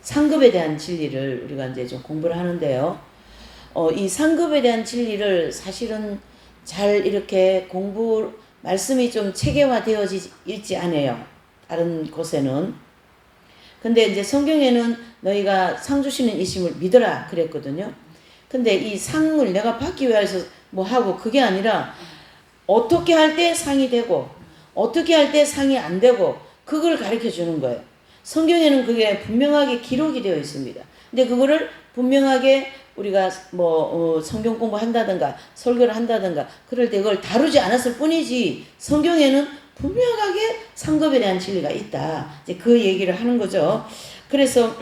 상급에 대한 진리를 우리가 이제 좀 공부를 하는데요. 이 상급에 대한 진리를 사실은 잘 이렇게 말씀이 좀 체계화되어지 있지 않아요. 다른 곳에는. 근데 이제 성경에는 너희가 상 주시는 이심을 믿어라 그랬거든요. 근데 이 상을 내가 받기 위해서 뭐 하고 그게 아니라 어떻게 할 때 상이 되고 어떻게 할 때 상이 안 되고 그걸 가르쳐 주는 거예요. 성경에는 그게 분명하게 기록이 되어 있습니다. 근데 그거를 분명하게 우리가 성경 공부한다든가 설교를 한다든가 그럴 때 그걸 다루지 않았을 뿐이지 성경에는 분명하게 상급에 대한 진리가 있다. 이제 그 얘기를 하는 거죠. 그래서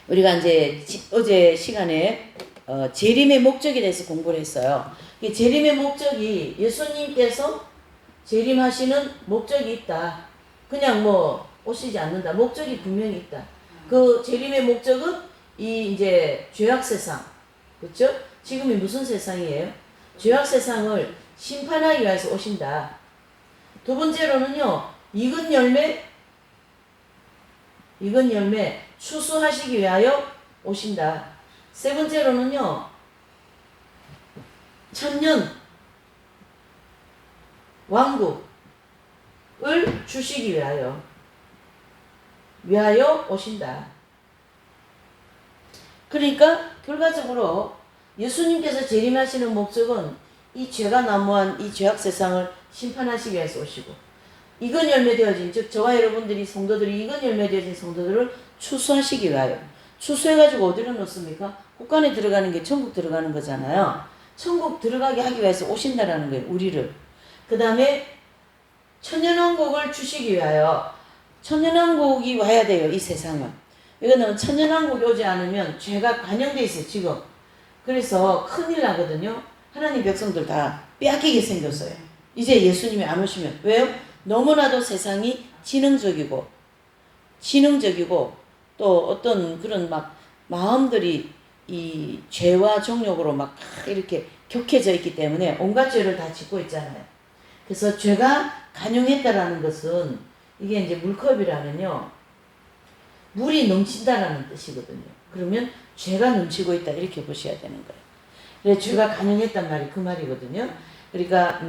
우리가 이제 어제 시간에 재림의 목적에 대해서 공부를 했어요. 재림의 목적이 예수님께서 재림하시는 목적이 있다. 그냥 오시지 않는다. 목적이 분명히 있다. 그 재림의 목적은 이제 죄악 세상, 그렇죠? 지금이 무슨 세상이에요? 죄악 세상을 심판하기 위해서 오신다. 두 번째로는요, 익은 열매 추수하시기 위하여 오신다. 세 번째로는요, 천년 왕국을 주시기 위하여 오신다. 그러니까 결과적으로 예수님께서 재림하시는 목적은 이 죄가 난무한 이 죄악 세상을 심판하시기 위해서 오시고, 익은 열매 되어진, 즉 저와 여러분들이 성도들이 익은 열매 되어진 성도들을 추수하시기 위하여. 추수해가지고 어디로 넣습니까? 국간에 들어가는 게 천국 들어가는 거잖아요. 천국 들어가게 하기 위해서 오신다라는 거예요. 우리를. 그 다음에 천년왕국을 주시기 위하여. 천년왕국이 와야 돼요. 이 세상은. 이거는 천년왕국이 오지 않으면 죄가 관영돼 있어요. 지금. 그래서 큰일 나거든요. 하나님 백성들 다 빼앗기게 생겼어요. 이제 예수님이 안 오시면. 왜요? 너무나도 세상이 지능적이고 또 어떤 그런 마음들이 이 죄와 정욕으로 이렇게 격해져 있기 때문에 온갖 죄를 다 짓고 있잖아요. 그래서 죄가 관용했다라는 것은 이게 이제 물컵이라면요, 물이 넘친다라는 뜻이거든요. 그러면 죄가 넘치고 있다 이렇게 보셔야 되는 거예요. 그래서 죄가 관용했단 말이 그 말이거든요. 그러니까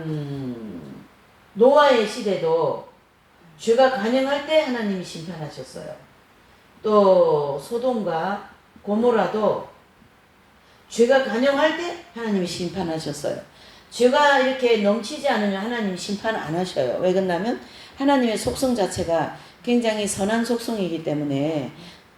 노아의 시대도 죄가 관영할 때 하나님이 심판하셨어요. 또 소돔과 고모라도 죄가 관영할 때 하나님이 심판하셨어요. 죄가 이렇게 넘치지 않으면 하나님이 심판 안 하셔요. 왜 그러냐면 하나님의 속성 자체가 굉장히 선한 속성이기 때문에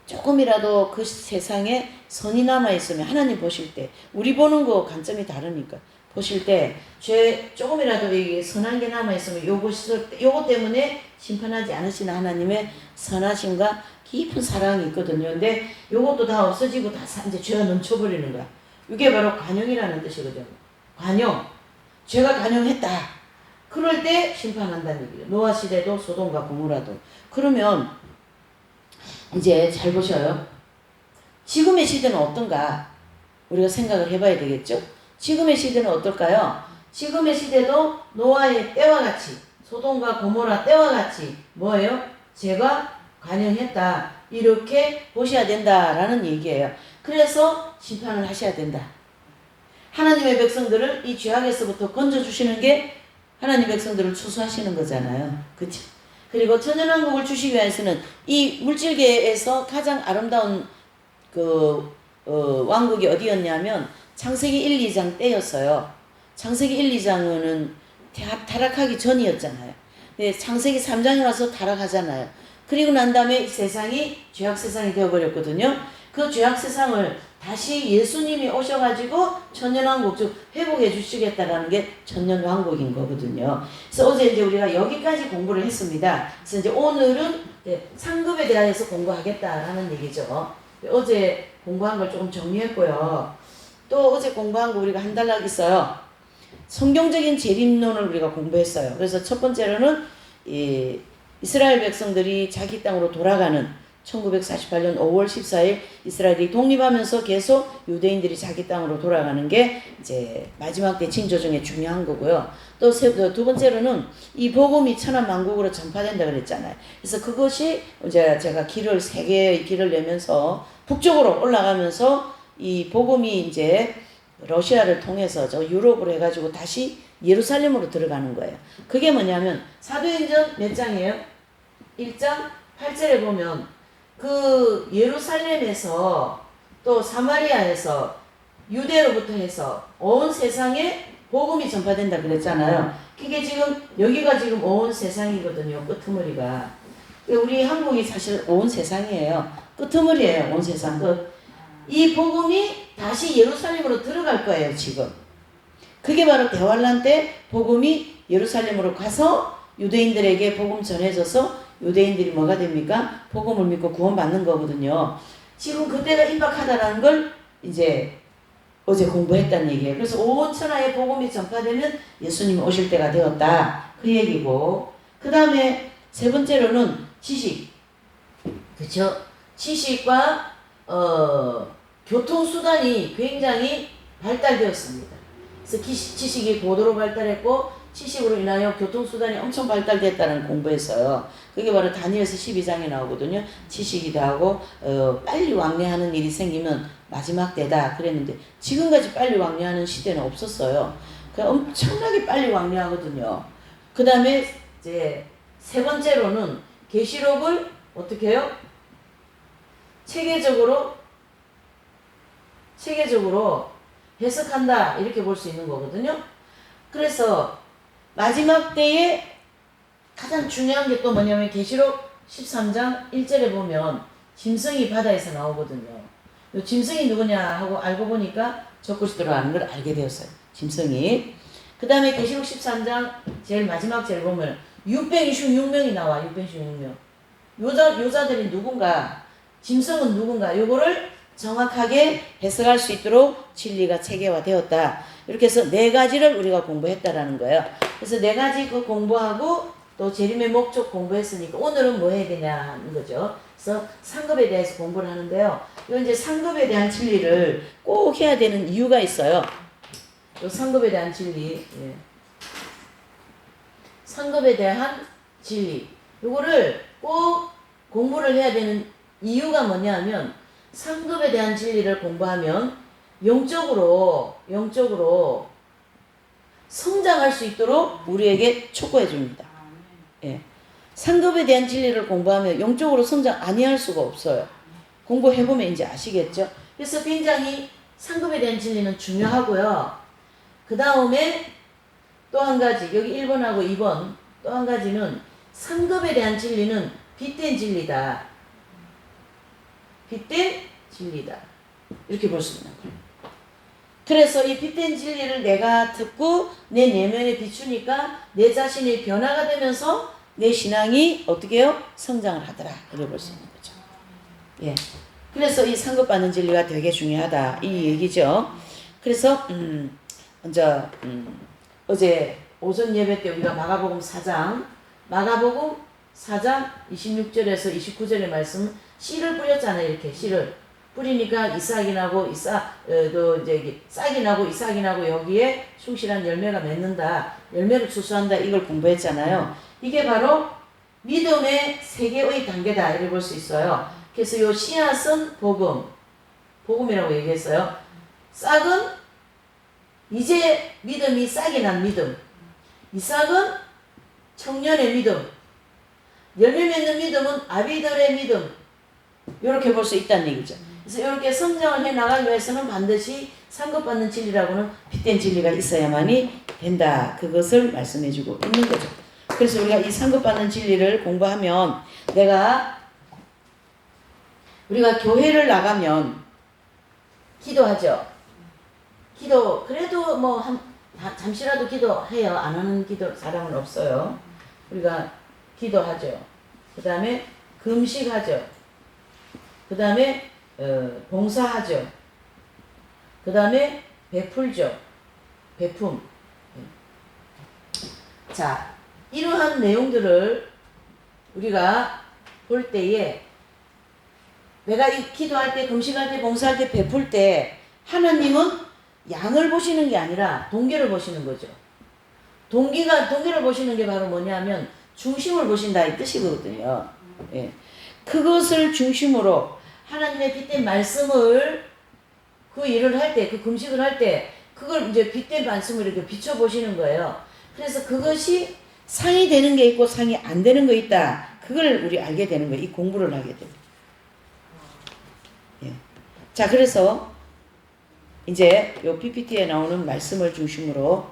조금이라도 그 세상에 선이 남아있으면 하나님 보실 때, 우리 보는 거 관점이 다르니까 보실 때 죄 조금이라도 선한 게 남아있으면 요거 때문에 심판하지 않으시는 하나님의 선하심과 깊은 사랑이 있거든요. 근데 요것도 다 없어지고 다 이제 죄가 넘쳐버리는 거야. 이게 바로 관용이라는 뜻이거든요. 관용. 죄가 관용했다. 그럴 때 심판한다는 얘기예요. 노아 시대도 소돔과 고모라도. 그러면 이제 잘 보셔요. 지금의 시대는 어떤가? 우리가 생각을 해봐야 되겠죠? 지금의 시대는 어떨까요? 지금의 시대도 노아의 때와 같이, 소돔과 고모라 때와 같이 뭐예요? 죄가 관영했다. 이렇게 보셔야 된다라는 얘기예요. 그래서 심판을 하셔야 된다. 하나님의 백성들을 이 죄악에서부터 건져주시는 게 하나님 백성들을 추수하시는 거잖아요. 그치? 그리고 천년왕국을 주시기 위해서는 이 물질계에서 가장 아름다운 왕국이 어디였냐면 창세기 1, 2장 때였어요. 창세기 1, 2장은 타락하기 전이었잖아요. 근데 창세기 3장에 와서 타락하잖아요. 그리고 난 다음에 이 세상이 죄악 세상이 되어버렸거든요. 그 죄악 세상을 다시 예수님이 오셔가지고 천년왕국, 즉 회복해 주시겠다라는 게 천년왕국인 거거든요. 그래서 어제 이제 우리가 여기까지 공부를 했습니다. 그래서 이제 오늘은 상급에 대해서 공부하겠다라는 얘기죠. 어제 공부한 걸 조금 정리했고요. 또 어제 공부한 거 우리가 한 단락 있어요. 성경적인 재림론을 우리가 공부했어요. 그래서 첫 번째로는 이스라엘 백성들이 자기 땅으로 돌아가는 1948년 5월 14일 이스라엘이 독립하면서 계속 유대인들이 자기 땅으로 돌아가는 게 이제 마지막 때 징조 중에 중요한 거고요. 또 두 번째로는 이 복음이 천하 만국으로 전파된다 그랬잖아요. 그래서 그것이 이제 제가 길을 세 개의 길을 내면서 북쪽으로 올라가면서 이 복음이 이제 러시아를 통해서 저 유럽으로 해가지고 다시 예루살렘으로 들어가는 거예요. 그게 뭐냐면 사도행전 몇 장이에요? 1장 8절에 보면 그 예루살렘에서 또 사마리아에서 유대로부터 해서 온 세상에 복음이 전파된다 그랬잖아요. 그게 지금 여기가 지금 온 세상이거든요. 끄트머리가. 우리 한국이 사실 온 세상이에요. 끄트머리예요. 온 세상 끝. 이 복음이 다시 예루살렘으로 들어갈 거예요. 지금. 그게 바로 대환란 때 복음이 예루살렘으로 가서 유대인들에게 복음 전해져서 유대인들이 뭐가 됩니까? 복음을 믿고 구원받는 거거든요. 지금 그때가 임박하다라는 걸 이제 어제 공부했다는 얘기예요. 그래서 온 천하에 복음이 전파되면 예수님이 오실 때가 되었다. 그 얘기고. 그 다음에 세 번째로는 지식. 그쵸? 지식과 교통수단이 굉장히 발달되었습니다. 그래서 지식이 고도로 발달했고 지식으로 인하여 교통수단이 엄청 발달됐다는 공부했어요. 그게 바로 다니엘서 12장에 나오거든요. 지식이 다하고 빨리 왕래하는 일이 생기면 마지막 때다 그랬는데 지금까지 빨리 왕래하는 시대는 없었어요. 그러니까 엄청나게 빨리 왕래하거든요. 그 다음에 이제 세 번째로는 계시록을 어떻게 해요? 체계적으로 해석한다 이렇게 볼 수 있는 거거든요. 그래서 마지막 때에 가장 중요한 게 또 뭐냐면 계시록 13장 1절에 보면 짐승이 바다에서 나오거든요. 이 짐승이 누구냐 하고 알고 보니까 적그리스도라는 걸 알게 되었어요. 짐승이. 그 다음에 계시록 13장 제일 마지막 절 보면 626명이 나와. 626명. 요자들이 누군가, 짐승은 누군가, 요거를 정확하게 해석할 수 있도록 진리가 체계화되었다. 이렇게 해서 네 가지를 우리가 공부했다라는 거예요. 그래서 네 가지 그 공부하고 또 재림의 목적 공부했으니까 오늘은 뭐 해야 되냐는 거죠. 그래서 상급에 대해서 공부를 하는데요. 이 이제 상급에 대한 진리를 꼭 해야 되는 이유가 있어요. 이 상급에 대한 진리, 예. 상급에 대한 진리, 이거를 꼭 공부를 해야 되는 이유가 뭐냐면 상급에 대한 진리를 공부하면 영적으로 성장할 수 있도록 우리에게 촉구해 줍니다. 예. 상급에 대한 진리를 공부하면 영적으로 성장 아니할 수가 없어요. 공부해보면 이제 아시겠죠? 그래서 굉장히 상급에 대한 진리는 중요하고요. 그 다음에 또 한 가지, 여기 1번하고 2번, 또 한 가지는 상급에 대한 진리는 빗된 진리다. 빗된 진리다. 이렇게 볼 수 있는 거예요. 그래서 이 빗된 진리를 내가 듣고 내 내면에 비추니까 내 자신이 변화가 되면서 내 신앙이 어떻게 해요? 성장을 하더라. 이렇게 볼 수 있는 거죠. 예. 그래서 이 상급받는 진리가 되게 중요하다. 이 얘기죠. 그래서 먼저 어제 오전 예배 때 우리가 마가복음 4장 26절에서 29절의 말씀 씨를 뿌렸잖아요. 이렇게 씨를 뿌리니까 이삭이 나고 또 이제 싹이 나고 이삭이 나고 여기에 숭실한 열매가 맺는다. 열매를 추수한다. 이걸 공부했잖아요. 이게 바로 믿음의 세 개의 단계다. 이렇게 볼 수 있어요. 그래서 요 씨앗은 복음이라고 얘기했어요. 싹은 이제 믿음이 싹이 난 믿음. 이삭은 청년의 믿음. 열매 맺는 믿음은 아비들의 믿음. 이렇게 볼 수 있다는 얘기죠. 그래서 이렇게 성장을 해 나가기 위해서는 반드시 상급받는 진리라고는 빗된 진리가 있어야만이 된다. 그것을 말씀해주고 있는 거죠. 그래서 우리가 이 상급받는 진리를 공부하면 우리가 교회를 나가면 기도하죠. 그래도 뭐 잠시라도 기도해요. 안 하는 사람은 없어요. 우리가 기도하죠. 그 다음에 금식하죠. 그 다음에 봉사하죠. 그 다음에 베풀죠. 베품. 자, 이러한 내용들을 우리가 볼 때에 내가 이 기도할 때, 금식할 때, 봉사할 때, 베풀 때 하나님은 양을 보시는 게 아니라 동기를 보시는 거죠. 동기를 보시는 게 바로 뭐냐면 중심을 보신다 이 뜻이거든요. 예. 그것을 중심으로 하나님의 빗댄 말씀을 그 일을 할 때, 그 금식을 할 때 그걸 이제 빗댄 말씀을 이렇게 비춰보시는 거예요. 그래서 그것이 상이 되는 게 있고 상이 안 되는 거 있다. 그걸 우리 알게 되는 거예요. 이 공부를 하게 돼요. 예. 자, 그래서 이제 요 PPT에 나오는 말씀을 중심으로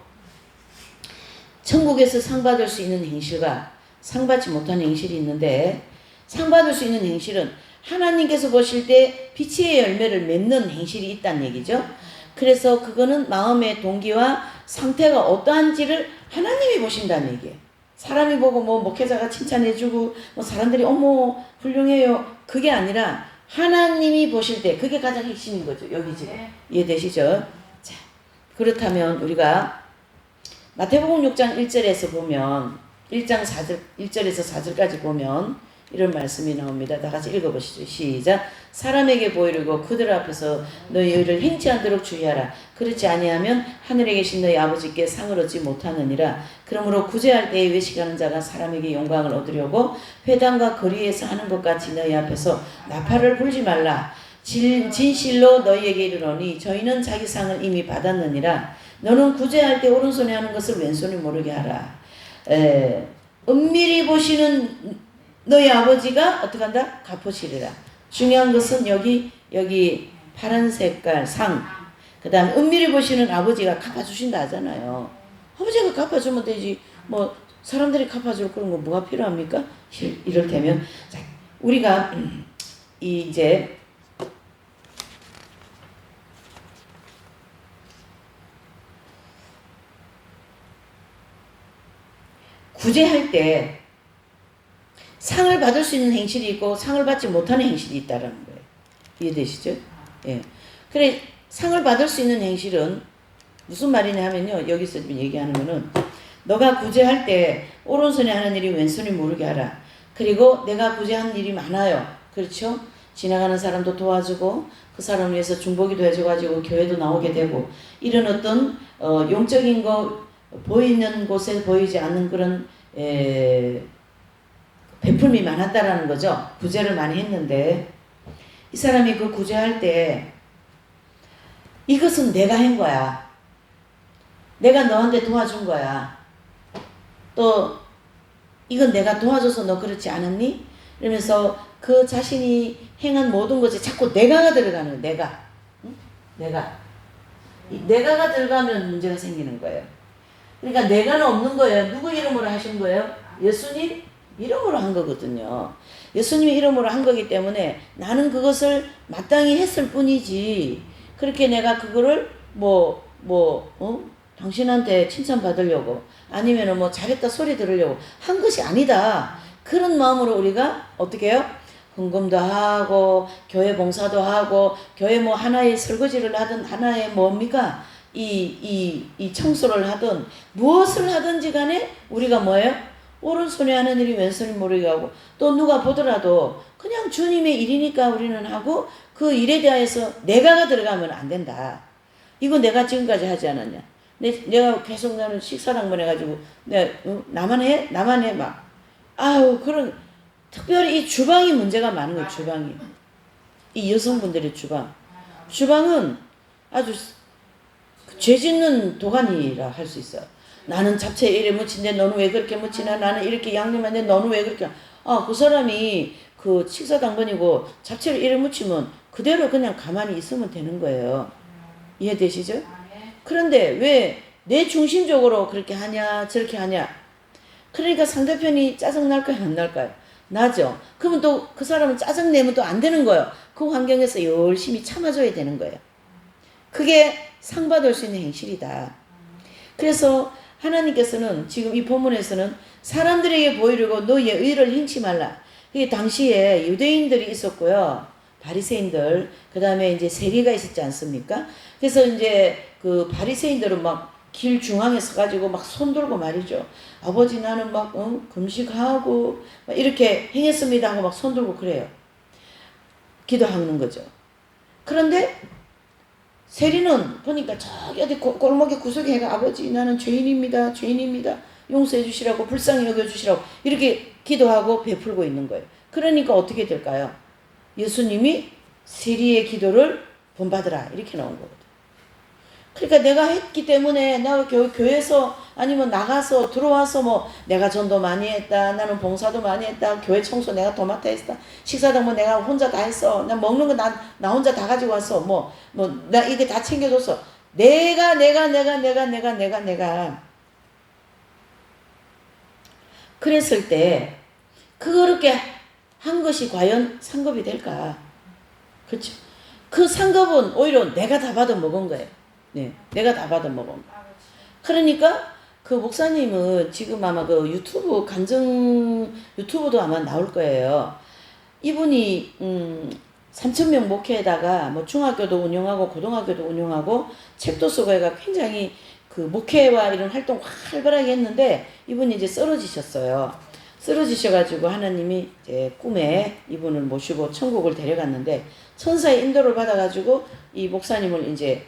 천국에서 상 받을 수 있는 행실과 상 받지 못하는 행실이 있는데, 상 받을 수 있는 행실은 하나님께서 보실 때 빛의 열매를 맺는 행실이 있다는 얘기죠. 그래서 그거는 마음의 동기와 상태가 어떠한지를 하나님이 보신다는 얘기예요. 사람이 보고 뭐 목회자가 칭찬해주고 뭐 사람들이 어머 훌륭해요, 그게 아니라 하나님이 보실 때 그게 가장 핵심인 거죠. 여기 지금 이해되시죠? 자, 그렇다면 우리가 마태복음 6장 1절에서 보면 1장 4절 1절에서 4절까지 보면 이런 말씀이 나옵니다. 다 같이 읽어보시죠. 시작. 사람에게 보이려고 그들 앞에서 너희 의를 행치 않도록 주의하라. 그렇지 아니하면 하늘에 계신 너희 아버지께 상을 얻지 못하느니라. 그러므로 구제할 때에 외식하는 자가 사람에게 영광을 얻으려고 회당과 거리에서 하는 것 같이 너희 앞에서 나팔을 불지 말라. 진실로 너희에게 이르노니 저희는 자기 상을 이미 받았느니라. 너는 구제할 때 오른손에 하는 것을 왼손이 모르게 하라. 은밀히 보시는 너희 아버지가 어떻게 한다? 갚으시리라. 중요한 것은 여기 파란 색깔 상, 그 다음 은밀히 보시는 아버지가 갚아주신다 하잖아요. 아버지가 갚아주면 되지 뭐 사람들이 갚아줄 그런 거 뭐가 필요합니까? 이를테면 자, 우리가 이제 구제할 때 상을 받을 수 있는 행실이 있고 상을 받지 못하는 행실이 있다라는 거예요. 이해되시죠? 예. 그래, 상을 받을 수 있는 행실은 무슨 말이냐 하면요. 여기서 얘기하는 거는 너가 구제할 때 오른손에 하는 일이 왼손이 모르게 하라. 그리고 내가 구제하는 일이 많아요. 그렇죠? 지나가는 사람도 도와주고 그 사람을 위해서 중보기도 해줘가지고 교회도 나오게 되고 이런 어떤 영적인 거 보이는 곳에 보이지 않는 그런 베풀미 많았다라는 거죠. 구제를 많이 했는데 이 사람이 그 구제할 때 이것은 내가 한 거야. 내가 너한테 도와준 거야. 또 이건 내가 도와줘서 너 그렇지 않았니? 이러면서 그 자신이 행한 모든 것에 자꾸 내가가 들어가는 거예요. 내가. 응? 내가가 들어가면 문제가 생기는 거예요. 그러니까 내가는 없는 거예요. 누구 이름으로 하신 거예요? 예수님 이름으로 한 거거든요. 예수님의 이름으로 한 거기 때문에 나는 그것을 마땅히 했을 뿐이지 그렇게 내가 그거를 당신한테 칭찬받으려고 아니면 뭐 잘했다 소리 들으려고 한 것이 아니다. 그런 마음으로 우리가 어떻게 해요? 헌금도 하고 교회 봉사도 하고 교회 뭐 하나의 설거지를 하든 하나의 뭡니까? 이 청소를 하든 무엇을 하든지 간에 우리가 뭐예요? 오른손에 하는 일이 왼손이 모르게 하고 또 누가 보더라도 그냥 주님의 일이니까 우리는 하고 그 일에 대해서 내가가 들어가면 안 된다. 이거 내가 지금까지 하지 않았냐. 내가 계속 나는 식사당번 해가지고 내가 나만 해 막 아우 그런 특별히 이 주방이 문제가 많은 거예요. 주방이 이 여성분들의 주방은 아주 죄 짓는 도가니라 할 수 있어요. 나는 잡채 이래 무친데 너는 왜 그렇게 무치나? 나는 이렇게 양념하는데 너는 왜 그렇게? 그 사람이 그 식사당번이고 잡채를 이래 무치면 그대로 그냥 가만히 있으면 되는 거예요. 이해되시죠? 그런데 왜 내 중심적으로 그렇게 하냐 저렇게 하냐? 그러니까 상대편이 짜증 날까요 안 날까요? 나죠. 그러면 또 그 사람은 짜증 내면 또 안 되는 거예요. 그 환경에서 열심히 참아줘야 되는 거예요. 그게 상 받을 수 있는 행실이다. 그래서 하나님께서는 지금 이 본문에서는 사람들에게 보이려고 너의 의를 행치 말라. 이게 당시에 유대인들이 있었고요. 바리새인들, 그 다음에 이제 세리가 있었지 않습니까? 그래서 이제 그 바리새인들은 막 길 중앙에 서가지고 막 손 들고 말이죠. 아버지 나는 막 금식하고 막 이렇게 행했습니다 하고 막 손 들고 그래요. 기도하는 거죠. 그런데 세리는 보니까 저기 어디 골목에 구석에 해가 아버지 나는 죄인입니다. 죄인입니다. 용서해 주시라고 불쌍히 여겨 주시라고 이렇게 기도하고 베풀고 있는 거예요. 그러니까 어떻게 될까요? 예수님이 세리의 기도를 본받으라 이렇게 나온 거거든. 그러니까 내가 했기 때문에 내가 교회에서 아니면 나가서 들어와서 뭐 내가 전도 많이 했다. 나는 봉사도 많이 했다. 교회 청소 내가 도맡아 했다. 식사도 뭐 내가 혼자 다 했어. 나 먹는 거 나 혼자 다 가지고 왔어. 나 이게 다 챙겨줬어. 내가 그랬을 때 그렇게 한 것이 과연 상급이 될까? 그렇죠? 그 상급은 오히려 내가 다 받아 먹은 거예요. 네, 내가 다 받아 먹은 거. 그러니까 그 목사님은 지금 아마 그 유튜브 간증 유튜브도 아마 나올 거예요. 이분이 3,000명 목회에다가 뭐 중학교도 운영하고 고등학교도 운영하고 책도 쓰고 해가 굉장히 그 목회와 이런 활동 활발하게 했는데 이분이 이제 쓰러지셨어요. 쓰러지셔가지고 하나님이 이제 꿈에 이분을 모시고 천국을 데려갔는데 천사의 인도를 받아가지고 이 목사님을 이제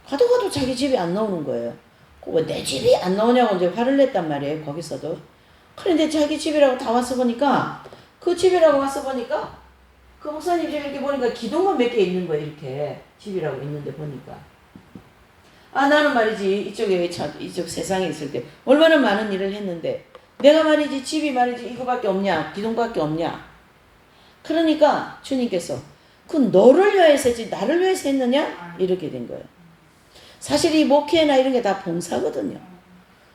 가도 자기 집이 안 나오는 거예요. 내 집이 안 나오냐고 이제 화를 냈단 말이에요. 거기서도. 그런데 자기 집이라고 다 와서 보니까 그 집이라고 와서 보니까 그 목사님 집에 이렇게 보니까 기둥만 몇 개 있는 거예요. 이렇게 집이라고 있는데 보니까 나는 말이지 이쪽 세상에 있을 때 얼마나 많은 일을 했는데 내가 말이지 집이 말이지 이거밖에 없냐 기둥밖에 없냐. 그러니까 주님께서 그 너를 위해서 했지 나를 위해서 했느냐 이렇게 된 거예요. 사실 이 목회나 이런 게 다 봉사거든요.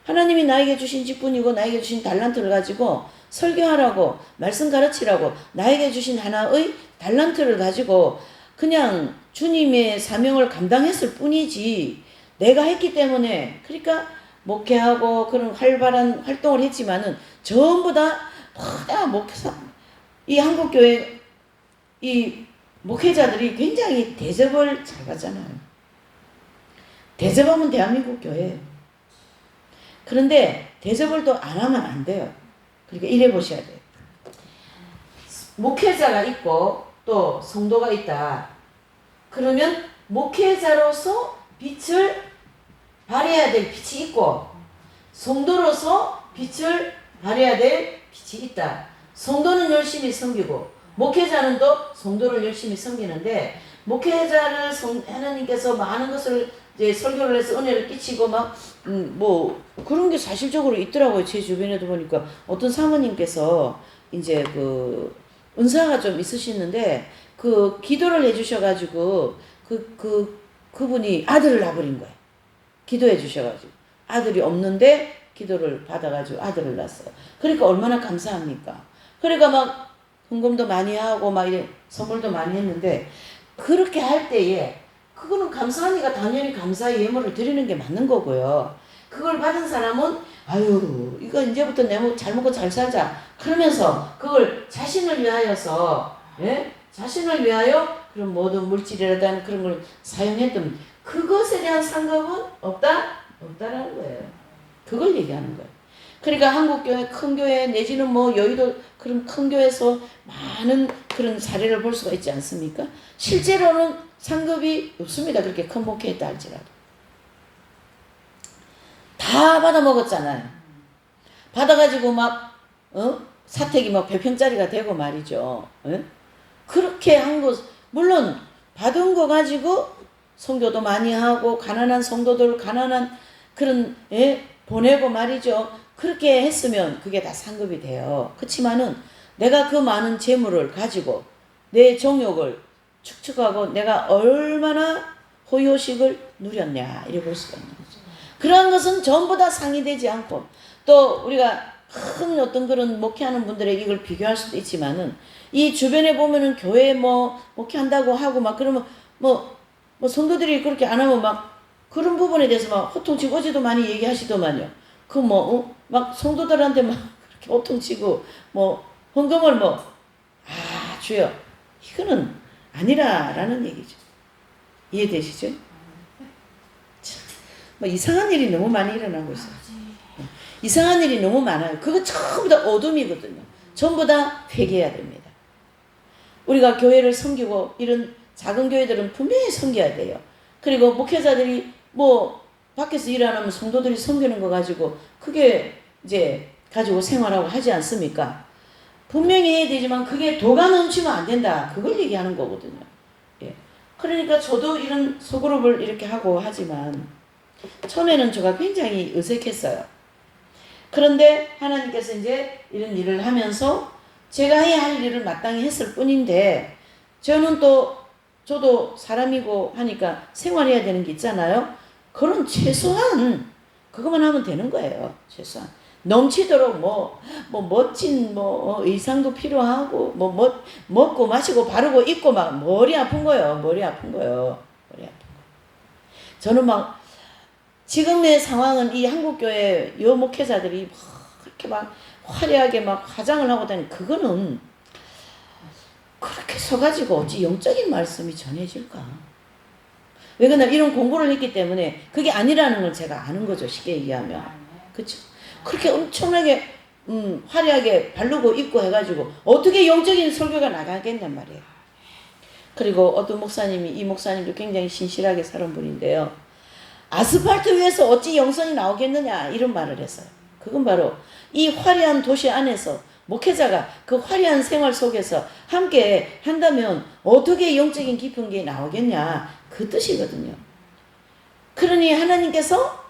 하나님이 나에게 주신 직분이고 나에게 주신 달란트를 가지고 설교하라고 말씀 가르치라고 나에게 주신 하나의 달란트를 가지고 그냥 주님의 사명을 감당했을 뿐이지 내가 했기 때문에 그러니까 목회하고 그런 활발한 활동을 했지만은 전부 다 목회사 이 한국교회 이 목회자들이 굉장히 대접을 잘 받잖아요. 대접하면 대한민국 교회예요. 그런데 대접을 또 안 하면 안 돼요. 그러니까 이래 보셔야 돼요. 목회자가 있고 또 성도가 있다. 그러면 목회자로서 빛을 발해야 될 빛이 있고 성도로서 빛을 발해야 될 빛이 있다. 성도는 열심히 섬기고 목회자는 또 성도를 열심히 섬기는데 목회자를 하나님께서 많은 것을 이제 설교를 해서 은혜를 끼치고 뭐 그런 게 사실적으로 있더라고요. 제 주변에도 보니까 어떤 사모님께서 이제 그 은사가 좀 있으시는데 그 기도를 해주셔가지고 그분이 아들을 낳아버린 거예요. 기도해 주셔가지고 아들이 없는데 기도를 받아가지고 아들을 낳았어요. 그러니까 얼마나 감사합니까? 그러니까 막 헌금도 많이 하고 막 이래 선물도 많이 했는데 그렇게 할 때에 그거는 감사하니까 당연히 감사의 예물을 드리는 게 맞는 거고요. 그걸 받은 사람은 아유 이거 이제부터 잘 먹고 잘 살자 그러면서 그걸 자신을 위하여서 자신을 위하여 그런 모든 물질이라든 그런 걸 사용했던 그것에 대한 상급은 없다라는 거예요. 그걸 얘기하는 거예요. 그러니까 한국교회 큰 교회 내지는 뭐 여의도 그런 큰 교회에서 많은 그런 사례를 볼 수가 있지 않습니까? 실제로는 상급이 없습니다. 그렇게 큰 목회했다 할지라도. 다 받아먹었잖아요. 받아가지고 사택이 막 100평짜리가 되고 말이죠. 그렇게 한 것, 물론 받은 거 가지고 선교도 많이 하고 가난한 성도들 가난한 그런 보내고 말이죠. 그렇게 했으면 그게 다 상급이 돼요. 그렇지만은 내가 그 많은 재물을 가지고 내 정욕을 축축하고 내가 얼마나 호요식을 누렸냐 이래 볼 수가 있는 거죠. 그러한 것은 전부 다 상의되지 않고 또 우리가 큰 어떤 그런 목회하는 분들에게 이걸 비교할 수도 있지만은 이 주변에 보면은 교회 목회한다고 하고 막 그러면 성도들이 그렇게 안 하면 막 그런 부분에 대해서 막 호통치고 어제도 많이 얘기하시더만요. 막 성도들한테 막 그렇게 호통치고 헌금을 주여 이거는 아니라라는 얘기죠. 이해되시죠? 이상한 일이 너무 많이 일어나고 있어요. 이상한 일이 너무 많아요. 그거 전부 다 어둠이거든요. 전부 다 회개해야 됩니다. 우리가 교회를 섬기고 이런 작은 교회들은 분명히 섬겨야 돼요. 그리고 목회자들이 뭐 밖에서 일 안 하면 성도들이 섬기는 거 가지고 그게 이제 가지고 생활하고 하지 않습니까? 분명히 해야 되지만 그게 도가 넘치면 안 된다. 그걸 얘기하는 거거든요. 예. 그러니까 저도 이런 소그룹을 이렇게 하고 하지만 처음에는 제가 굉장히 어색했어요. 그런데 하나님께서 이제 이런 일을 하면서 제가 해야 할 일을 마땅히 했을 뿐인데 저는 또 저도 사람이고 하니까 생활해야 되는 게 있잖아요. 그런 최소한 그것만 하면 되는 거예요. 최소한 넘치도록 뭐 멋진 의상도 필요하고 먹고 마시고 바르고 입고 막 머리 아픈 거예요. 머리 아픈 거예요. 저는 막 지금의 상황은 이 한국교회 여목회자들이 막 그렇게 막 화려하게 막 화장을 하고 다니는 그거는 그렇게 서가지고 어찌 영적인 말씀이 전해질까? 왜 그러나 이런 공부를 했기 때문에 그게 아니라는 걸 제가 아는 거죠. 쉽게 얘기하면. 그렇죠? 그렇게 엄청나게 화려하게 바르고 입고 해가지고 어떻게 영적인 설교가 나가겠냔 말이에요. 그리고 어떤 목사님이 이 목사님도 굉장히 신실하게 살은 분인데요. 아스팔트 위에서 어찌 영성이 나오겠느냐 이런 말을 했어요. 그건 바로 이 화려한 도시 안에서 목회자가 그 화려한 생활 속에서 함께 한다면 어떻게 영적인 깊은 게 나오겠냐 그 뜻이거든요. 그러니 하나님께서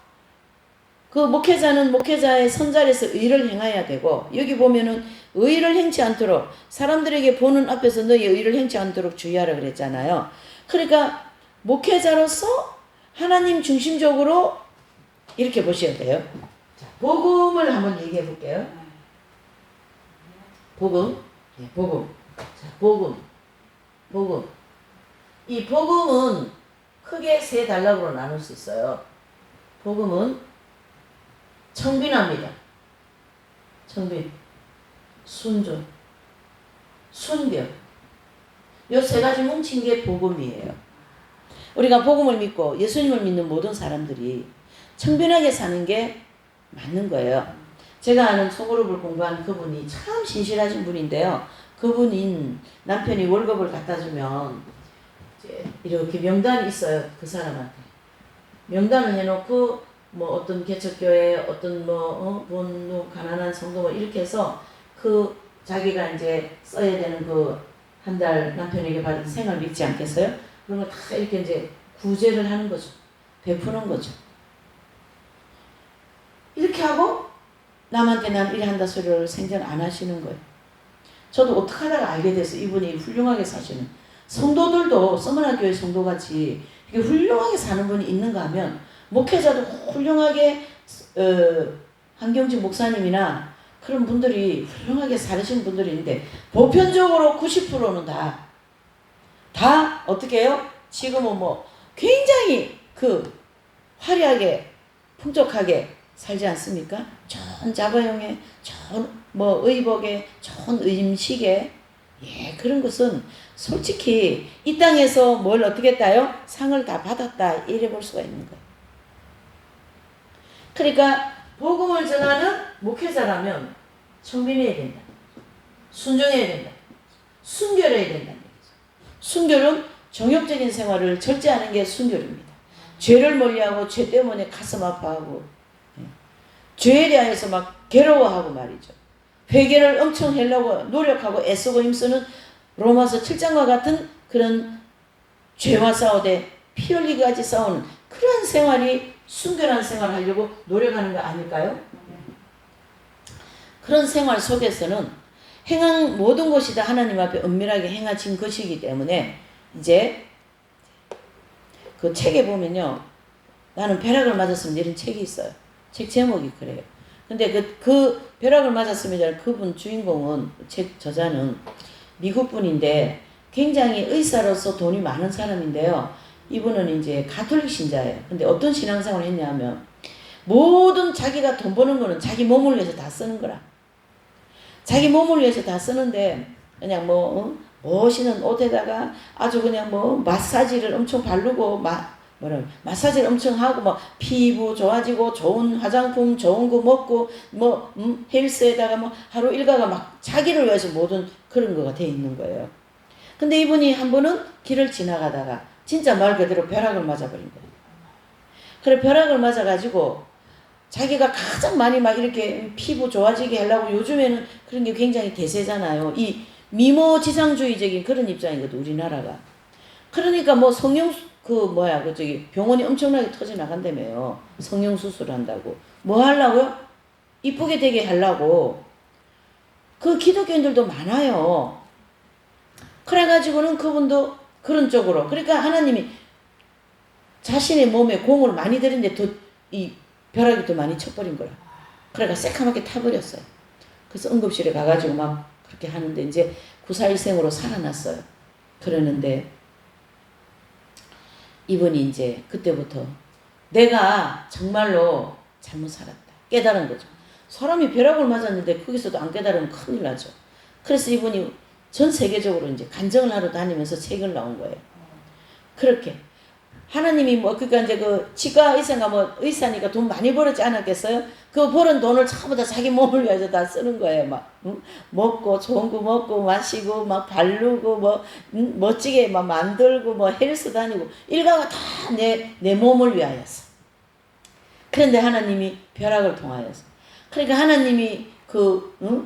그 목회자는 목회자의 선자리에서 의를 행해야 되고 여기 보면은 의를 행치 않도록 사람들에게 보는 앞에서 너희 의를 행치 않도록 주의하라 그랬잖아요. 그러니까 목회자로서 하나님 중심적으로 이렇게 보셔야 돼요. 자, 복음을 한번 얘기해 볼게요. 복음. 네, 복음. 자, 복음. 이 복음은 크게 세 단락으로 나눌 수 있어요. 복음은 청빈합니다. 청빈, 순종, 순결. 요 세 가지 뭉친 게 복음이에요. 우리가 복음을 믿고 예수님을 믿는 모든 사람들이 청빈하게 사는 게 맞는 거예요. 제가 아는 소그룹을 공부한 그분이 참 신실하신 분인데요. 그분인 남편이 월급을 갖다 주면 이제 이렇게 명단이 있어요. 그 사람한테. 명단을 해놓고 뭐 어떤 개척교회 어떤 돈 가난한 성도 뭐 이렇게 해서 그 자기가 이제 써야 되는 그 한 달 남편에게 받은 생활 믿지 않겠어요? 그런 거 다 이렇게 이제 구제를 하는 거죠. 베푸는 거죠. 이렇게 하고 남한테 난 일한다 소리를 생전 안 하시는 거예요. 저도 어떻게 하다가 알게 돼서 이분이 훌륭하게 사시는 성도들도 서머나 교회 성도같이 이렇게 훌륭하게 사는 분이 있는가 하면 목회자도 훌륭하게 한경진 목사님이나 그런 분들이 훌륭하게 살으시는 분들이 있는데 보편적으로 90%는 다 어떻게 해요? 지금은 뭐 굉장히 그 화려하게 풍족하게 살지 않습니까? 좋은 자가용에 좋은 의복에 좋은 음식에 그런 것은 솔직히 이 땅에서 뭘 어떻게 따요? 상을 다 받았다 이래 볼 수가 있는 거예요. 그러니까 복음을 전하는 목회자라면 청빈해야 된다. 순종해야 된다. 순결해야 된다는 얘기죠. 순결은 정욕적인 생활을 절제하는 게 순결입니다. 죄를 멀리하고 죄 때문에 가슴 아파하고 죄에 대해서 막 괴로워하고 말이죠. 회개를 엄청 하려고 노력하고 애쓰고 힘쓰는 로마서 7장과 같은 그런 죄와 싸우되 피 흘리기까지 싸우는 그런 생활이 순결한 생활을 하려고 노력하는 거 아닐까요? 그런 생활 속에서는 행한 모든 것이 다 하나님 앞에 은밀하게 행하신 것이기 때문에 이제 그 책에 보면요. 나는 벼락을 맞았으면 이런 책이 있어요. 책 제목이 그래요. 근데 그 벼락을 맞았으면 그분 주인공은 책 저자는 미국 분인데 굉장히 의사로서 돈이 많은 사람인데요. 이분은 이제 가톨릭 신자예요. 근데 어떤 신앙생활을 했냐면 모든 자기가 돈 버는 거는 자기 몸을 위해서 다 쓰는 거라. 자기 몸을 위해서 다 쓰는데 그냥 멋있는 옷에다가 아주 그냥 마사지를 엄청 바르고 마사지를 엄청 하고 피부 좋아지고 좋은 화장품 좋은 거 먹고 헬스에다가 하루 일과가 막 자기를 위해서 모든 그런 거가 돼 있는 거예요. 근데 이분이 한 번은 길을 지나가다가 진짜 말 그대로 벼락을 맞아버린 거예요. 그래 벼락을 맞아가지고 자기가 가장 많이 막 이렇게 피부 좋아지게 하려고 요즘에는 그런 게 굉장히 대세잖아요. 이 미모지상주의적인 그런 입장이거든 우리나라가. 그러니까 뭐 병원이 엄청나게 터져 나간다며요. 성형수술 한다고. 뭐 하려고요? 이쁘게 되게 하려고. 그 기독교인들도 많아요. 그래가지고는 그분도 그런 쪽으로. 그러니까 하나님이 자신의 몸에 공을 많이 들인데 이 벼락이 더 많이 쳐버린 거야. 그래가 새카맣게 타버렸어요. 그래서 응급실에 가가지고 막 그렇게 하는데 이제 구사일생으로 살아났어요. 그러는데 이분이 이제 그때부터 내가 정말로 잘못 살았다. 깨달은 거죠. 사람이 벼락을 맞았는데 거기서도 안 깨달으면 큰일 나죠. 그래서 이분이 전 세계적으로 이제 간증을 하러 다니면서 책을 나온 거예요. 그렇게. 하나님이 뭐, 그러니까 이제 그 치과 의사가 뭐 의사니까 돈 많이 벌었지 않았겠어요? 그 벌은 돈을 전부 다 자기 몸을 위해서 다 쓰는 거예요. 막, 먹고, 좋은 거 먹고, 마시고, 막 바르고, 뭐, 멋지게 막 만들고, 뭐 헬스 다니고, 일가가 다 내 몸을 위하여서. 그런데 하나님이 벼락을 통하여서. 그러니까 하나님이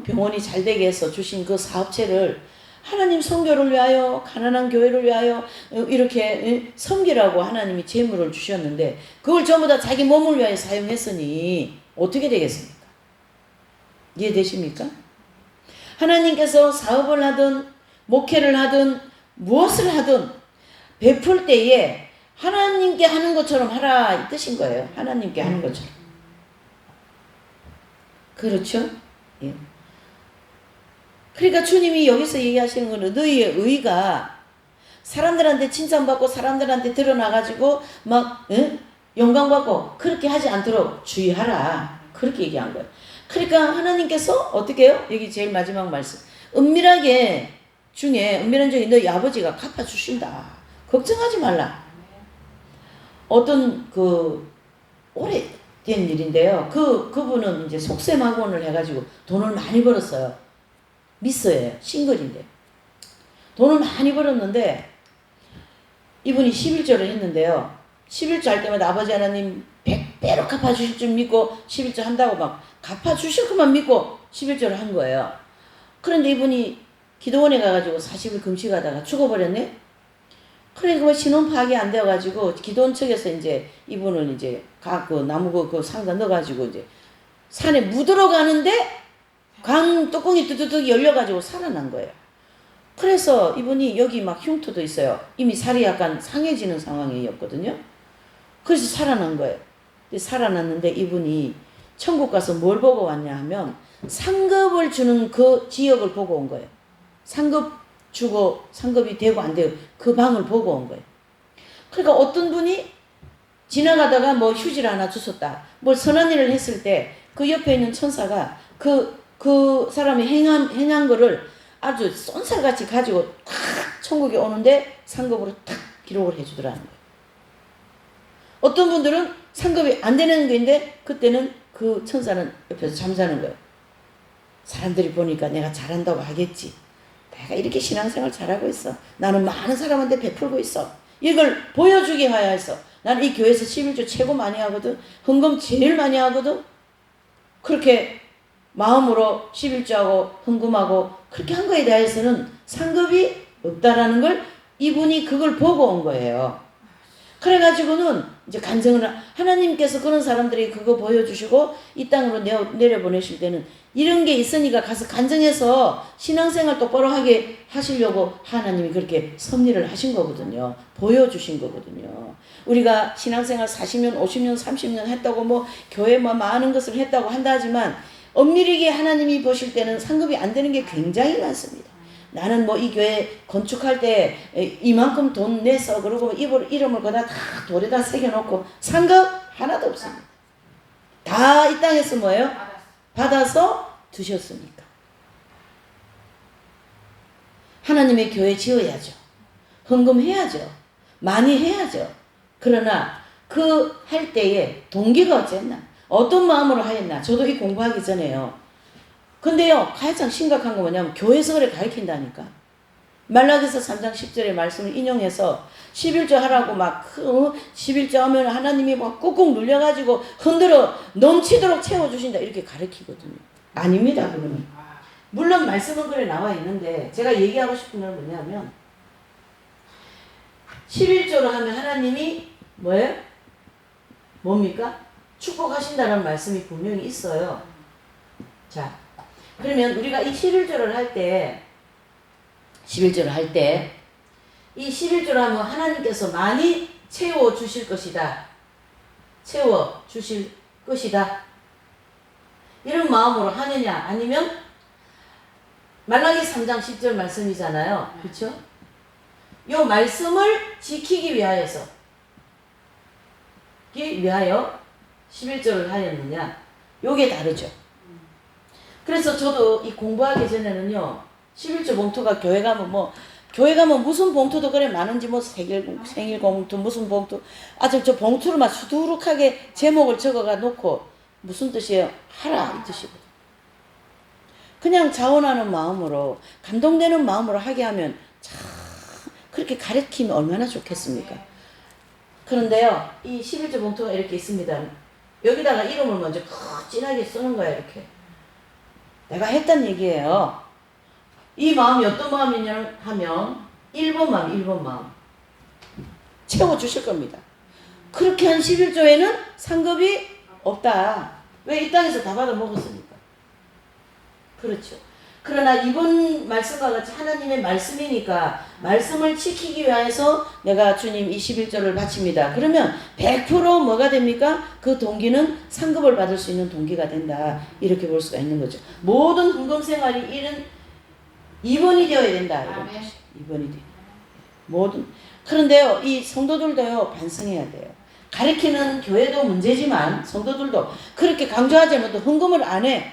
병원이 잘 되게 해서 주신 그 사업체를 하나님 선교를 위하여 가난한 교회를 위하여 이렇게 섬기라고 하나님이 재물을 주셨는데 그걸 전부 다 자기 몸을 위하여 사용했으니 어떻게 되겠습니까? 이해되십니까? 하나님께서 사업을 하든 목회를 하든 무엇을 하든 베풀 때에 하나님께 하는 것처럼 하라 이 뜻인 거예요. 하나님께 하는 것처럼. 그렇죠? 예. 그러니까 주님이 여기서 얘기하시는 거는 너희의 의가 사람들한테 칭찬받고 사람들한테 드러나가지고 막 영광받고 그렇게 하지 않도록 주의하라. 그렇게 얘기한 거예요. 그러니까 하나님께서 어떻게 해요? 여기 제일 마지막 말씀. 은밀한 중에 너희 아버지가 갚아주신다. 걱정하지 말라. 어떤 오래된 일인데요. 그분은 이제 속셈학원을 해가지고 돈을 많이 벌었어요. 미스예요. 싱글인데. 돈을 많이 벌었는데 이분이 11조를 했는데요. 11조 할 때마다 아버지 하나님 100배로 갚아주실 줄 믿고 11조 한다고 막 갚아주실 것만 믿고 11조를 한 거예요. 그런데 이분이 기도원에 가가지고 40일 금식하다가 죽어버렸네. 그러니까 뭐 신원 파악이 안 되어가지고 기도원 측에서 이제 이분을 이제 나무 그 상자 넣어가지고 이제 산에 묻으러 가는데 강 뚜껑이 뚜뚜뚜 열려가지고 살아난 거예요. 그래서 이분이 여기 막 흉터도 있어요. 이미 살이 약간 상해지는 상황이었거든요. 그래서 살아난 거예요. 살아났는데 이분이 천국 가서 뭘 보고 왔냐 하면 상급을 주는 그 지역을 보고 온 거예요. 상급 주고 상급이 되고 안 되고 그 방을 보고 온 거예요. 그러니까 어떤 분이 지나가다가 뭐 휴지를 하나 주웠다. 뭘 선한 일을 했을 때 그 옆에 있는 천사가 그 사람이 행한 거를 아주 쏜살같이 가지고 탁 천국에 오는데 상급으로 탁 기록을 해주더라는 거예요. 어떤 분들은 상급이 안 되는 거인데 그때는 그 천사는 옆에서 잠자는 거예요. 사람들이 보니까 내가 잘한다고 하겠지. 내가 이렇게 신앙생활 잘하고 있어. 나는 많은 사람한테 베풀고 있어. 이걸 보여주기 위해서 나는 이 교회에서 11조 최고 많이 하거든. 헌금 제일 많이 하거든. 그렇게 마음으로 11조하고 헌금하고 그렇게 한 거에 대해서는 상급이 없다라는 걸 이분이 그걸 보고 온 거예요. 그래가지고는 이제 간증을 하나님께서 그런 사람들이 그거 보여주시고 이 땅으로 내려보내실 때는 이런 게 있으니까 가서 간증해서 신앙생활 똑바로 하게 하시려고 하나님이 그렇게 섭리를 하신 거거든요. 보여주신 거거든요. 우리가 신앙생활 40년, 50년, 30년 했다고 뭐 교회 뭐 많은 것을 했다고 한다 하지만 엄밀하게 하나님이 보실 때는 상급이 안 되는 게 굉장히 많습니다. 나는 뭐 이 교회 건축할 때 이만큼 돈 내서 그러고 이름을 거다 다 돌에다 새겨놓고 상급 하나도 없습니다. 다 이 땅에서 뭐예요? 받아서 두셨으니까. 하나님의 교회 지어야죠. 헌금해야죠. 많이 해야죠. 그러나 그 할 때에 동기가 어쨌나? 어떤 마음으로 하였나? 저도 이 공부하기 전에요. 근데요, 가장 심각한 거 뭐냐면 교회에서 그래 가르친다니까. 말라기서 3장 10절의 말씀을 인용해서 11조 하라고 막 11조 하면 하나님이 막 꾹꾹 눌려가지고 흔들어 넘치도록 채워주신다 이렇게 가르치거든요. 아닙니다. 그러면 물론 말씀은 그래 나와 있는데 제가 얘기하고 싶은 건 뭐냐면 11조로 하면 하나님이 뭐예요? 뭡니까? 축복하신다는 말씀이 분명히 있어요. 자, 그러면 우리가 이 11조를 할 때 이 11조를 하면 하나님께서 많이 채워 주실 것이다. 채워 주실 것이다. 이런 마음으로 하느냐 아니면 말라기 3장 10절 말씀이잖아요. 그렇죠? 이 말씀을 지키기 위하여 11조를 하였느냐? 요게 다르죠. 그래서 저도 이 공부하기 전에는요, 11조 봉투가 교회 가면 무슨 봉투도 그래 많은지 뭐 생일 봉투 무슨 봉투 아주 저 봉투를 막 수두룩하게 제목을 적어가 놓고 무슨 뜻이에요? 하라 이 뜻이거든. 그냥 자원하는 마음으로 감동되는 마음으로 하게 하면 참 그렇게 가르치면 얼마나 좋겠습니까? 그런데요, 이 11조 봉투가 이렇게 있습니다. 여기다가 이름을 먼저 진하게 쓰는 거야 이렇게. 내가 했단 얘기예요. 이 마음이 어떤 마음이냐 하면 1번 마음 채워주실 겁니다. 그렇게 한 11조에는 상급이 없다. 왜? 이 땅에서 다 받아 먹었으니까. 그렇죠. 그러나 이번 말씀과 같이 하나님의 말씀이니까 말씀을 지키기 위해서 내가 주님 21조를 바칩니다. 그러면 100% 뭐가 됩니까? 그 동기는 상급을 받을 수 있는 동기가 된다. 이렇게 볼 수가 있는 거죠. 모든 헌금 생활이 이런 2번이 되어야 된다. 이런 뜻이 2번이 돼. 모든. 그런데요, 이 성도들도요, 반성해야 돼요. 가르치는 교회도 문제지만 성도들도 그렇게 강조하지 않아도 헌금을 안 해.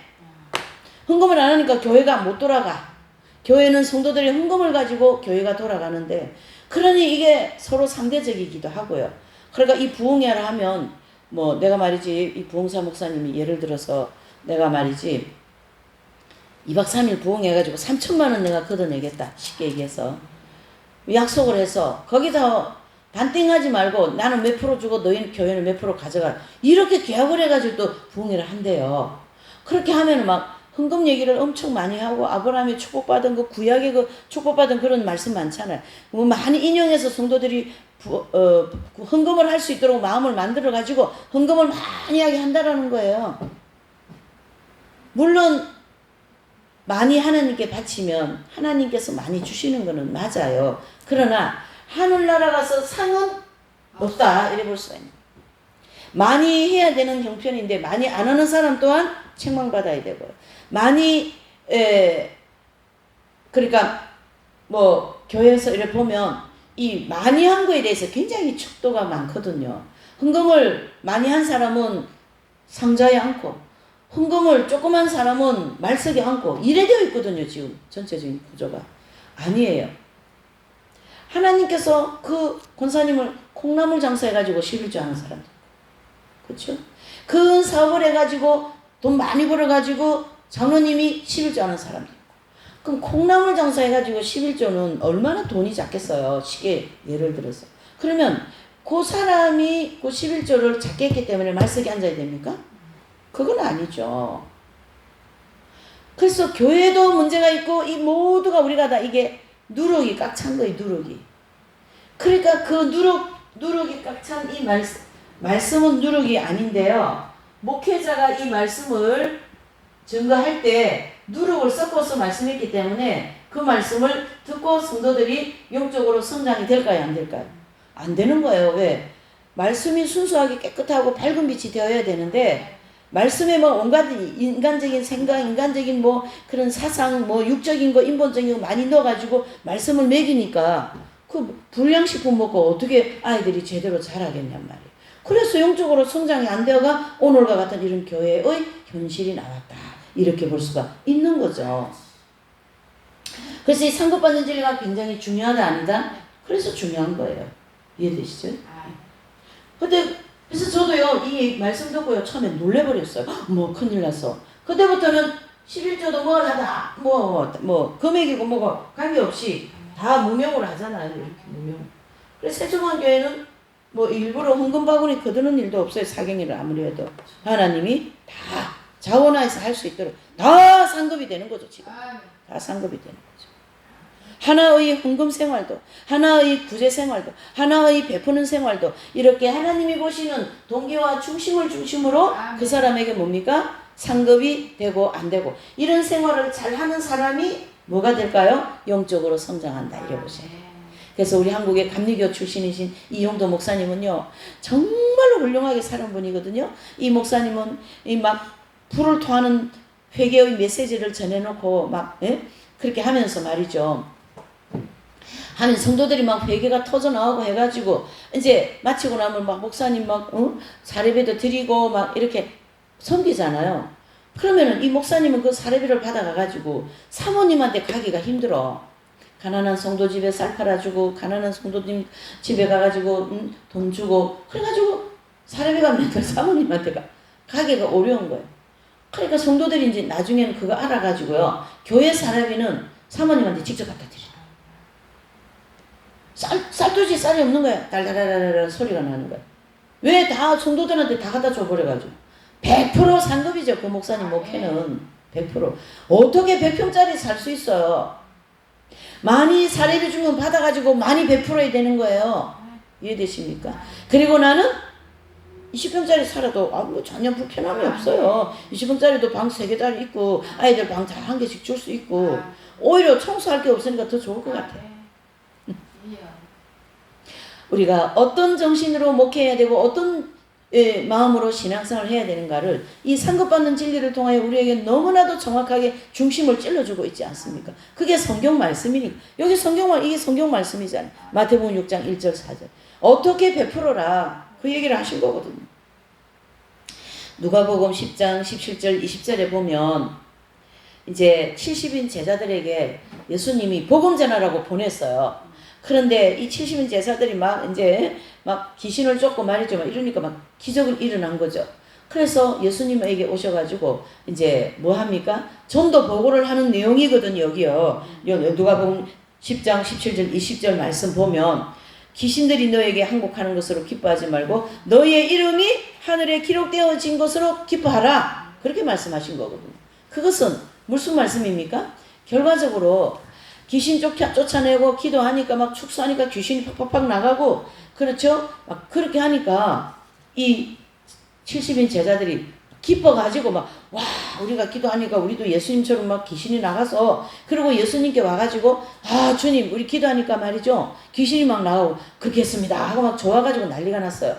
헌금을 안 하니까 교회가 못 돌아가. 교회는 성도들이 헌금을 가지고 교회가 돌아가는데, 그러니 이게 서로 상대적이기도 하고요. 그러니까 이 부흥회를 하면 뭐 내가 말이지 이 부흥사 목사님이 예를 들어서 내가 말이지 2박 3일 부흥해가지고 3천만 원 내가 걷어내겠다 쉽게 얘기해서 약속을 해서 거기서 반띵하지 말고 나는 몇 프로 주고 너희 교회는 몇 프로 가져가 이렇게 계약을 해가지고 또 부흥회를 한대요. 그렇게 하면 막 헌금 얘기를 엄청 많이 하고 아브라함이 축복받은 거 구약의 그 축복받은 그런 말씀 많잖아요. 뭐 많이 인용해서 성도들이 헌금을 할 수 있도록 마음을 만들어 가지고 헌금을 많이 하게 한다라는 거예요. 물론 많이 하나님께 바치면 하나님께서 많이 주시는 거는 맞아요. 그러나 하늘나라 가서 상은 없다 이래 볼 수가 있는 거예요. 많이 해야 되는 형편인데 많이 안 하는 사람 또한 책망받아야 되고요. 많이 그러니까 뭐 교회에서 이렇게 보면 이 많이 한 거에 대해서 굉장히 척도가 많거든요. 헌금을 많이 한 사람은 상자에 앉고 헌금을 조그만 사람은 말석에 앉고 이래 되어 있거든요. 지금 전체적인 구조가 아니에요. 하나님께서 그 권사님을 콩나물 장사해가지고 11조 하는 사람들, 그렇죠? 큰 사업을 해가지고 돈 많이 벌어가지고 장로님이 11조 하는 사람들. 그럼 콩나물 장사해가지고 11조는 얼마나 돈이 작겠어요. 쉽게 예를 들어서. 그러면 그 사람이 그 11조를 작게 했기 때문에 말석에 앉아야 됩니까? 그건 아니죠. 그래서 교회도 문제가 있고 이 모두가 우리가 다 이게 누룩이 꽉 찬 거예요. 누룩이. 그러니까 그 누룩이 꽉 찬 이 말씀은 누룩이 아닌데요. 목회자가 이 말씀을 증거할 때 누룩을 섞어서 말씀했기 때문에 그 말씀을 듣고 성도들이 영적으로 성장이 될까요? 안 될까요? 안 되는 거예요. 왜? 말씀이 순수하게 깨끗하고 밝은 빛이 되어야 되는데 말씀에 뭐 온갖 인간적인 생각, 인간적인 뭐 그런 사상, 뭐 육적인 거, 인본적인 거 많이 넣어가지고 말씀을 먹이니까 그 불량식품 먹고 어떻게 아이들이 제대로 자라겠냔 말이에요. 그래서 영적으로 성장이 안 되어가 오늘과 같은 이런 교회의 현실이 나왔다. 이렇게 볼 수가 있는 거죠. 그래서 이 상급받는 진리가 굉장히 중요하다 아니다? 그래서 중요한 거예요. 이해되시죠? 그래서 저도요 이 말씀 듣고요 처음에 놀래버렸어요. 뭐 큰일 났어. 그때부터는 11조도 뭐 하다 뭐 금액이고 뭐고 관계없이 다 무명으로 하잖아요. 이렇게 무명. 그래서 세종안교회는 뭐 일부러 헌금 바구니 거두는 일도 없어요. 사경일을 아무리 해도. 하나님이 다 자원하여서 할 수 있도록 다 상급이 되는 거죠. 지금. 다 상급이 되는 거죠. 하나의 헌금 생활도, 하나의 구제 생활도, 하나의 베푸는 생활도 이렇게 하나님이 보시는 동기와 중심을 중심으로 그 사람에게 뭡니까? 상급이 되고 안 되고 이런 생활을 잘하는 사람이 뭐가 될까요? 영적으로 성장한다. 이래보세요. 그래서 우리 한국의 감리교 출신이신 이용도 목사님은요. 정말로 훌륭하게 사는 분이거든요. 이 목사님은 이 막 불을 토하는 회개의 메시지를 전해놓고 막 그렇게 하면서 말이죠. 하면 성도들이 막 회개가 터져 나오고 해가지고 이제 마치고 나면 막 목사님 막 사례비도 드리고 막 이렇게 섬기잖아요. 그러면은 이 목사님은 그 사례비를 받아가가지고 사모님한테 가기가 힘들어. 가난한 성도 집에 쌀 팔아주고 가난한 성도님 집에 가가지고 돈 주고 그래가지고 사례비가 맨날 사모님한테 가기가 어려운 거예요. 그러니까 성도들이 이제 나중에는 그거 알아가지고요. 교회 사례비는 사모님한테 직접 갖다 드려요. 쌀도지 쌀이 없는 거야. 달달달달 소리가 나는 거야. 왜 다 성도들한테 다 갖다 줘버려가지고 100% 상급이죠. 그 목사님 목회는 100%. 어떻게 100평짜리 살 수 있어요? 많이 사례비 주면 받아가지고 많이 베풀어야 되는 거예요. 이해되십니까? 그리고 나는 20평짜리 살아도 뭐 전혀 불편함이 없어요. 20평짜리도 방 3개짜리 있고 아이들 방 다 1개씩 줄 수 있고 오히려 청소할 게 없으니까 더 좋을 것 같아요. 우리가 어떤 정신으로 목회해야 되고 어떤 마음으로 신앙생활을 해야 되는가를 이 상급받는 진리를 통하여 우리에게 너무나도 정확하게 중심을 찔러주고 있지 않습니까? 그게 성경 말씀이니까. 여기 이게 성경 말씀이잖아요. 마태복음 6장 1절 4절. 어떻게 베풀어라. 그 얘기를 하신 거거든요. 누가복음 10장 17절 20절에 보면 이제 70인 제자들에게 예수님이 복음 전하라고 보냈어요. 그런데 이 70인 제자들이 막 귀신을 쫓고 말이죠. 이러니까 막 기적을 일어난 거죠. 그래서 예수님에게 오셔가지고 이제 뭐 합니까? 전도 보고를 하는 내용이거든요. 여기요. 누가복음 10장 17절 20절 말씀 보면 귀신들이 너에게 항복하는 것으로 기뻐하지 말고 너희의 이름이 하늘에 기록되어진 것으로 기뻐하라. 그렇게 말씀하신 거거든요. 그것은 무슨 말씀입니까? 결과적으로 귀신 쫓아내고 기도하니까 막 축사하니까 귀신이 팍팍팍 나가고 그렇죠? 막 그렇게 하니까 이 70인 제자들이 기뻐가지고 막 와 우리가 기도하니까 우리도 예수님처럼 막 귀신이 나가서 그리고 예수님께 와가지고 아 주님 우리 기도하니까 말이죠 귀신이 막 나오고 그렇게 했습니다 하고 막 좋아가지고 난리가 났어요.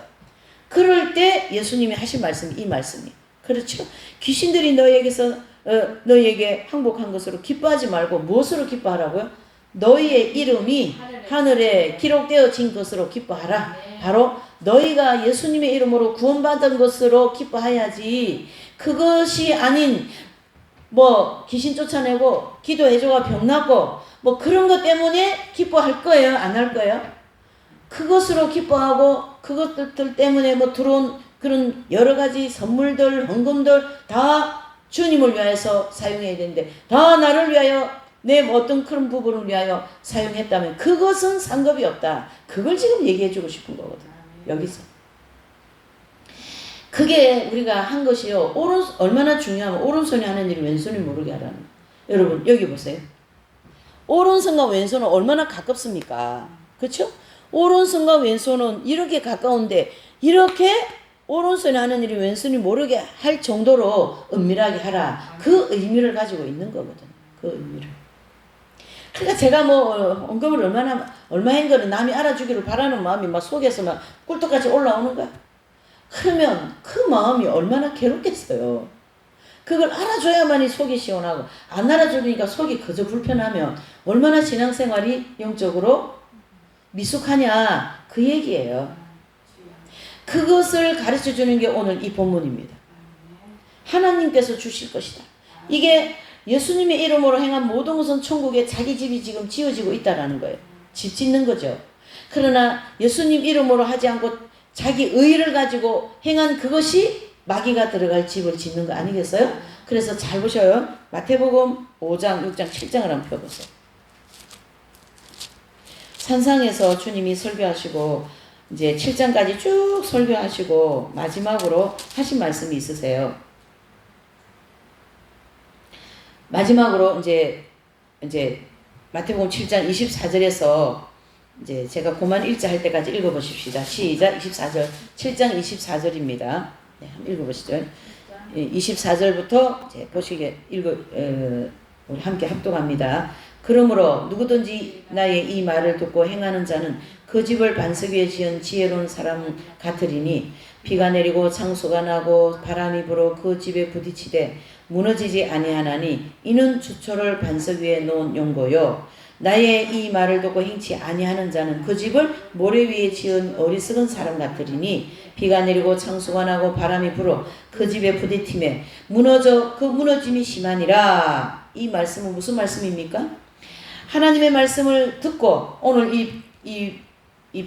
그럴 때 예수님이 하신 말씀이 이 말씀이 그렇죠? 귀신들이 너희에게 항복한 것으로 기뻐하지 말고 무엇으로 기뻐하라고요? 너희의 이름이 하늘에 기록되어진 것으로 기뻐하라. 바로 너희가 예수님의 이름으로 구원받은 것으로 기뻐해야지 그것이 아닌 뭐 귀신 쫓아내고 기도해줘가 병 낫고 뭐 그런 것 때문에 기뻐할 거예요? 안 할 거예요? 그것으로 기뻐하고 그것들 때문에 뭐 들어온 그런 여러 가지 선물들 헌금들 다 주님을 위하여서 사용해야 되는데 다 나를 위하여 내 어떤 그런 부분을 위하여 사용했다면 그것은 상급이 없다. 그걸 지금 얘기해주고 싶은 거거든. 여기서. 그게 우리가 한 것이요. 얼마나 중요하면 오른손이 하는 일을 왼손이 모르게 하라는 거예요. 여러분 여기 보세요. 오른손과 왼손은 얼마나 가깝습니까? 그렇죠? 오른손과 왼손은 이렇게 가까운데 이렇게 오른손이 하는 일이 왼손이 모르게 할 정도로 은밀하게 하라. 그 의미를 가지고 있는 거거든. 그 의미를. 그러니까 제가 뭐 헌금을 얼마 한 거는 남이 알아주기를 바라는 마음이 막 속에서 막 꿀떡같이 올라오는 거야. 그러면 그 마음이 얼마나 괴롭겠어요. 그걸 알아줘야만이 속이 시원하고 안 알아주니까 속이 그저 불편하면 얼마나 신앙생활이 영적으로 미숙하냐 그 얘기예요. 그것을 가르쳐주는 게 오늘 이 본문입니다. 하나님께서 주실 것이다. 이게 예수님의 이름으로 행한 모든 것은 천국에 자기 집이 지금 지어지고 있다라는 거예요. 집 짓는 거죠. 그러나 예수님 이름으로 하지 않고 자기 의의를 가지고 행한 그것이 마귀가 들어갈 집을 짓는 거 아니겠어요? 그래서 잘 보셔요. 마태복음 5장, 6장, 7장을 한번 펴보세요. 산상에서 주님이 설교하시고 이제 7장까지 쭉 설교하시고 마지막으로 하신 말씀이 있으세요. 마지막으로 이제 마태복음 7장 24절에서 이제 제가 고만 일자 할 때까지 읽어보십시다. 시작. 24절. 7장 24절입니다. 네, 한번 읽어보시죠. 24절부터 이제 보시게 우리 함께 합독합니다. 그러므로 누구든지 나의 이 말을 듣고 행하는 자는 그 집을 반석 위에 지은 지혜로운 사람 같으리니 비가 내리고 창수가 나고 바람이 불어 그 집에 부딪히되 무너지지 아니하나니 이는 주초를 반석 위에 놓은 용고요. 나의 이 말을 듣고 행치 아니하는 자는 그 집을 모래 위에 지은 어리석은 사람 같으리니 비가 내리고 창수가 나고 바람이 불어 그 집에 부딪히매 그 무너짐이 심하니라. 이 말씀은 무슨 말씀입니까? 하나님의 말씀을 듣고 오늘 이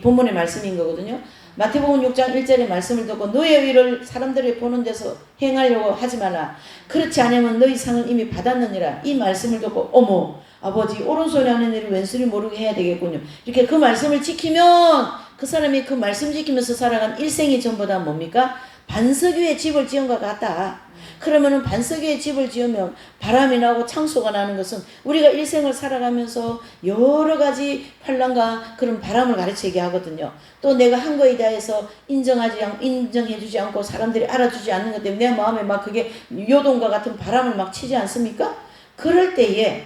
본문의 말씀인 거거든요. 마태복음 6장 1절의 말씀을 듣고 너의 의를 사람들이 보는 데서 행하려고 하지 마라. 그렇지 않으면 너희 상은 이미 받았느니라. 이 말씀을 듣고 어머 아버지 오른손이 하는 일을 왼손이 모르게 해야 되겠군요. 이렇게 그 말씀을 지키면 그 사람이 그 말씀 지키면서 살아간 일생이 전부 다 뭡니까? 반석 위에 집을 지은 것 같다. 그러면은 반석 위에 집을 지으면 바람이 나고 창수가 나는 것은 우리가 일생을 살아가면서 여러 가지 환난과 그런 바람을 가르치게 하거든요. 또 내가 한 거에 대해서 인정해주지 않고 사람들이 알아주지 않는 것 때문에 내 마음에 막 그게 요동과 같은 바람을 막 치지 않습니까? 그럴 때에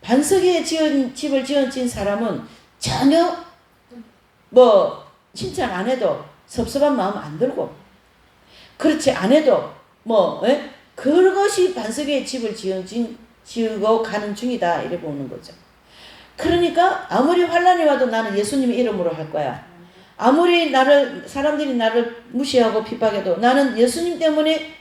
반석 위에 집을 지은 사람은 전혀 칭찬 안 해도 섭섭한 마음 안 들고 그렇지 안 해도 그것이 반석 위에 집을 지으고 가는 중이다 이래 보는 거죠. 그러니까 아무리 환난이 와도 나는 예수님의 이름으로 할 거야. 아무리 사람들이 나를 무시하고 핍박해도 나는 예수님 때문에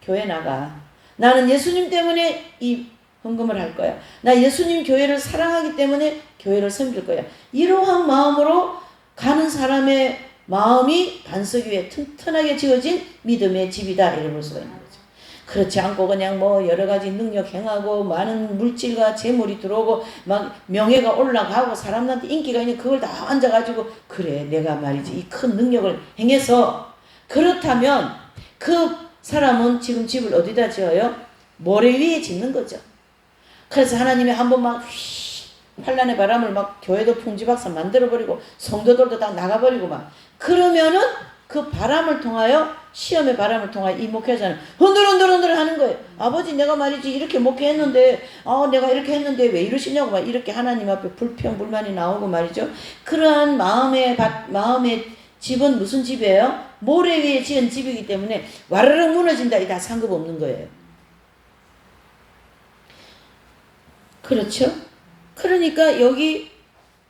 교회 나가. 나는 예수님 때문에 이 헌금을 할 거야. 나 예수님 교회를 사랑하기 때문에 교회를 섬길 거야. 이러한 마음으로 가는 사람의 마음이 반석 위에 튼튼하게 지어진 믿음의 집이다 이래 볼 수가 있는 거죠. 그렇지 않고 그냥 여러 가지 능력 행하고 많은 물질과 재물이 들어오고 막 명예가 올라가고 사람들한테 인기가 있는 그걸 다 앉아가지고 그래 내가 말이지 이 큰 능력을 행해서 그렇다면 그 사람은 지금 집을 어디다 지어요? 모래 위에 짓는 거죠. 그래서 하나님이 한번 막 환란의 바람을 막 교회도 풍지박산 만들어버리고 성도들도 다 나가버리고 막 그러면은 그 바람을 통하여 시험의 바람을 통하여 이 목회자는 흔들흔들 하는 거예요. 아버지 내가 말이지 이렇게 목회했는데 내가 이렇게 했는데 왜 이러시냐고 막 이렇게 하나님 앞에 불평 불만이 나오고 말이죠. 그러한 마음의 집은 무슨 집이에요? 모래 위에 지은 집이기 때문에 와르르 무너진다. 이 다 상급 없는 거예요. 그렇죠? 그러니까 여기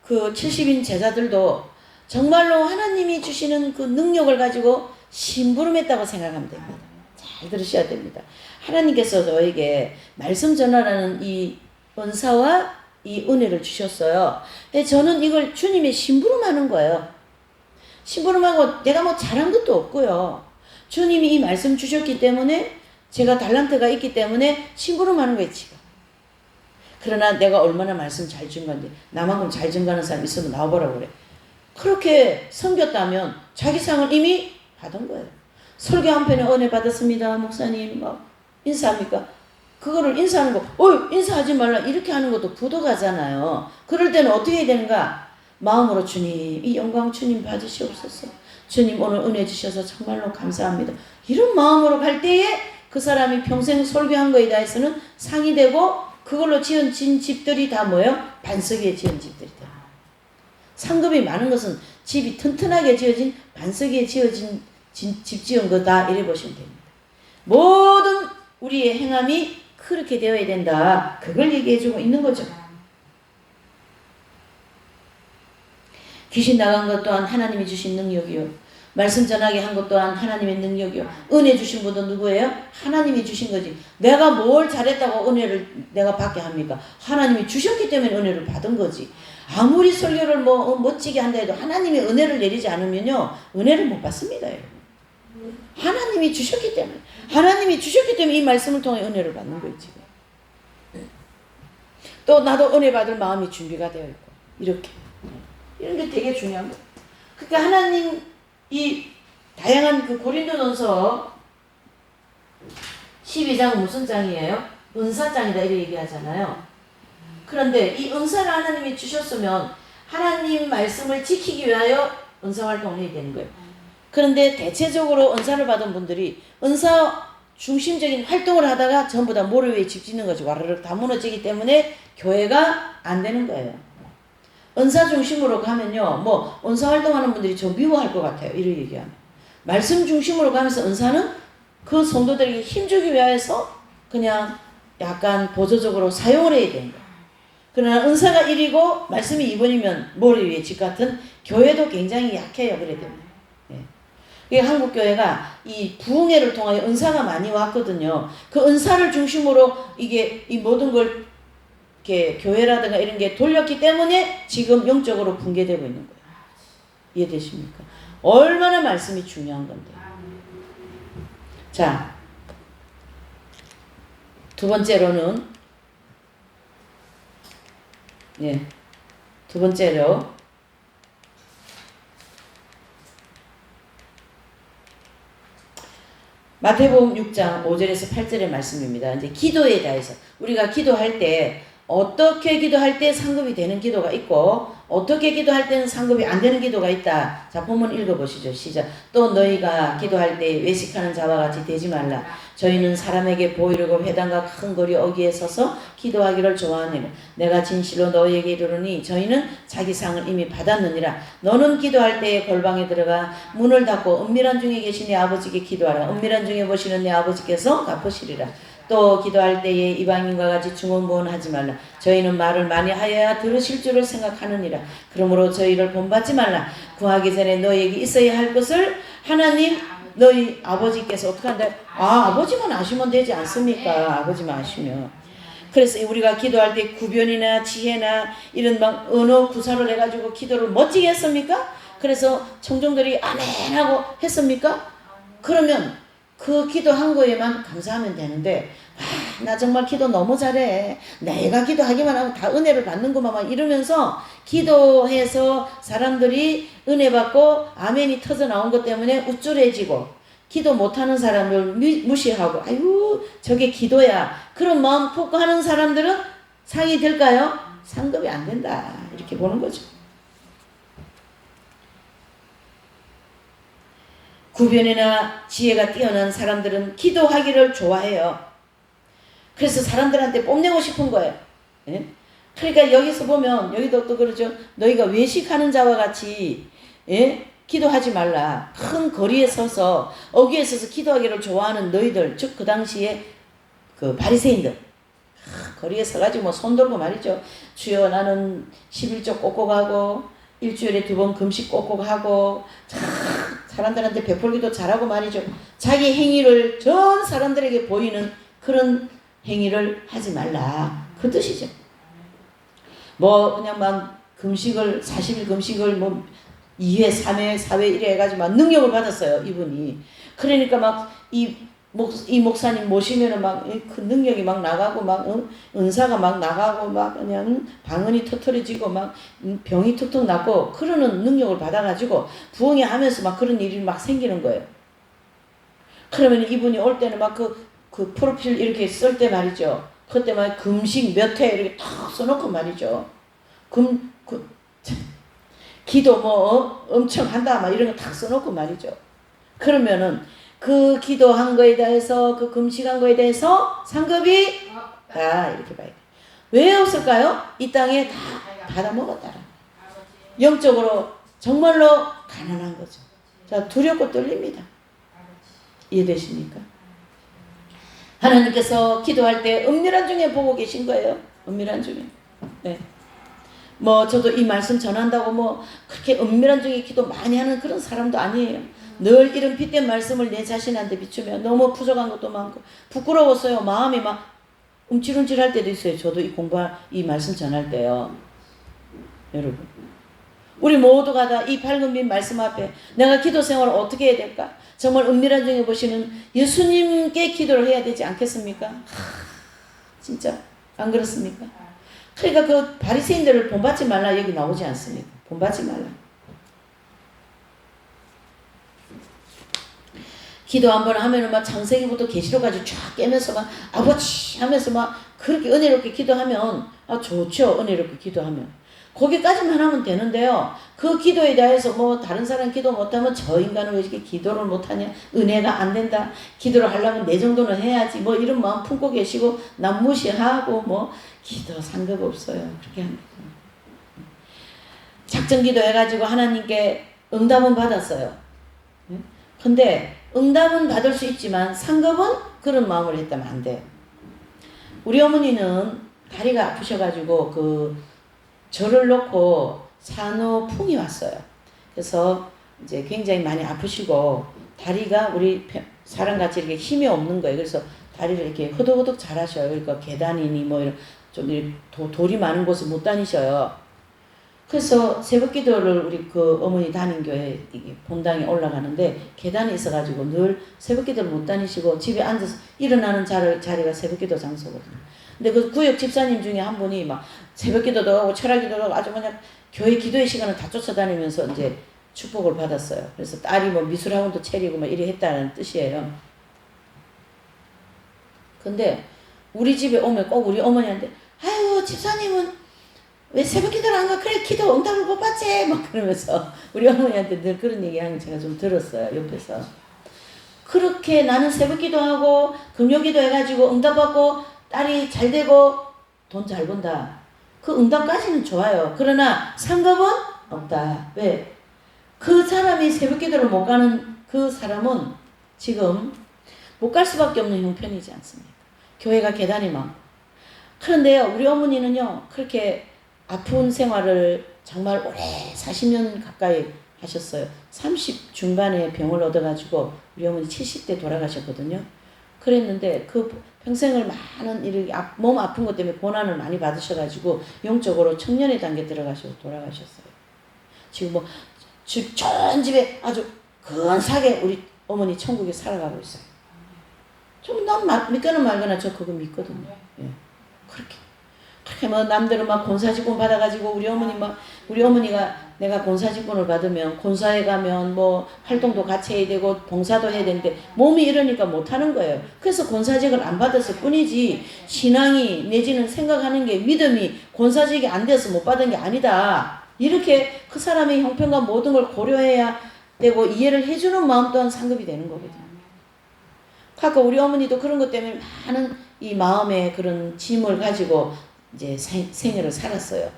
그 70인 제자들도 정말로 하나님이 주시는 그 능력을 가지고 심부름했다고 생각하면 됩니다. 잘 들으셔야 됩니다. 하나님께서 저에게 말씀 전하라는 이 은사와 이 은혜를 주셨어요. 저는 이걸 주님의 심부름하는 거예요. 심부름하고 내가 잘한 것도 없고요. 주님이 이 말씀 주셨기 때문에 제가 달란트가 있기 때문에 심부름하는 거예요. 지금. 그러나 내가 얼마나 말씀 잘 준 건데 나만큼 잘 증거하는 사람 있으면 나와보라고 그래. 그렇게 섬겼다면 자기 상을 이미 받은 거예요. 설교 한 편에 은혜 받았습니다. 목사님 막 인사합니까? 그거를 인사하는 거 인사하지 말라 이렇게 하는 것도 부도가잖아요. 그럴 때는 어떻게 해야 되는가? 마음으로 주님 이 영광 주님 받으시옵소서. 주님 오늘 은혜 주셔서 정말로 감사합니다. 이런 마음으로 갈 때에 그 사람이 평생 설교한 거에 대해서는 상이 되고 그걸로 지은 집들이 다 뭐예요? 반석 위에 지은 집들이 다. 상급이 많은 것은 집이 튼튼하게 지어진 반석 위에 지어진 집 지은 거다 이래 보시면 됩니다. 모든 우리의 행함이 그렇게 되어야 된다. 그걸 얘기해주고 있는 거죠. 귀신 나간 것 또한 하나님이 주신 능력이요. 말씀 전하게 한 것 또한 하나님의 능력이요. 은혜 주신 분도 누구예요? 하나님이 주신 거지. 내가 뭘 잘했다고 은혜를 내가 받게 합니까? 하나님이 주셨기 때문에 은혜를 받은 거지. 아무리 설교를 멋지게 한다 해도 하나님이 은혜를 내리지 않으면요. 은혜를 못 받습니다. 여러분. 하나님이 주셨기 때문에. 하나님이 주셨기 때문에 이 말씀을 통해 은혜를 받는 거예요. 지금. 또 나도 은혜 받을 마음이 준비가 되어 있고. 이렇게. 이런 게 되게 중요한 거예요. 그러니까 하나님 이 다양한 그 고린도전서 12장은 무슨 장이에요? 은사장이다 이렇게 얘기하잖아요. 그런데 이 은사를 하나님이 주셨으면 하나님 말씀을 지키기 위하여 은사활동을 해야 되는 거예요. 그런데 대체적으로 은사를 받은 분들이 은사 중심적인 활동을 하다가 전부 다 모래 위에 집 짓는 거지. 와르르 다 무너지기 때문에 교회가 안 되는 거예요. 은사 중심으로 가면요. 뭐 은사 활동하는 분들이 좀 미워할 것 같아요. 이렇게 얘기하면. 말씀 중심으로 가면서 은사는 그 성도들에게 힘주기 위해서 그냥 약간 보조적으로 사용을 해야 되는 거예요. 그러나 은사가 1이고 말씀이 2번이면 모래 위에 집 같은 교회도 굉장히 약해요. 그래야 됩니다. 예. 한국교회가 이 부흥회를 통하여 은사가 많이 왔거든요. 그 은사를 중심으로 이게 이 모든 걸 이렇게 교회라든가 이런 게 돌렸기 때문에 지금 영적으로 붕괴되고 있는 거예요. 이해되십니까? 얼마나 말씀이 중요한 건데. 자, 두 번째로는 두 번째로 마태복음 6장 5절에서 8절의 말씀입니다. 이제 기도에 대해서 우리가 기도할 때 어떻게 기도할 때 상급이 되는 기도가 있고 어떻게 기도할 때는 상급이 안 되는 기도가 있다. 자, 본문 읽어보시죠. 시작. 또 너희가 기도할 때 외식하는 자와 같이 되지 말라. 저희는 사람에게 보이려고 회당과 큰 거리 어귀에 서서 기도하기를 좋아하느니라. 내가 진실로 너희에게 이르노니 저희는 자기 상을 이미 받았느니라. 너는 기도할 때에 골방에 들어가 문을 닫고 은밀한 중에 계신 네 아버지께 기도하라. 은밀한 중에 보시는 네 아버지께서 갚으시리라. 또 기도할 때에 이방인과 같이 중언부언하지 말라. 저희는 말을 많이 하여야 들으실 줄을 생각하느니라. 그러므로 저희를 본받지 말라. 구하기 전에 너희에게 있어야 할 것을 하나님 너희 아버지께서 어떻게 한다? 아버지만 아시면 되지 않습니까? 아버지만 아시면. 그래서 우리가 기도할 때 구변이나 지혜나 이런 막 언어 구사를 해가지고 기도를 멋지게 했습니까? 그래서 청중들이 아멘 하고 했습니까? 그러면 그 기도한 거에만 감사하면 되는데 나 정말 기도 너무 잘해. 내가 기도하기만 하면 다 은혜를 받는구만 막 이러면서 기도해서 사람들이 은혜 받고 아멘이 터져 나온 것 때문에 우쭐해지고 기도 못하는 사람을 무시하고 아유 저게 기도야. 그런 마음 품고 하는 사람들은 상이 될까요? 상급이 안 된다. 이렇게 보는 거죠. 구변이나 지혜가 뛰어난 사람들은 기도하기를 좋아해요. 그래서 사람들한테 뽐내고 싶은 거예요. 예? 그러니까 여기서 보면 여기도 또 그러죠. 너희가 외식하는 자와 같이 기도하지 말라. 큰 거리에 서서 어귀에 서서 기도하기를 좋아하는 너희들, 즉 그 당시에 그 바리새인들 거리에 서가지고 뭐 손 들고 말이죠. 주여 나는 11조 꼭꼭 하고 일주일에 2번 금식 꼭꼭 하고 사람들한테 베풀기도 잘하고 말이죠. 자기 행위를 전 사람들에게 보이는 그런 행위를 하지 말라. 그 뜻이죠. 뭐 그냥 막 금식을 40일 금식을 뭐 2회 3회 4회 이래 해가지고 막 능력을 받았어요. 이분이. 그러니까 막 이 목사님 모시면은 막 그 능력이 막 나가고 막 은사가 막 나가고 막 그냥 방언이 터트려지고 막 병이 툭툭 났고 그러는 능력을 받아가지고 부흥회 하면서 막 그런 일이 막 생기는 거예요. 그러면 이분이 올 때는 막 그 프로필 이렇게 쓸 때 말이죠. 그때 막 금식 몇 회 이렇게 탁 써놓고 말이죠. 기도 뭐 엄청 한다 막 이런 거 탁 써놓고 말이죠. 그러면은 그 기도한 거에 대해서 그 금식한 거에 대해서 상급이 다 이렇게 봐야 돼. 왜 없을까요? 이 땅에 다 받아먹었다라. 영적으로 정말로 가난한 거죠. 자, 두렵고 떨립니다. 이해되십니까? 하나님께서 기도할 때 은밀한 중에 보고 계신 거예요. 은밀한 중에. 네. 뭐 저도 이 말씀 전한다고 뭐 그렇게 은밀한 중에 기도 많이 하는 그런 사람도 아니에요. 늘 이런 핏된 말씀을 내 자신한테 비추면 너무 부족한 것도 많고 부끄러웠어요. 마음이 막 움찔움찔할 때도 있어요. 저도 이 말씀 전할 때요. 여러분 우리 모두가 다 이 밝은 빛 말씀 앞에 내가 기도 생활을 어떻게 해야 될까? 정말 은밀한 중에 보시는 예수님께 기도를 해야 되지 않겠습니까? 진짜 안 그렇습니까? 그러니까 그 바리새인들을 본받지 말라 여기 나오지 않습니까? 본받지 말라. 기도 한번 하면은 막 창세기부터 계시록까지 쫙 깨면서 막 아버지 하면서 막 그렇게 은혜롭게 기도하면 좋죠. 은혜롭게 기도하면 거기까지만 하면 되는데요. 그 기도에 대해서 뭐 다른 사람 기도 못하면 저 인간은 왜 이렇게 기도를 못하냐, 은혜가 안 된다, 기도를 하려면 내 정도는 해야지, 뭐 이런 마음 품고 계시고 남 무시하고 뭐 기도 상관없어요. 그렇게 합니다. 작전 기도 해가지고 하나님께 응답은 받았어요. 근데 응답은 받을 수 있지만 상급은 그런 마음을 했다면 안 돼요. 우리 어머니는 다리가 아프셔가지고 그 저를 놓고 산후풍이 왔어요. 그래서 이제 굉장히 많이 아프시고 다리가 우리 사람같이 이렇게 힘이 없는 거예요. 그래서 다리를 이렇게 허덕허덕 잘하셔요. 그러니까 계단이니 뭐 이런 좀 돌이 많은 곳을 못 다니셔요. 그래서 새벽기도를 우리 그 어머니 다닌 교회 본당에 올라가는데 계단이 있어가지고 늘 새벽기도를 못 다니시고 집에 앉아서 일어나는 자리가 새벽기도 장소거든요. 근데 그 구역 집사님 중에 한 분이 막 새벽기도도 하고 철학기도도 하고 아주 그냥 교회 기도의 시간을 다 쫓아다니면서 이제 축복을 받았어요. 그래서 딸이 뭐 미술학원도 차리고 막 이래 했다는 뜻이에요. 근데 우리 집에 오면 꼭 우리 어머니한테 아유 집사님은 왜 새벽기도를 안 가? 그래 기도 응답을 못 받지? 막 그러면서 우리 어머니한테 늘 그런 얘기하는 제가 좀 들었어요. 옆에서. 그렇게 나는 새벽기도하고 금요기도 해가지고 응답받고 딸이 잘 되고 돈 잘 번다. 그 응답까지는 좋아요. 그러나 상급은 없다. 왜? 그 사람이 새벽기도를 못 가는 그 사람은 지금 못 갈 수밖에 없는 형편이지 않습니까? 교회가 계단이 많고. 그런데요 우리 어머니는요 그렇게 아픈 생활을 정말 오래 40년 가까이 하셨어요. 30 중반에 병을 얻어가지고 우리 어머니 70대 돌아가셨거든요. 그랬는데 그 평생을 많은 이렇게 몸 아픈 것 때문에 고난을 많이 받으셔가지고 영적으로 청년의 단계 들어가셔서 돌아가셨어요. 지금 뭐 전 집에 아주 근사하게 우리 어머니 천국에 살아가고 있어요. 좀 난 믿거나 말거나 저 그거 믿거든요. 예. 그렇게 뭐 남들은 막 권사직분 받아가지고 우리 어머니가 내가 권사직분을 받으면 권사에 가면 뭐 활동도 같이 해야 되고 봉사도 해야 되는데 몸이 이러니까 못하는 거예요. 그래서 권사직을 안 받았을 뿐이지 신앙이 내지는 생각하는 게 믿음이 권사직이 안 돼서 못 받은 게 아니다. 이렇게 그 사람의 형편과 모든 걸 고려해야 되고 이해를 해주는 마음 또한 상급이 되는 거거든요. 그러니까 우리 어머니도 그런 것 때문에 많은 이 마음의 그런 짐을 가지고 이제 생애를 살았어요.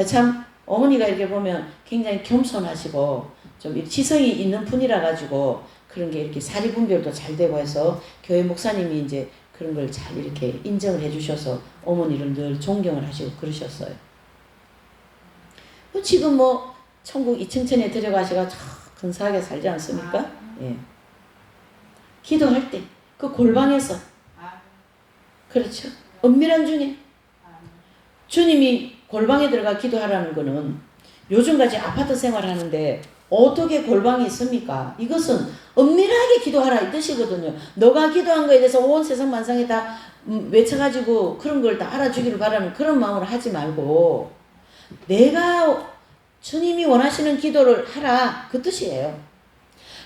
참 어머니가 이렇게 보면 굉장히 겸손하시고 좀 지성이 있는 분이라 가지고 그런 게 이렇게 사리 분별도 잘 되고 해서 교회 목사님이 이제 그런 걸 잘 이렇게 인정을 해주셔서 어머니를 늘 존경을 하시고 그러셨어요. 지금 뭐 천국 2층천에 들어가시가 근사하게 살지 않습니까? 예. 기도할 때 그 골방에서 그렇죠. 은밀한 중에 주님이 골방에 들어가 기도하라는 거는 요즘같이 아파트 생활하는데 어떻게 골방이 있습니까? 이것은 은밀하게 기도하라 이 뜻이거든요. 너가 기도한 거에 대해서 온 세상 만상에 다 외쳐가지고 그런 걸 다 알아주기를 바라는 그런 마음으로 하지 말고 내가 주님이 원하시는 기도를 하라 그 뜻이에요.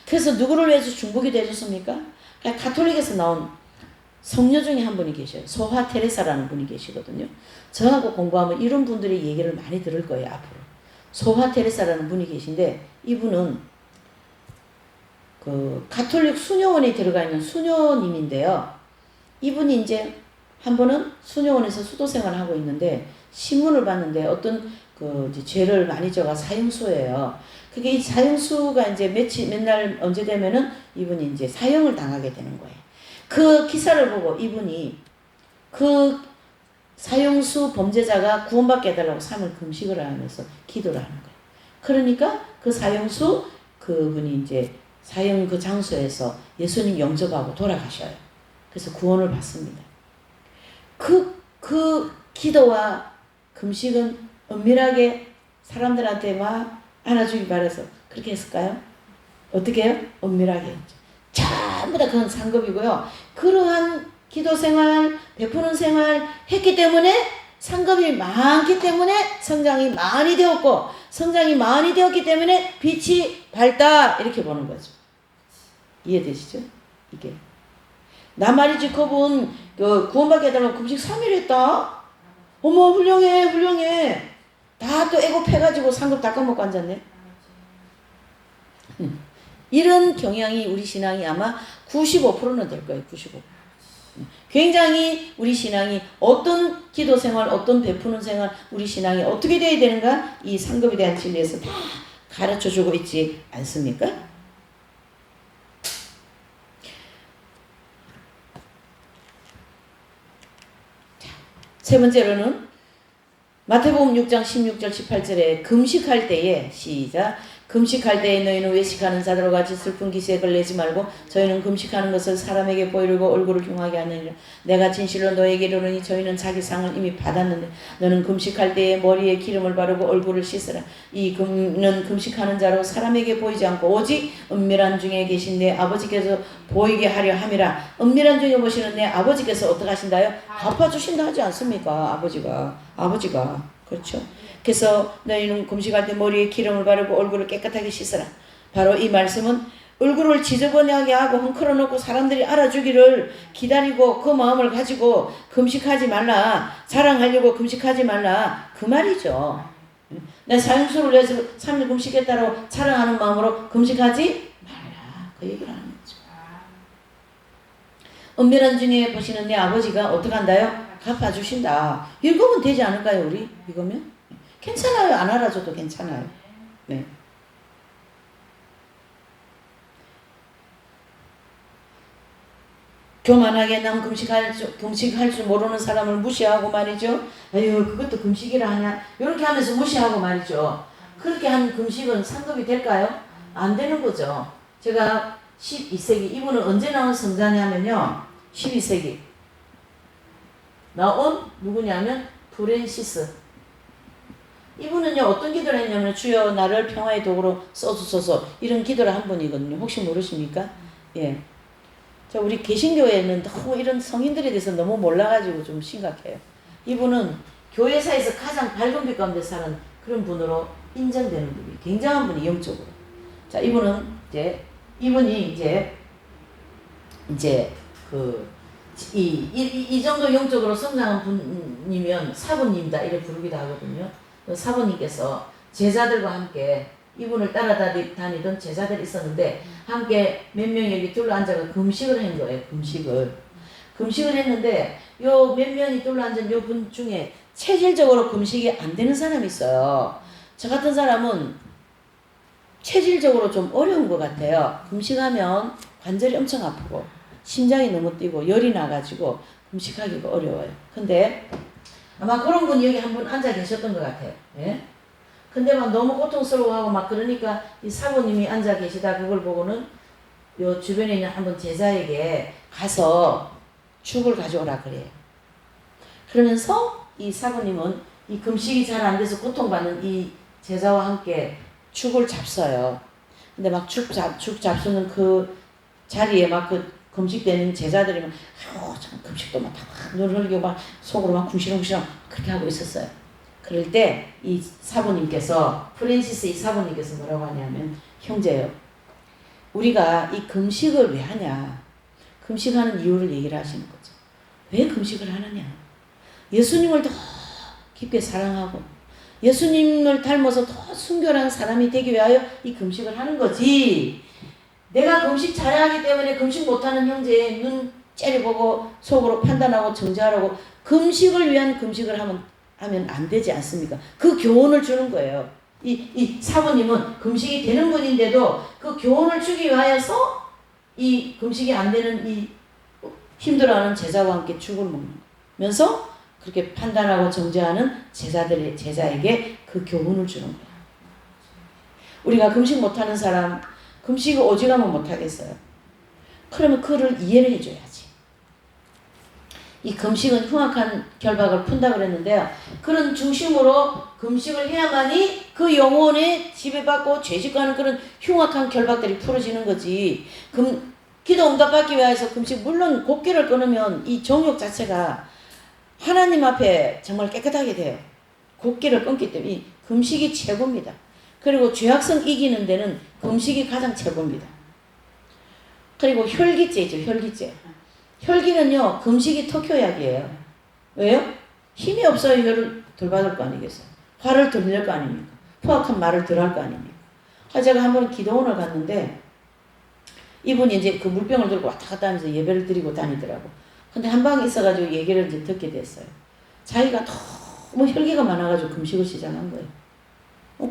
그래서 누구를 위해서 중보기도 해줬습니까? 가톨릭에서 나온 성녀 중에 한 분이 계셔요. 소화 테레사라는 분이 계시거든요. 저하고 공부하면 이런 분들의 얘기를 많이 들을 거예요. 앞으로. 소화 테레사라는 분이 계신데 이분은 그 가톨릭 수녀원에 들어가 있는 수녀님인데요. 이분이 이제 한 번은 수녀원에서 수도 생활을 하고 있는데 신문을 봤는데 어떤 그 이제 죄를 많이 져가 사형수예요. 그게 이 사형수가 이제 맨날 언제 되면은 이분이 이제 사형을 당하게 되는 거예요. 그 기사를 보고 이분이 그 사형수 범죄자가 구원받게 해달라고 3일 금식을 하면서 기도를 하는 거예요. 그러니까 그 사형수 그분이 이제 사형 그 장소에서 예수님 영접하고 돌아가셔요. 그래서 구원을 받습니다. 그 기도와 금식은 은밀하게 사람들한테 막 안아주기 바라서 그렇게 했을까요? 어떻게 해요? 은밀하게 했죠. 전부 다 그건 상급이고요. 그러한 기도 생활, 베푸는 생활 했기 때문에 상급이 많기 때문에 성장이 많이 되었고 성장이 많이 되었기 때문에 빛이 밝다 이렇게 보는 거죠. 이해되시죠? 이게 나말이 컵은 그 구원받게 해달라고 금식 3일 했다. 어머 훌륭해 훌륭해. 다 또 애고패가지고 상급 다 까먹고 앉았네. 이런 경향이 우리 신앙이 아마 95%는 될 거예요. 95%. 굉장히 우리 신앙이 어떤 기도 생활, 어떤 베푸는 생활, 우리 신앙이 어떻게 되어야 되는가? 이 상급에 대한 진리에서 다 가르쳐주고 있지 않습니까? 자, 세 번째로는 마태복음 6장 16절 18절에 금식할 때에 시작 금식할 때에 너희는 외식하는 자들과 같이 슬픈 기색을 내지 말고 저희는 금식하는 것을 사람에게 보이려고 얼굴을 흉하게 하느니라. 내가 진실로 너에게 이르노니 저희는 자기 상을 이미 받았는데 너는 금식할 때에 머리에 기름을 바르고 얼굴을 씻으라. 는 금식하는 자로 사람에게 보이지 않고 오직 은밀한 중에 계신 내 아버지께서 보이게 하려 함이라. 은밀한 중에 보시는 내 아버지께서 어떻게 하신다요? 갚아주신다 하지 않습니까? 아버지가 그렇죠. 그래서 너희는 금식할 때 머리에 기름을 바르고 얼굴을 깨끗하게 씻어라. 바로 이 말씀은 얼굴을 지저분하게 하고 헝클어 놓고 사람들이 알아주기를 기다리고 그 마음을 가지고 금식하지 말라. 자랑하려고 금식하지 말라. 그 말이죠. 내 사형수를 위해서 3일 금식했다고 자랑하는 마음으로 금식하지 말라. 그 얘기를 하는 거죠. 은밀한 중에 보시는 내 아버지가 어떻게 한다요? 갚아주신다. 읽으면 되지 않을까요? 우리 읽으면? 괜찮아요. 안 알아줘도 괜찮아요. 네. 교만하게 난 금식할 줄 모르는 사람을 무시하고 말이죠. 아유 그것도 금식이라 하냐. 이렇게 하면서 무시하고 말이죠. 그렇게 한 금식은 상급이 될까요? 안 되는 거죠. 제가 12세기 이분은 언제 나온 성자냐면요. 12세기 나온 누구냐면 프랜시스. 이분은요 어떤 기도를 했냐면 주여 나를 평화의 도구로 써주소서 이런 기도를 한 분이거든요. 혹시 모르십니까? 예. 자 우리 개신교회는 너무 이런 성인들에 대해서 너무 몰라가지고 좀 심각해요. 이분은 교회사에서 가장 밝은 빛 가운데 사는 그런 분으로 인정되는 분이 굉장한 분이 영적으로. 자 이분은 이분이 이 정도 영적으로 성장한 분이면 사부님이다 이렇게 부르기도 하거든요. 사부님께서 제자들과 함께 이분을 따라다니던 제자들이 있었는데 함께 몇 명이 여기 둘러앉아서 금식을 한 거예요. 금식을 했는데 요 몇 명이 둘러앉은 요 분 중에 체질적으로 금식이 안 되는 사람이 있어요. 저 같은 사람은 체질적으로 좀 어려운 것 같아요. 금식하면 관절이 엄청 아프고 심장이 너무 뛰고 열이 나가지고 금식하기가 어려워요. 근데 아마 그런 분이 여기 한 분 앉아 계셨던 것 같아요. 예? 근데 막 너무 고통스러워하고 막 그러니까 이 사부님이 앉아 계시다 그걸 보고는 요 주변에 있는 한 분 제자에게 가서 죽을 가져오라 그래요. 그러면서 이 사부님은 이 금식이 잘 안 돼서 고통받는 이 제자와 함께 죽을 잡숴요. 근데 막 죽 잡수는 그 자리에 막 그 금식되는 제자들이 막 참 금식도 막 눈을 흘리고 막 속으로 막 궁시렁궁시렁 그렇게 하고 있었어요. 그럴 때 이 사부님께서 프랜시스 이 사부님께서 뭐라고 하냐면 형제요. 우리가 이 금식을 왜 하냐. 금식하는 이유를 얘기를 하시는 거죠. 왜 금식을 하느냐. 예수님을 더 깊게 사랑하고 예수님을 닮아서 더 순결한 사람이 되기 위하여 이 금식을 하는 거지. 내가 금식 잘하기 때문에 금식 못하는 형제의 눈 째려보고 속으로 판단하고 정죄하라고 금식을 위한 금식을 하면 안 되지 않습니까? 그 교훈을 주는 거예요. 이 사부님은 금식이 되는 분인데도 그 교훈을 주기 위하여서 이 금식이 안 되는 이 힘들어하는 제자와 함께 죽을 먹으면서 그렇게 판단하고 정죄하는 제자에게 그 교훈을 주는 거예요. 우리가 금식 못하는 사람 금식을 오직하면 못하겠어요. 그러면 그를 이해를 해줘야지. 이 금식은 흉악한 결박을 푼다 그랬는데요. 그런 중심으로 금식을 해야만이 그 영혼에 지배받고 죄짓고하는 그런 흉악한 결박들이 풀어지는 거지. 기도 응답받기 위해서 금식 물론 곡기를 끊으면 이 정욕 자체가 하나님 앞에 정말 깨끗하게 돼요. 곡기를 끊기 때문에 금식이 최고입니다. 그리고 죄악성 이기는 데는 금식이 가장 최고입니다. 그리고 혈기죄 있죠. 혈기죄. 혈기는요. 금식이 특효약이에요. 왜요? 힘이 없어야 혈을 덜 받을 거 아니겠어요. 화를 덜 낼 거 아닙니까. 포악한 말을 덜 할 거 아닙니까. 제가 한번 기도원을 갔는데 이분이 이제 그 물병을 들고 왔다 갔다 하면서 예배를 드리고 다니더라고. 근데 한 방에 있어가지고 얘기를 이제 듣게 됐어요. 자기가 너무 혈기가 많아가지고 금식을 시작한 거예요.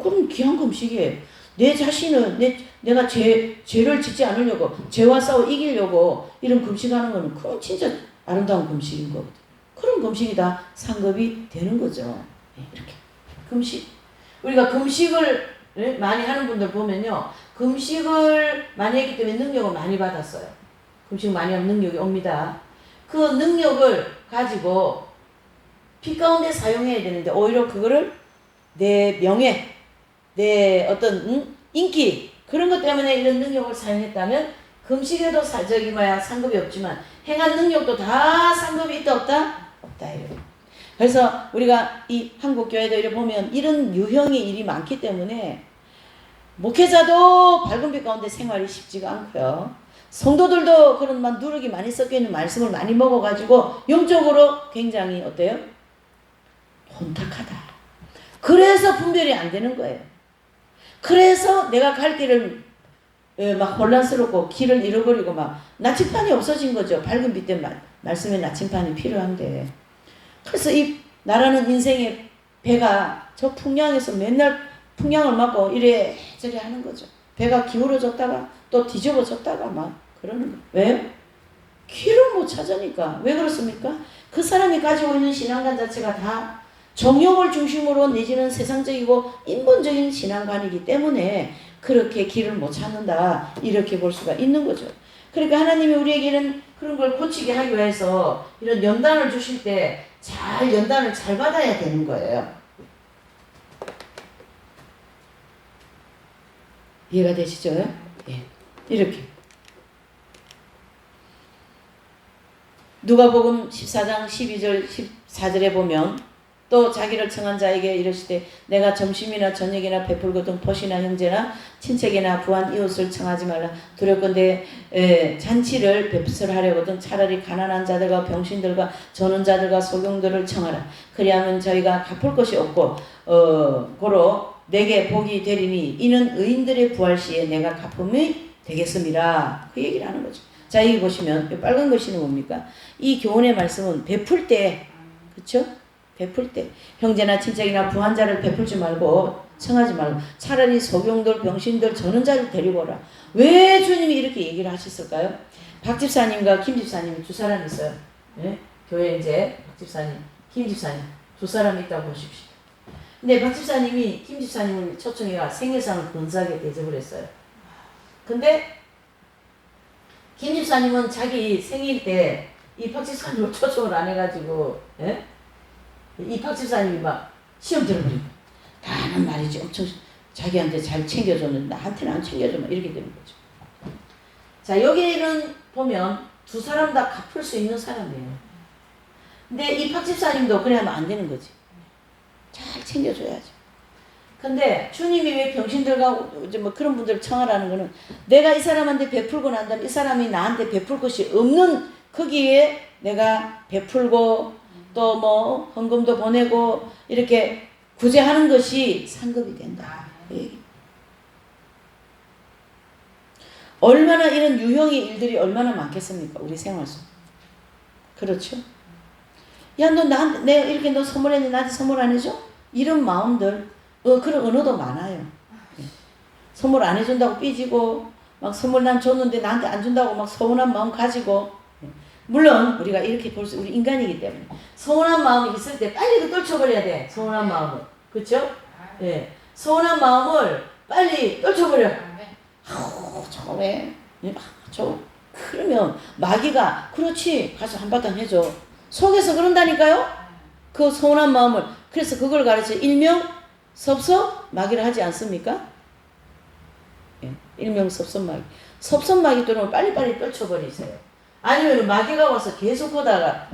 그럼 귀한 금식이에요. 내 자신을 내가 죄를 짓지 않으려고 죄와 싸워 이기려고 이런 금식하는 거는 그건 진짜 아름다운 금식인 거거든. 그런 금식이 다 상급이 되는 거죠. 이렇게 금식. 우리가 금식을 많이 하는 분들 보면요. 금식을 많이 했기 때문에 능력을 많이 받았어요. 금식 많이 하면 능력이 옵니다. 그 능력을 가지고 피 가운데 사용해야 되는데 오히려 그거를 내 명예, 내 어떤 인기 그런 것 때문에 이런 능력을 사용했다면 금식에도 상급이 없지만 행한 능력도 다 상급이 있다 없다? 없다 이래요. 그래서 우리가 이 한국 교회도 이렇게 보면 이런 유형의 일이 많기 때문에 목회자도 밝은 빛 가운데 생활이 쉽지가 않고요. 성도들도 그런 막 누룩이 많이 섞여있는 말씀을 많이 먹어가지고 영적으로 굉장히 어때요? 혼탁하다. 그래서 분별이 안 되는 거예요. 그래서 내가 갈 길을 막 혼란스럽고 길을 잃어버리고 막 나침판이 없어진 거죠. 밝은 빛 때문에 말씀의 나침판이 필요한데. 그래서 이 나라는 인생의 배가 저 풍량에서 맨날 풍량을 맞고 이래저래 하는 거죠. 배가 기울어졌다가 또 뒤집어졌다가 막 그러는 거예요. 왜요? 길을 못 찾으니까. 왜 그렇습니까? 그 사람이 가지고 있는 신앙관 자체가 다 정욕을 중심으로 내지는 세상적이고 인본적인 신앙관이기 때문에 그렇게 길을 못 찾는다. 이렇게 볼 수가 있는 거죠. 그러니까 하나님이 우리에게는 그런 걸 고치게 하기 위해서 이런 연단을 주실 때 연단을 잘 받아야 되는 거예요. 이해가 되시죠? 예. 이렇게. 누가복음 14장 12절 14절에 보면 또 자기를 청한 자에게 이르시되 내가 점심이나 저녁이나 베풀거든 벗이나 형제나 친척이나 부한 이웃을 청하지 말라. 두렵건대 잔치를 베풀하려거든 차라리 가난한 자들과 병신들과 저는 자들과 소경들을 청하라. 그리하면 저희가 갚을 것이 없고 고로 내게 복이 되리니 이는 의인들의 부활 시에 내가 갚음이 되겠음이라. 그 얘기를 하는 거죠. 자, 여기 보시면 빨간 글씨는 뭡니까? 이 교훈의 말씀은 베풀 때, 그렇죠? 베풀 때 형제나 친척이나 부한 자를 베풀지 말고 청하지 말고 차라리 소경들, 병신들, 저는 자를 데리고 오라. 왜 주님이 이렇게 얘기를 하셨을까요? 박 집사님과 김 집사님이 두 사람 있어요. 네? 교회 이제 박 집사님, 김 집사님 두 사람 있다고 보십시오. 근데 박 집사님이 김 집사님을 초청해가 생일상을 근사하게 대접을 했어요. 근데 김 집사님은 자기 생일 때 이 박 집사님을 초청을 안 해가지고 이 박 집사님이 막 시험 들어버리고 나는 말이지 엄청 자기한테 잘 챙겨줬는데 나한테는 안 챙겨줘 막 이렇게 되는 거죠. 자, 여기는 보면 두 사람 다 갚을 수 있는 사람이에요. 근데 이 박 집사님도 그래 하면 안 되는 거지. 잘 챙겨줘야죠. 근데 주님이 왜 병신들과 뭐 그런 분들을 청하라는 거는 내가 이 사람한테 베풀고 난 다음에 이 사람이 나한테 베풀 것이 없는 거기에 내가 베풀고 또 뭐 헌금도 보내고 이렇게 구제하는 것이 상급이 된다. 얼마나 이런 유형의 일들이 얼마나 많겠습니까? 우리 생활 속. 그렇죠? 야, 너 나한테 내가 이렇게 너 선물했는데 나한테 선물 안 해줘? 이런 마음들 그런 언어도 많아요. 선물 안 해준다고 삐지고 막 선물 난 줬는데 나한테 안 준다고 막 서운한 마음 가지고 물론 우리가 이렇게 볼 수 우리 인간이기 때문에 서운한 마음이 있을 때 빨리 그 떨쳐버려야 돼. 서운한 마음을. 그렇죠? 예. 서운한 마음을 빨리 떨쳐버려. 아우 저거 왜? 그러면 마귀가 그렇지 가서 한바탕 해줘. 속에서 그런다니까요. 그 서운한 마음을. 그래서 그걸 가르쳐 일명 섭섭마귀를 하지 않습니까? 예, 일명 섭섭마귀. 섭섭마귀 들어오면 빨리빨리 떨쳐버리세요. 아니면 마귀가 와서 계속 보다가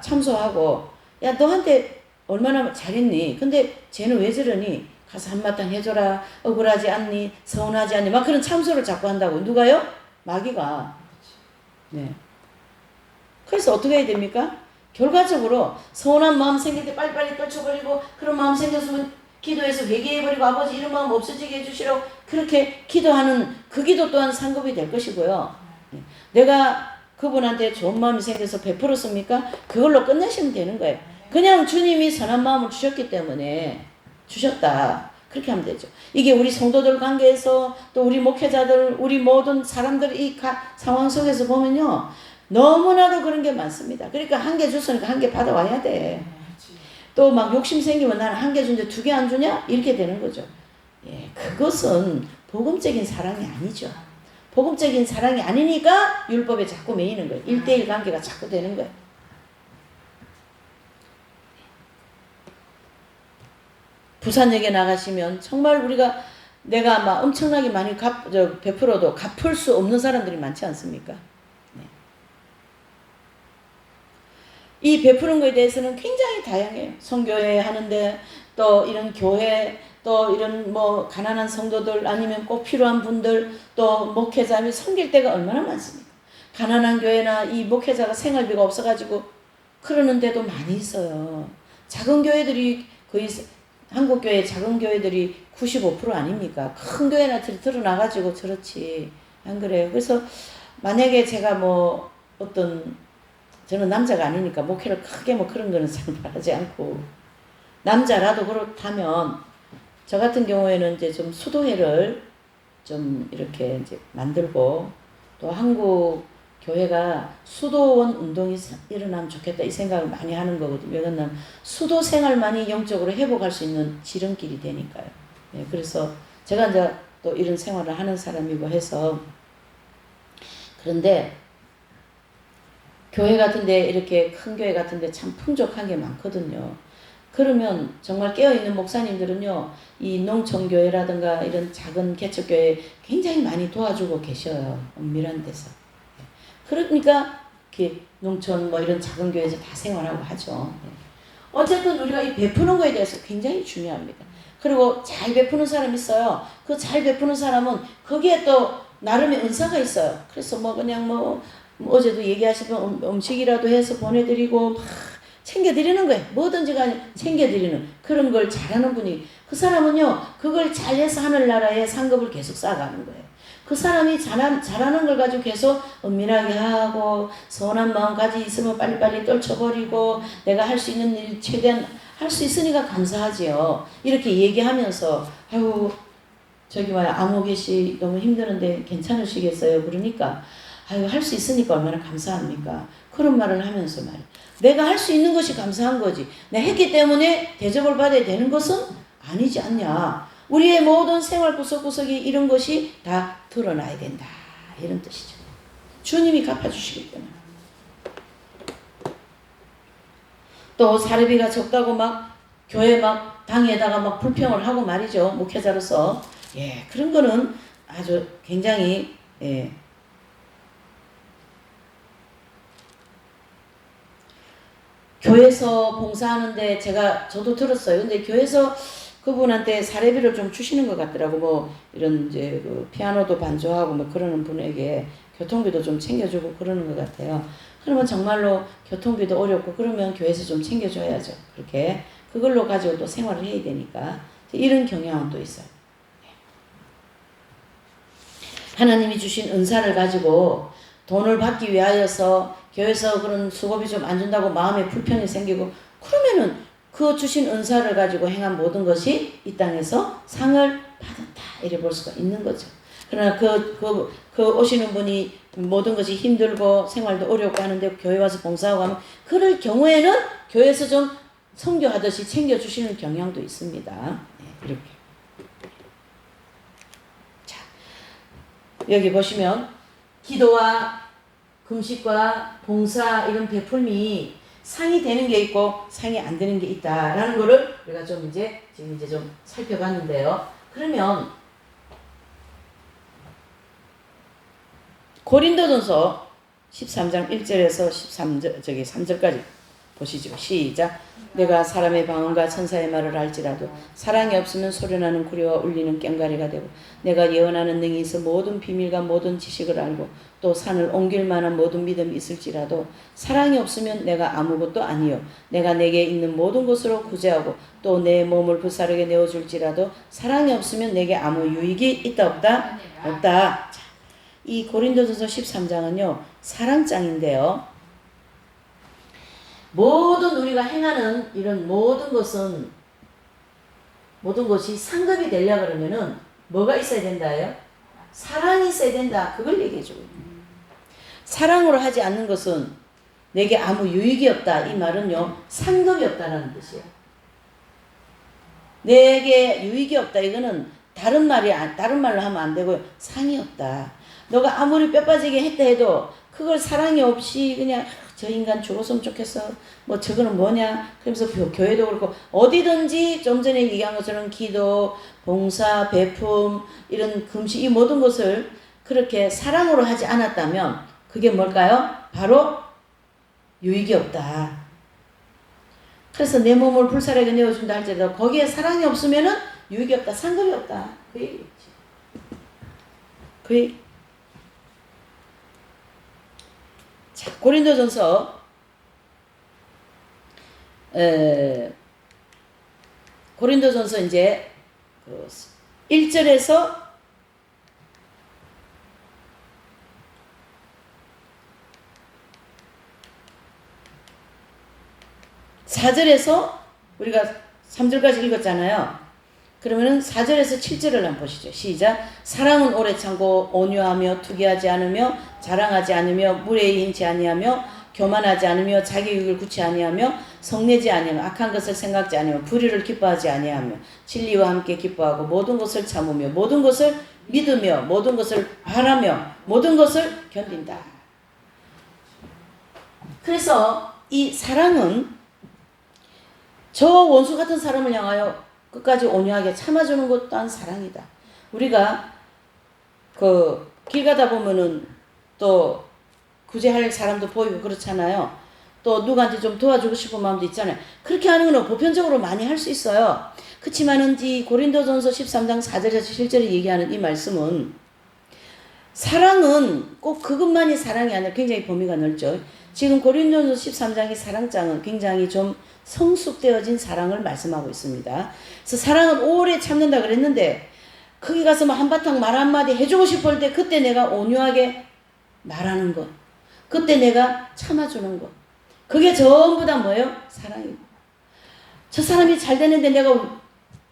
참소하고 야 너한테 얼마나 잘했니? 근데 쟤는 왜 저러니? 가서 한마당 해줘라. 억울하지 않니? 서운하지 않니? 막 그런 참소를 자꾸 한다고. 누가요? 마귀가. 네. 그래서 어떻게 해야 됩니까? 결과적으로 서운한 마음 생길 때 빨리빨리 떨쳐버리고, 그런 마음 생겼으면 기도해서 회개해버리고, 아버지 이런 마음 없어지게 해주시라고 그렇게 기도하는 그 기도 또한 상급이 될 것이고요. 내가 그분한테 좋은 마음이 생겨서 베풀었습니까? 그걸로 끝내시면 되는 거예요. 그냥 주님이 선한 마음을 주셨기 때문에 주셨다. 그렇게 하면 되죠. 이게 우리 성도들 관계에서 또 우리 목회자들, 우리 모든 사람들 이 상황 속에서 보면요. 너무나도 그런 게 많습니다. 그러니까 한 개 줬으니까 한 개 받아와야 돼. 또 막 욕심 생기면 나는 한 개 준데 두 개 안 주냐? 이렇게 되는 거죠. 예, 그것은 복음적인 사랑이 아니죠. 복음적인 사랑이 아니니까 율법에 자꾸 매이는 거예요. 1대1 관계가 자꾸 되는 거예요. 부산역에 나가시면 정말 우리가 내가 막 엄청나게 많이 베풀어도 갚을 수 없는 사람들이 많지 않습니까? 네. 이 베푸는 것에 대해서는 굉장히 다양해요. 선교회 하는데 또 이런 교회 또 이런 뭐 가난한 성도들 아니면 꼭 필요한 분들 또 목회자 섬길 때가 얼마나 많습니까? 가난한 교회나 이 목회자가 생활비가 없어가지고 그러는데도 많이 있어요. 작은 교회들이 거의 한국 교회 작은 교회들이 95% 아닙니까? 큰 교회나 드러나가지고 저렇지 안 그래요. 그래서 만약에 제가 뭐 저는 남자가 아니니까 목회를 크게 뭐 그런 거는 잘 바라지 않고 남자라도 그렇다면 저 같은 경우에는 이제 좀 수도회를 좀 이렇게 이제 만들고 또 한국 교회가 수도원 운동이 일어나면 좋겠다 이 생각을 많이 하는 거거든요. 왜냐면 수도 생활만이 영적으로 회복할 수 있는 지름길이 되니까요. 네, 그래서 제가 이제 또 이런 생활을 하는 사람이고 해서 그런데 교회 같은데 이렇게 큰 교회 같은데 참 풍족한 게 많거든요. 그러면 정말 깨어있는 목사님들은요, 이 농촌교회라든가 이런 작은 개척교회 굉장히 많이 도와주고 계셔요. 엄밀한 데서. 그러니까 이렇게 농촌 뭐 이런 작은 교회에서 다 생활하고 하죠. 어쨌든 우리가 이 베푸는 거에 대해서 굉장히 중요합니다. 그리고 잘 베푸는 사람이 있어요. 그 잘 베푸는 사람은 거기에 또 나름의 은사가 있어요. 그래서 뭐 그냥 뭐 어제도 얘기하시던 음식이라도 해서 보내드리고 막 챙겨드리는 거예요. 뭐든지 간에 챙겨드리는 그런 걸 잘하는 분이 그 사람은요 그걸 잘해서 하늘나라에 상급을 계속 쌓아가는 거예요. 그 사람이 잘하는 걸 가지고 계속 은밀하게 하고 서운한 마음까지 있으면 빨리빨리 떨쳐버리고 내가 할 수 있는 일 최대한 할 수 있으니까 감사하지요. 이렇게 얘기하면서 아유 저기 뭐야 아무개 씨 너무 힘드는데 괜찮으시겠어요? 그러니까 아유 할 수 있으니까 얼마나 감사합니까? 그런 말을 하면서 말이야. 내가 할 수 있는 것이 감사한 거지. 내가 했기 때문에 대접을 받아야 되는 것은 아니지 않냐. 우리의 모든 생활 구석구석이 이런 것이 다 드러나야 된다. 이런 뜻이죠. 주님이 갚아주시기 때문에. 또 사례비가 적다고 막 교회 막 당에다가 막 불평을 하고 말이죠. 목회자로서. 예, 그런 거는 아주 굉장히 예. 교회에서 봉사하는데 저도 들었어요. 근데 교회에서 그분한테 사례비를 좀 주시는 것 같더라고. 뭐 이런 이제 그 피아노도 반주하고 뭐 그러는 분에게 교통비도 좀 챙겨주고 그러는 것 같아요. 그러면 정말로 교통비도 어렵고 그러면 교회에서 좀 챙겨줘야죠. 그렇게 그걸로 가지고 또 생활을 해야 되니까 이런 경향은 또 있어요. 하나님이 주신 은사를 가지고 돈을 받기 위하여서 교회에서 그런 수고비 좀 안 준다고 마음에 불평이 생기고 그러면은 그 주신 은사를 가지고 행한 모든 것이 이 땅에서 상을 받았다 이래 볼 수가 있는 거죠. 그러나 그 오시는 분이 모든 것이 힘들고 생활도 어렵고 하는데 교회 와서 봉사하고 하면 그럴 경우에는 교회에서 좀 선교하듯이 챙겨주시는 경향도 있습니다. 네, 이렇게. 자, 여기 보시면 기도와 금식과 봉사 이런 베풀미 상이 되는 게 있고 상이 안 되는 게 있다라는 거를 우리가 좀 지금 좀 살펴봤는데요. 그러면 고린도전서 13장 1절에서 3절까지 보시죠. 시작. 내가 사람의 방언과 천사의 말을 알지라도 사랑이 없으면 소리나는 구려와 울리는 꽹과리가 되고 내가 예언하는 능이 있어 모든 비밀과 모든 지식을 알고 또 산을 옮길 만한 모든 믿음이 있을지라도 사랑이 없으면 내가 아무것도 아니요 내가 내게 있는 모든 것으로 구제하고 또 내 몸을 불사르게 내어줄지라도 사랑이 없으면 내게 아무 유익이 있다 없다? 없다. 자, 이 고린도전서 13장은요 사랑장인데요. 모든 우리가 행하는 이런 모든 것이 상급이 되려고 그러면은 뭐가 있어야 된다요? 사랑이 있어야 된다. 그걸 얘기해주고 있는 사랑으로 하지 않는 것은 내게 아무 유익이 없다. 이 말은요 상급이 없다라는 뜻이에요. 내게 유익이 없다. 이거는 다른 말로 하면 안 되고요. 상이 없다. 너가 아무리 뼈 빠지게 했다 해도 그걸 사랑이 없이 그냥 저 인간 죽었으면 좋겠어. 뭐 저거는 뭐냐. 그러면서 교회도 그렇고 어디든지 좀 전에 얘기한 것처럼 기도, 봉사, 베품, 이런 금식 이 모든 것을 그렇게 사랑으로 하지 않았다면 그게 뭘까요? 바로 유익이 없다. 그래서 내 몸을 불사르게 내어준다 할지라도 거기에 사랑이 없으면은 유익이 없다. 상급이 없다. 그 얘기겠지. 그 얘기. 자, 고린도전서 고린도전서 이제 1절에서 4절에서 우리가 3절까지 읽었잖아요. 그러면은 4절에서 7절을 한번 보시죠. 시작. 사랑은 오래 참고 온유하며 투기하지 않으며 자랑하지 않으며 무례히 행치 아니하며 교만하지 않으며 자기 유익을 구치 아니하며 성내지 아니하며 악한 것을 생각지 아니하며 불의를 기뻐하지 아니하며 진리와 함께 기뻐하고 모든 것을 참으며 모든 것을 믿으며 모든 것을 바라며 모든 것을 견딘다. 그래서 이 사랑은 저 원수 같은 사람을 향하여 끝까지 온유하게 참아주는 것 또한 사랑이다. 우리가 길 가다 보면은 또 구제할 사람도 보이고 그렇잖아요. 또 누구한테 좀 도와주고 싶은 마음도 있잖아요. 그렇게 하는 건 보편적으로 많이 할 수 있어요. 그렇지만은 이 고린도전서 13장 4절에서 7절에 얘기하는 이 말씀은 사랑은 꼭 그것만이 사랑이 아니라 굉장히 범위가 넓죠. 지금 고린도전서 13장의 사랑장은 굉장히 좀 성숙되어진 사랑을 말씀하고 있습니다. 그래서 사랑은 오래 참는다 그랬는데 거기 가서 뭐 한바탕 말 한마디 해주고 싶을 때 그때 내가 온유하게 말하는 것, 그때 내가 참아주는 것, 그게 전부 다 뭐예요? 사랑이고. 저 사람이 잘 되는데 내가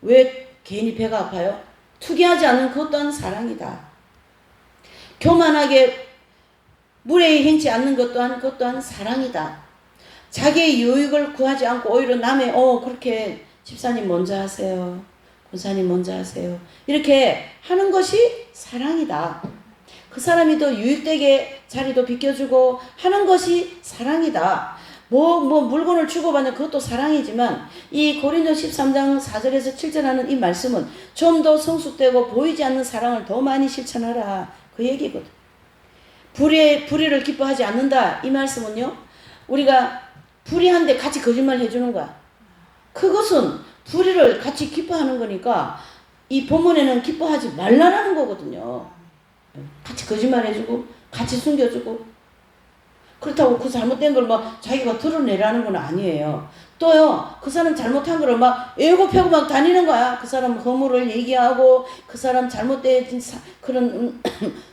왜 괜히 배가 아파요? 투기하지 않는 그것 또한 사랑이다. 교만하게 무례히 행치 않는 것 또한 사랑이다. 자기의 유익을 구하지 않고 오히려 남의 그렇게 집사님 먼저 하세요. 권사님 먼저 하세요. 이렇게 하는 것이 사랑이다. 그 사람이 더 유익되게 자리도 비켜주고 하는 것이 사랑이다. 물건을 주고받는 그것도 사랑이지만 이 고린도 13장 4절에서 7절 하는 이 말씀은 좀 더 성숙되고 보이지 않는 사랑을 더 많이 실천하라. 그 얘기거든. 불의를 기뻐하지 않는다. 이 말씀은요. 우리가 불의한데 같이 거짓말 해주는 거야. 그것은 불의를 같이 기뻐하는 거니까 이 본문에는 기뻐하지 말라는 거거든요. 같이 거짓말 해주고 같이 숨겨주고 그렇다고 그 잘못된 걸 막 자기가 드러내라는 건 아니에요. 또요 그 사람 잘못한 거를 막 애고패고 막 다니는 거야. 그 사람 허물을 얘기하고 그 사람 잘못된 그런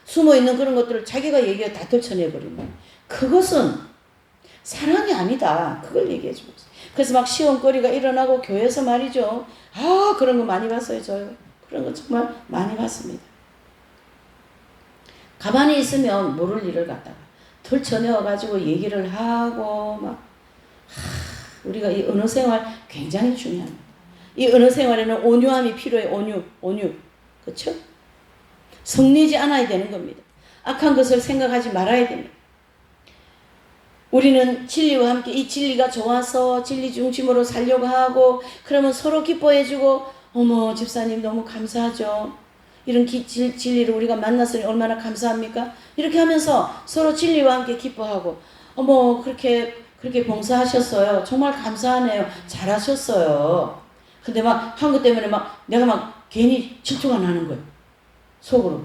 숨어있는 그런 것들을 자기가 얘기해 다 떨쳐내버리면 그것은 사랑이 아니다. 그걸 얘기해주고 있어요. 그래서 막 시험거리가 일어나고 교회에서 말이죠. 그런 거 많이 봤어요. 저요. 그런 거 정말 많이 봤습니다. 가만히 있으면 모를 일을 갖다가 덜쳐내어가지고 얘기를 하고 우리가 이 언어 생활 굉장히 중요합니다. 이 언어 생활에는 온유함이 필요해. 온유. 그렇죠? 성내지 않아야 되는 겁니다. 악한 것을 생각하지 말아야 됩니다. 우리는 진리와 함께 이 진리가 좋아서 진리 중심으로 살려고 하고 그러면 서로 기뻐해주고 어머 집사님 너무 감사하죠. 이런 진리를 우리가 만났으니 얼마나 감사합니까? 이렇게 하면서 서로 진리와 함께 기뻐하고 어머 그렇게 그렇게 봉사하셨어요. 정말 감사하네요. 잘하셨어요. 근데 막 한 것 때문에 막 내가 막 괜히 질투가 나는 거예요. 속으로.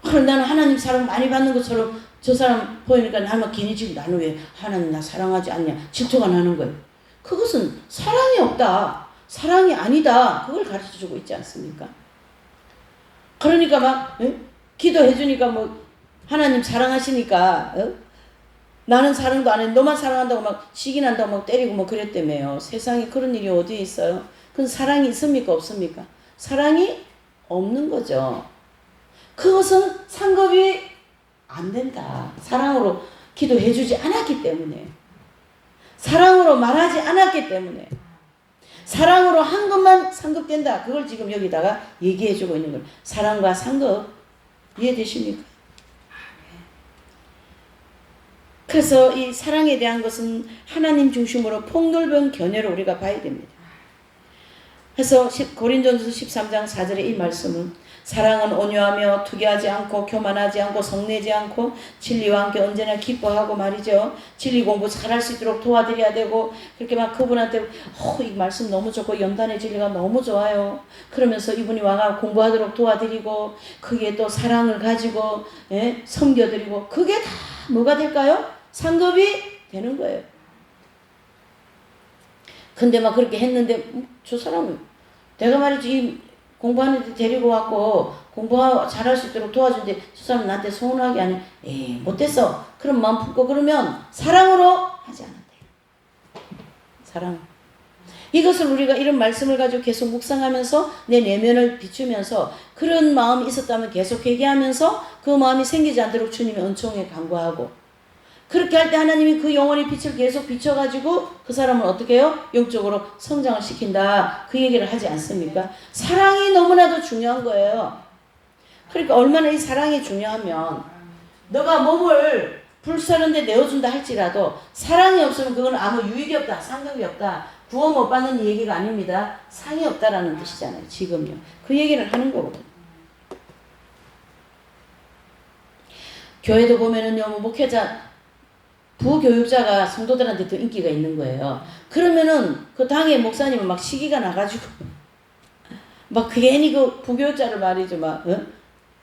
그럼 나는 하나님 사랑 많이 받는 것처럼 저 사람 보이니까 나는 막 괜히 지금 나는 왜 하나님 나 사랑하지 않냐 질투가 나는 거예요. 그것은 사랑이 없다. 사랑이 아니다. 그걸 가르쳐주고 있지 않습니까? 그러니까 막 기도해 주니까 뭐 하나님 사랑하시니까 나는 사랑도 안 해. 너만 사랑한다고 막 시기난다고 막 때리고 뭐 그랬다며요. 세상에 그런 일이 어디에 있어요? 그건 사랑이 있습니까? 없습니까? 사랑이 없는 거죠. 그것은 상급이 안 된다. 사랑으로 기도해 주지 않았기 때문에. 사랑으로 말하지 않았기 때문에. 사랑으로 한 것만 상급된다. 그걸 지금 여기다가 얘기해 주고 있는 거예요. 사랑과 상급 이해되십니까? 그래서 이 사랑에 대한 것은 하나님 중심으로 폭넓은 견해로 우리가 봐야 됩니다. 그래서 고린도전서 13장 4절에 이 말씀은 사랑은 온유하며 투기하지 않고 교만하지 않고 성내지 않고 진리와 함께 언제나 기뻐하고 말이죠. 진리 공부 잘할 수 있도록 도와드려야 되고 그렇게 막 그분한테 이 말씀 너무 좋고 연단의 진리가 너무 좋아요. 그러면서 이분이 와가 공부하도록 도와드리고 그게 또 사랑을 가지고 섬겨드리고 그게 다 뭐가 될까요? 상급이 되는 거예요. 근데 막 그렇게 했는데 저 사람은 내가 말이지 공부하는데 데리고 왔고 공부 잘할 수 있도록 도와주는데 저 사람 나한테 서운하게 하니 못됐어. 그런 마음 품고 그러면 사랑으로 하지 않았대요. 사랑. 이것을 우리가 이런 말씀을 가지고 계속 묵상하면서 내 내면을 비추면서 그런 마음이 있었다면 계속 회개하면서 그 마음이 생기지 않도록 주님의 은총에 간구하고 그렇게 할 때 하나님이 그 영혼의 빛을 계속 비춰가지고 그 사람을 어떻게 해요? 영적으로 성장을 시킨다. 그 얘기를 하지 않습니까? 사랑이 너무나도 중요한 거예요. 그러니까 얼마나 이 사랑이 중요하면 너가 몸을 불사른데 내어준다 할지라도 사랑이 없으면 그건 아무 유익이 없다. 상급이 없다. 구원 못 받는 얘기가 아닙니다. 상이 없다라는 뜻이잖아요. 지금요. 그 얘기를 하는 거거든요. 교회도 보면은요. 목회자 부교육자가 성도들한테 더 인기가 있는 거예요. 그러면은 그 당의 목사님은 막 시기가 나가지고 막 괜히 그 부교육자를 말이죠 막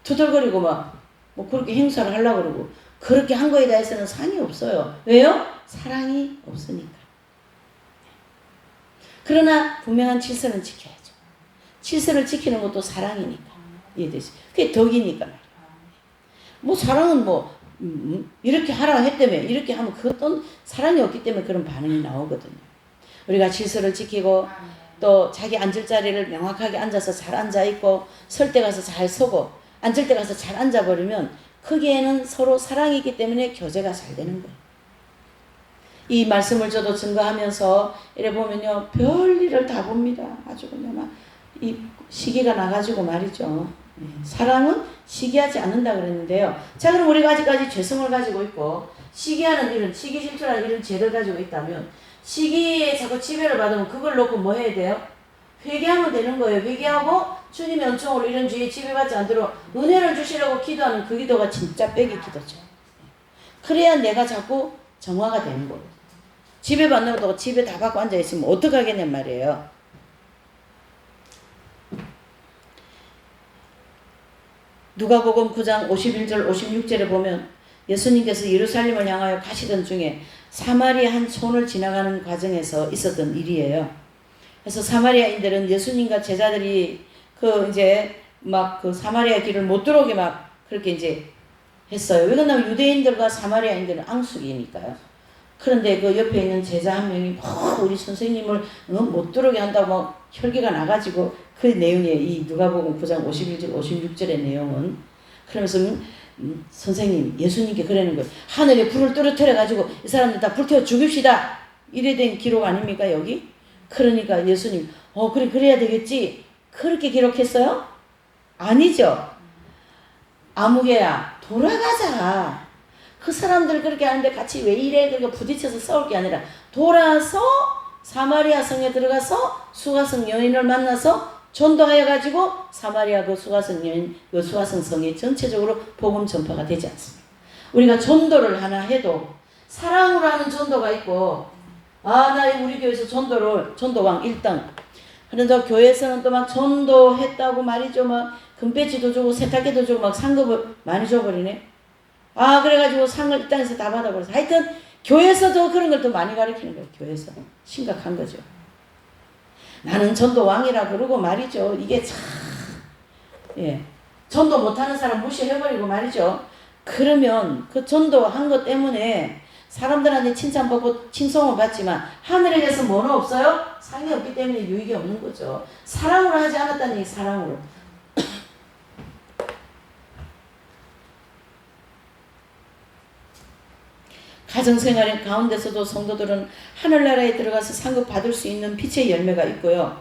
투덜거리고 막 뭐 그렇게 행사를 하려고 그러고 그렇게 한 거에 대해서는 상이 없어요. 왜요? 사랑이 없으니까. 그러나 분명한 질서는 지켜야죠. 질서를 지키는 것도 사랑이니까. 이해되죠? 그게 덕이니까. 뭐 사랑은 뭐 이렇게 하라고 했다며 이렇게 하면 그것도 사랑이 없기 때문에 그런 반응이 나오거든요. 우리가 질서를 지키고 또 자기 앉을 자리를 명확하게 앉아서 잘 앉아있고 설 때 가서 잘 서고 앉을 때 가서 잘 앉아버리면 거기에는 서로 사랑이 있기 때문에 교제가 잘 되는 거예요. 이 말씀을 저도 증거하면서 이래 보면요 별일을 다 봅니다. 아주 그냥 막 이 시기가 나가지고 말이죠. 사랑은 시기하지 않는다 그랬는데요. 자 그럼 우리가 아직까지 죄성을 가지고 있고 시기하는 일은 시기 질투라는 이런 죄를 가지고 있다면 시기에 자꾸 지배를 받으면 그걸 놓고 뭐 해야 돼요? 회개하면 되는 거예요. 회개하고 주님의 은총으로 이런 죄에 지배받지 않도록 은혜를 주시라고 기도하는 그 기도가 진짜 빼기 기도죠. 그래야 내가 자꾸 정화가 되는 거예요. 지배받는다고 집에 다 받고 앉아있으면 어떡하겠냔 말이에요. 누가복음 9장 51절 56절에 보면 예수님께서 예루살렘을 향하여 가시던 중에 사마리아 한 촌을 지나가는 과정에서 있었던 일이에요. 그래서 사마리아인들은 예수님과 제자들이 그 이제 막 그 사마리아 길을 못 들어오게 막 그렇게 이제 했어요. 왜 그러냐면 유대인들과 사마리아인들은 앙숙이니까요. 그런데 그 옆에 있는 제자 한 명이 우리 선생님을 못 들어오게 한다고 막 혈기가 나가지고 그 내용에 이 누가복음 9장 51절 56절의 내용은 그러면서 선생님 예수님께 그러는 거예요. 하늘에 불을 떨어뜨려 가지고 이 사람들 다 불태워 죽입시다. 이래 된 기록 아닙니까 여기? 그러니까 예수님 그래 그래야 되겠지. 그렇게 기록했어요? 아니죠. 아무개야 돌아가자. 그 사람들 그렇게 하는데 같이 왜 이래 그러니까 부딪혀서 싸울 게 아니라 돌아서 사마리아 성에 들어가서 수가성 여인을 만나서 전도하여 가지고 사마리아 그 수가성 여인 그 수가성 성에 전체적으로 복음 전파가 되지 않습니다. 우리가 전도를 하나 해도 사랑으로 하는 전도가 있고, 나 우리 교회에서 전도왕 1등. 그런데 교회에서는 또 막 전도했다고 말이죠. 막 금배지도 주고 세탁기도 주고 막 상급을 많이 줘버리네. 그래가지고 상을 이 땅에서 다 받아버려서. 하여튼 교회에서도 그런 걸 또 많이 가르치는 거예요. 교회에서. 심각한 거죠. 나는 전도왕이라 그러고 말이죠. 이게 참, 전도 못하는 사람 무시해버리고 말이죠. 그러면 그 전도한 것 때문에 사람들한테 칭찬받고 칭송을 받지만 하늘에게서 뭐는 없어요? 상이 없기 때문에 유익이 없는 거죠. 사랑으로 하지 않았다는 얘기, 사랑으로. 가정생활의 가운데서도 성도들은 하늘나라에 들어가서 상급 받을 수 있는 빛의 열매가 있고요.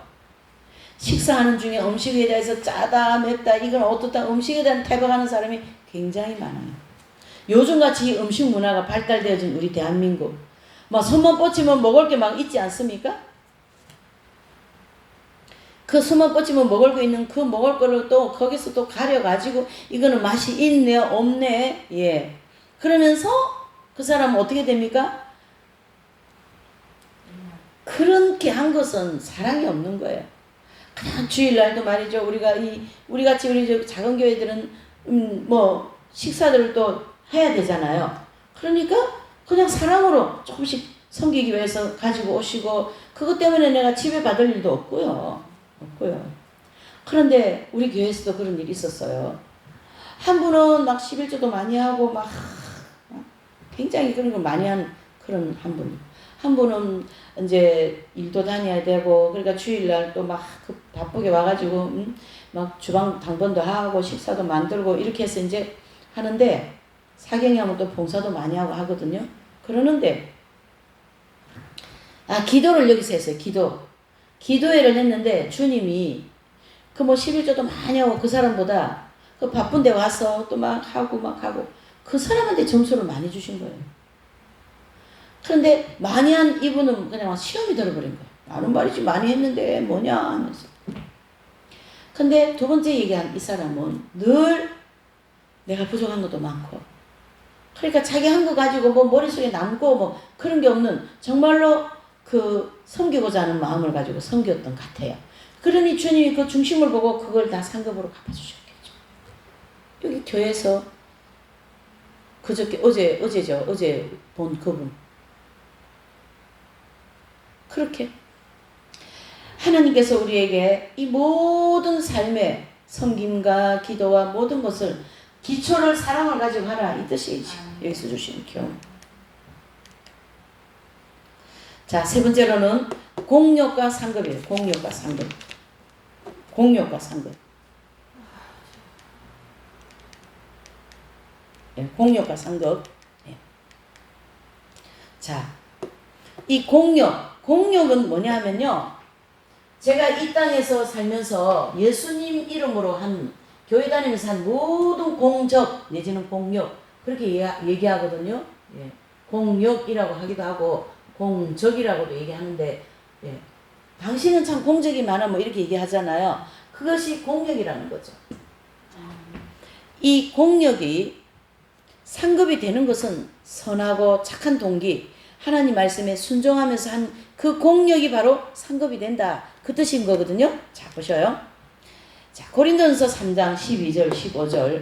식사하는 중에 음식에 대해서 짜다 맵다 이건 어떻다 음식에 대한 태박하는 사람이 굉장히 많아요. 요즘같이 음식 문화가 발달되어진 우리 대한민국 막 손만 뻗치면 먹을 게 막 있지 않습니까? 그 손만 뻗치면 먹을 거 있는 그 먹을 거를 또 거기서 또 가려가지고 이거는 맛이 있네 없네 그러면서 그 사람은 어떻게 됩니까? 그렇게 한 것은 사랑이 없는 거예요. 그냥 주일날도 말이죠. 우리 같이 우리 작은 교회들은 뭐 식사들을 또 해야 되잖아요. 그러니까 그냥 사랑으로 조금씩 섬기기 위해서 가지고 오시고 그것 때문에 내가 집에 받을 일도 없고요. 그런데 우리 교회에서도 그런 일이 있었어요. 한 분은 막 11조도 많이 하고 막 굉장히 그런 걸 많이 한 그런 한 분. 한 분은 이제 일도 다녀야 되고 그러니까 주일날 또 막 바쁘게 와가지고 막 주방 당번도 하고 식사도 만들고 이렇게 해서 이제 하는데 사경이 하면 또 봉사도 많이 하고 하거든요. 그러는데 기도를 여기서 했어요. 기도회를 했는데 주님이 그 뭐 11조도 많이 하고 그 사람보다 그 바쁜데 와서 또 막 하고 그 사람한테 점수를 많이 주신 거예요. 그런데 많이 한 이분은 그냥 막 시험이 들어버린 거예요. 나는 말이지 많이 했는데 뭐냐 하면서. 근데 두 번째 얘기한 이 사람은 늘 내가 부족한 것도 많고 그러니까 자기 한 거 가지고 뭐 머릿속에 남고 뭐 그런 게 없는 정말로 그 섬기고자 하는 마음을 가지고 섬겼던 것 같아요. 그러니 주님이 그 중심을 보고 그걸 다 상급으로 갚아주셨겠죠. 여기 교회에서 그저께 어제 본 그분 그렇게 하나님께서 우리에게 이 모든 삶의 섬김과 기도와 모든 것을 기초를 사랑을 가지고 하라 이 뜻이지. 여기서 주시는 교훈. 자, 세 번째로는 공력과 상급이에요. 공력과 상급. 공력과 상급. 공력과 상급. 자, 이 공력은 뭐냐 하면요. 제가 이 땅에서 살면서 예수님 이름으로 교회 다니면서 한 모든 공적 내지는 공력 그렇게 얘기하거든요. 공력이라고 하기도 하고 공적이라고도 얘기하는데 당신은 참 공적이 많아 뭐 이렇게 얘기하잖아요. 그것이 공력이라는 거죠. 이 공력이 상급이 되는 것은 선하고 착한 동기 하나님 말씀에 순종하면서 한 그 공력이 바로 상급이 된다. 그 뜻인 거거든요. 자, 보셔요. 자, 고린도전서 3장 12절 15절.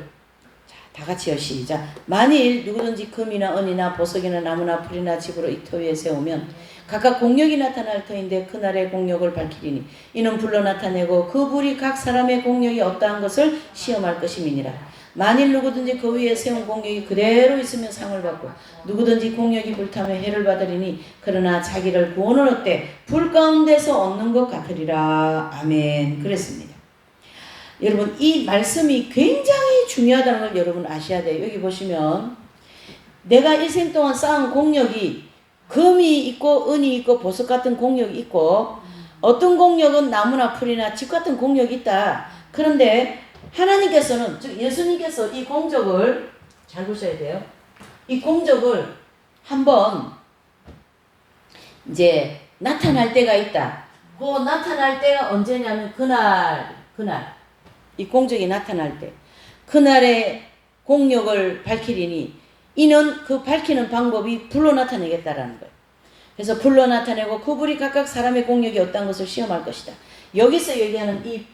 자, 다 같이요. 시작. 만일 누구든지 금이나 은이나 보석이나 나무나 풀이나 집으로 이 터 위에 세우면 각각 공력이 나타날 터인데 그날의 공력을 밝히리니 이는 불로 나타내고 그 불이 각 사람의 공력이 어떠한 것을 시험할 것임이니라. 만일 누구든지 그 위에 세운 공력이 그대로 있으면 상을 받고 누구든지 공력이 불타며 해를 받으리니 그러나 자기를 구원을 얻되 불 가운데서 얻는 것 같으리라. 아멘. 그랬습니다. 여러분 이 말씀이 굉장히 중요하다는 걸 여러분 아셔야 돼요. 여기 보시면 내가 일생 동안 쌓은 공력이 금이 있고 은이 있고 보석 같은 공력이 있고 어떤 공력은 나무나 풀이나 집 같은 공력이 있다. 그런데 하나님께서는 즉 예수님께서 이 공적을 잘 보셔야 돼요. 이 공적을 한번 이제 나타날 때가 있다. 그 나타날 때가 언제냐면 그날 이 공적이 나타날 때 그날의 공력을 밝히리니 이는 그 밝히는 방법이 불로 나타내겠다라는 거예요. 그래서 불로 나타내고 그 불이 각각 사람의 공력이 어떤 것을 시험할 것이다. 여기서 얘기하는 이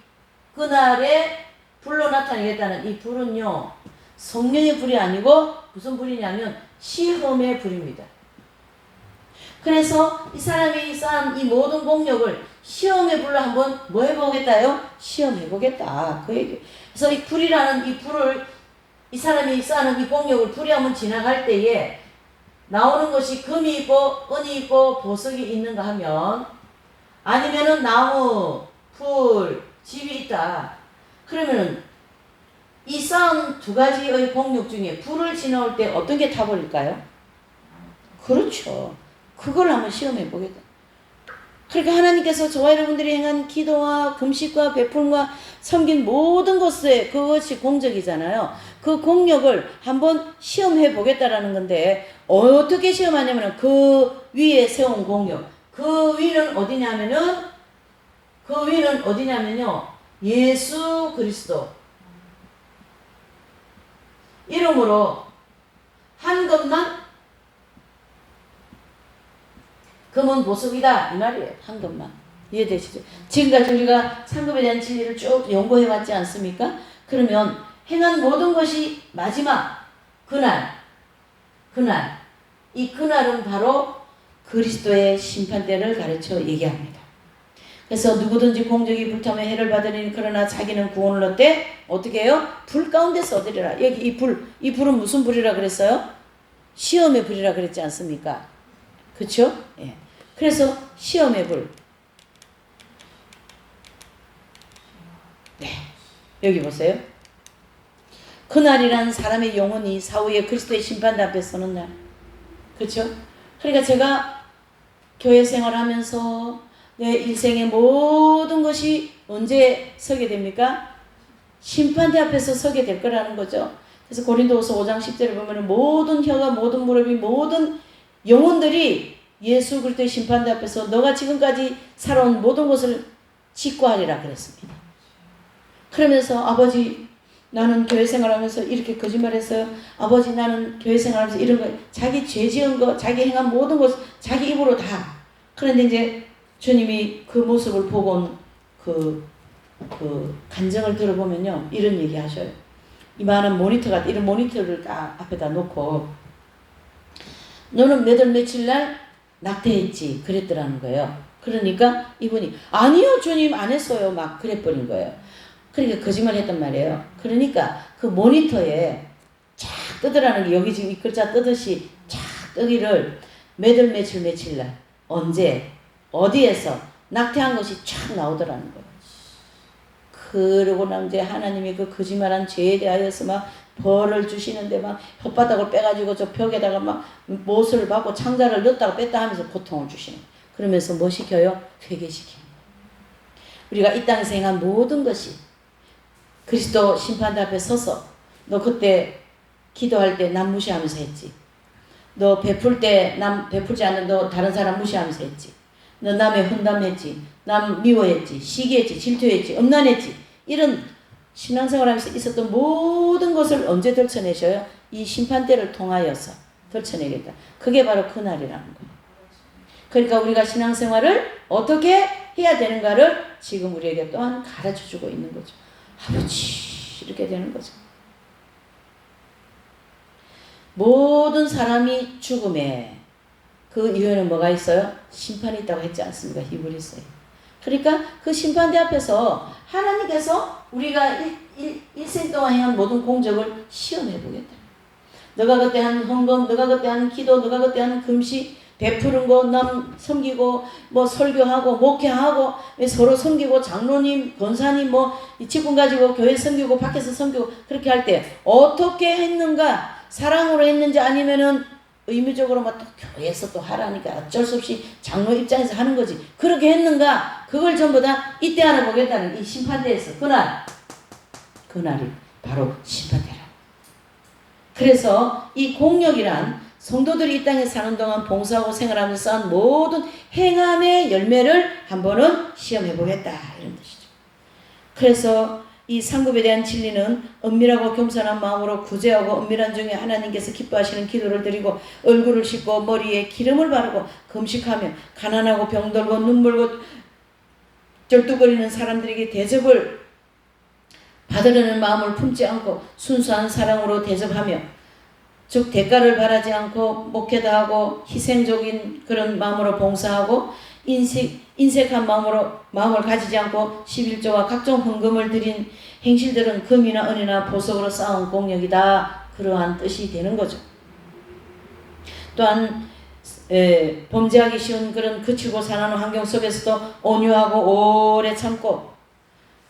그날에 불로 나타내겠다는 이 불은요, 성령의 불이 아니고 무슨 불이냐면 시험의 불입니다. 그래서 이 사람이 쌓은 이 모든 공력을 시험의 불로 한번 뭐 해보겠다요? 시험해보겠다. 그 얘기. 그래서 이 불이라는 이 불을 이 사람이 쌓는 이 공력을 불이 한번 지나갈 때에 나오는 것이 금이 있고 은이 있고 보석이 있는가 하면, 아니면은 나무, 풀, 집이 있다. 그러면은 이 쌓은 두 가지의 공력 중에 불을 지나올 때 어떤 게 타버릴까요? 그렇죠. 그걸 한번 시험해 보겠다. 그러니까 하나님께서 저와 여러분들이 행한 기도와 금식과 베풀과 섬긴 모든 것에 그것이 공적이잖아요. 그 공력을 한번 시험해 보겠다라는 건데, 어떻게 시험하냐면 그 위에 세운 공력. 그 위는 어디냐면요. 예수 그리스도 이름으로 한 것만 금은 보석이다 이 말이에요. 한 것만. 이해되시죠? 지금까지 우리가 상급에 대한 진리를 쭉 연구해 왔지 않습니까? 그러면 행한 모든 것이 마지막 그날 이 그날은 바로 그리스도의 심판대를 가르쳐 얘기합니다. 그래서 누구든지 공적이 불타며 해를 받으리니 그러나 자기는 구원을 얻되 어떻게 해요? 불 가운데서 얻으리라. 여기 이 불은 무슨 불이라 그랬어요? 시험의 불이라 그랬지 않습니까? 그렇죠? 예. 그래서 시험의 불. 네. 여기 보세요. 그날이란 사람의 영혼이 사후에 그리스도의 심판대 앞에 서는 날. 그렇죠? 그러니까 제가 교회 생활하면서 내 인생의 모든 것이 언제 서게 됩니까? 심판대 앞에서 서게 될 거라는 거죠. 그래서 고린도후서 5장 10절에 보면 모든 혀가 모든 무릎이 모든 영혼들이 예수 그리스도의 심판대 앞에서 너가 지금까지 살아온 모든 것을 직고하리라 그랬습니다. 그러면서 아버지 나는 교회 생활하면서 이렇게 거짓말했어요. 아버지 나는 교회 생활하면서 이런 거 자기 죄 지은 거 자기 행한 모든 것 자기 입으로 다. 그런데 이제 주님이 그 모습을 보고 온 그 간증을 들어보면요 이런 얘기 하셔요. 이만한 모니터가 이런 모니터를 딱 앞에다 놓고 너는 몇 월 며칠 날 낙태했지 그랬더라는 거예요. 그러니까 이분이 아니요 주님 안 했어요 막 그래버린 거예요. 그러니까 거짓말 했단 말이에요. 그러니까 그 모니터에 쫙 뜨더라는 게 여기 지금 이 글자 뜨듯이 쫙 뜨기를 몇 월 며칠 날 언제 어디에서 낙태한 것이 쫙 나오더라는 거예요. 그러고 난 이제 하나님이 그 거짓말한 죄에 대하여서 막 벌을 주시는데 막 혓바닥을 빼가지고 저 벽에다가 막 못을 받고 창자를 넣었다가 뺐다 하면서 고통을 주시는 거예요. 그러면서 뭐 시켜요? 회개시키는 거예요. 우리가 이 땅에서 행한 모든 것이 그리스도 심판대 앞에 서서 너 그때 기도할 때 남 무시하면서 했지. 너 베풀 때 남 베풀지 않는 너 다른 사람 무시하면서 했지. 너 남의 험담했지. 남 미워했지. 시기했지. 질투했지. 음란했지. 이런 신앙생활하면서 있었던 모든 것을 언제 들춰내셔요? 이 심판대를 통하여서 들춰내겠다. 그게 바로 그날이라는 거예요. 그러니까 우리가 신앙생활을 어떻게 해야 되는가를 지금 우리에게 또한 가르쳐주고 있는 거죠. 아버지 이렇게 되는 거죠. 모든 사람이 죽음에 그 이유에는 뭐가 있어요? 심판이 있다고 했지 않습니까? 히브리서에. 그러니까 그 심판대 앞에서 하나님께서 우리가 일생 동안 행한 모든 공적을 시험해 보겠다. 너가 그때 한 헌금, 너가 그때 한 기도, 너가 그때 한 금식, 베푸는 거, 남 섬기고, 뭐 설교하고, 목회하고, 서로 섬기고, 장로님, 권사님, 이 직분 가지고 교회 섬기고, 밖에서 섬기고, 그렇게 할 때 어떻게 했는가? 사랑으로 했는지 아니면은 의무적으로 막 또 교회에서 또 하라니까 어쩔 수 없이 장로 입장에서 하는 거지. 그렇게 했는가? 그걸 전부 다 이때 알아보겠다는 이 심판대에서 그날이 바로 심판대라. 그래서 이 공력이란 성도들이 이 땅에 사는 동안 봉사하고 생활하면서 쌓은 모든 행함의 열매를 한번은 시험해 보겠다 이런 뜻이죠. 그래서 이 상급에 대한 진리는 은밀하고 겸손한 마음으로 구제하고 은밀한 중에 하나님께서 기뻐하시는 기도를 드리고 얼굴을 씻고 머리에 기름을 바르고 금식하며 가난하고 병들고 눈물고 절뚝거리는 사람들에게 대접을 받으려는 마음을 품지 않고 순수한 사랑으로 대접하며 즉 대가를 바라지 않고 목회도 하고 희생적인 그런 마음으로 봉사하고 인색한 마음을 가지지 않고 11조와 각종 헌금을 드린 행실들은 금이나 은이나 보석으로 쌓은 공력이다. 그러한 뜻이 되는 거죠. 또한 범죄하기 쉬운 그런 거칠고 사나운 환경 속에서도 온유하고 오래 참고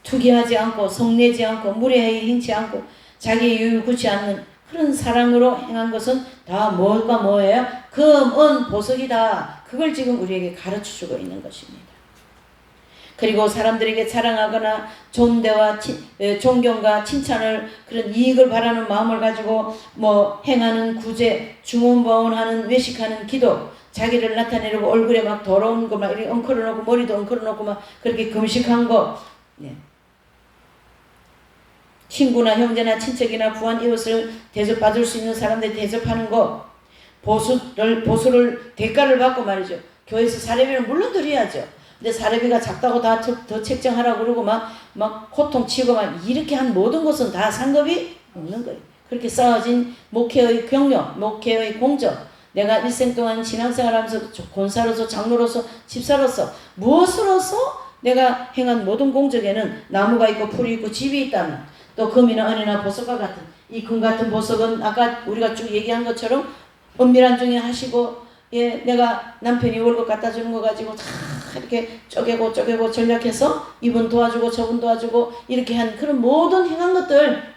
투기하지 않고 성내지 않고 무례하게 행치 않고 자기의 유익을 굳지 않는 그런 사랑으로 행한 것은 다 뭘까 뭐예요? 금, 은, 보석이다. 그걸 지금 우리에게 가르쳐주고 있는 것입니다. 그리고 사람들에게 자랑하거나 존대와 존경과 칭찬을 그런 이익을 바라는 마음을 가지고 행하는 구제, 중언부언하는 외식하는 기도, 자기를 나타내려고 얼굴에 막 더러운 거 막 이렇게 엉클어놓고 머리도 엉클어놓고 막 그렇게 금식한 거, 친구나 형제나 친척이나 부한 이웃을 대접받을 수 있는 사람들 대접하는 거, 보수를 대가를 받고 말이죠. 교회에서 사례비는 물론 드려야죠. 근데 사례비가 작다고 다 더 책정하라고 그러고 막 고통치고 막 이렇게 한 모든 것은 다 상급이 없는 거예요. 그렇게 쌓아진 목회의 경력, 목회의 공적, 내가 일생 동안 신앙생활하면서 권사로서 장로로서 집사로서 무엇으로서 내가 행한 모든 공적에는 나무가 있고 풀이 있고 집이 있다면 또 금이나 은이나 보석과 같은 이 금 같은 보석은 아까 우리가 쭉 얘기한 것처럼 은밀한 중에 하시고 내가 남편이 월급 갖다 주는 거 가지고 다 이렇게 쪼개고 전략해서 이분 도와주고 저분 도와주고 이렇게 한 그런 모든 행한 것들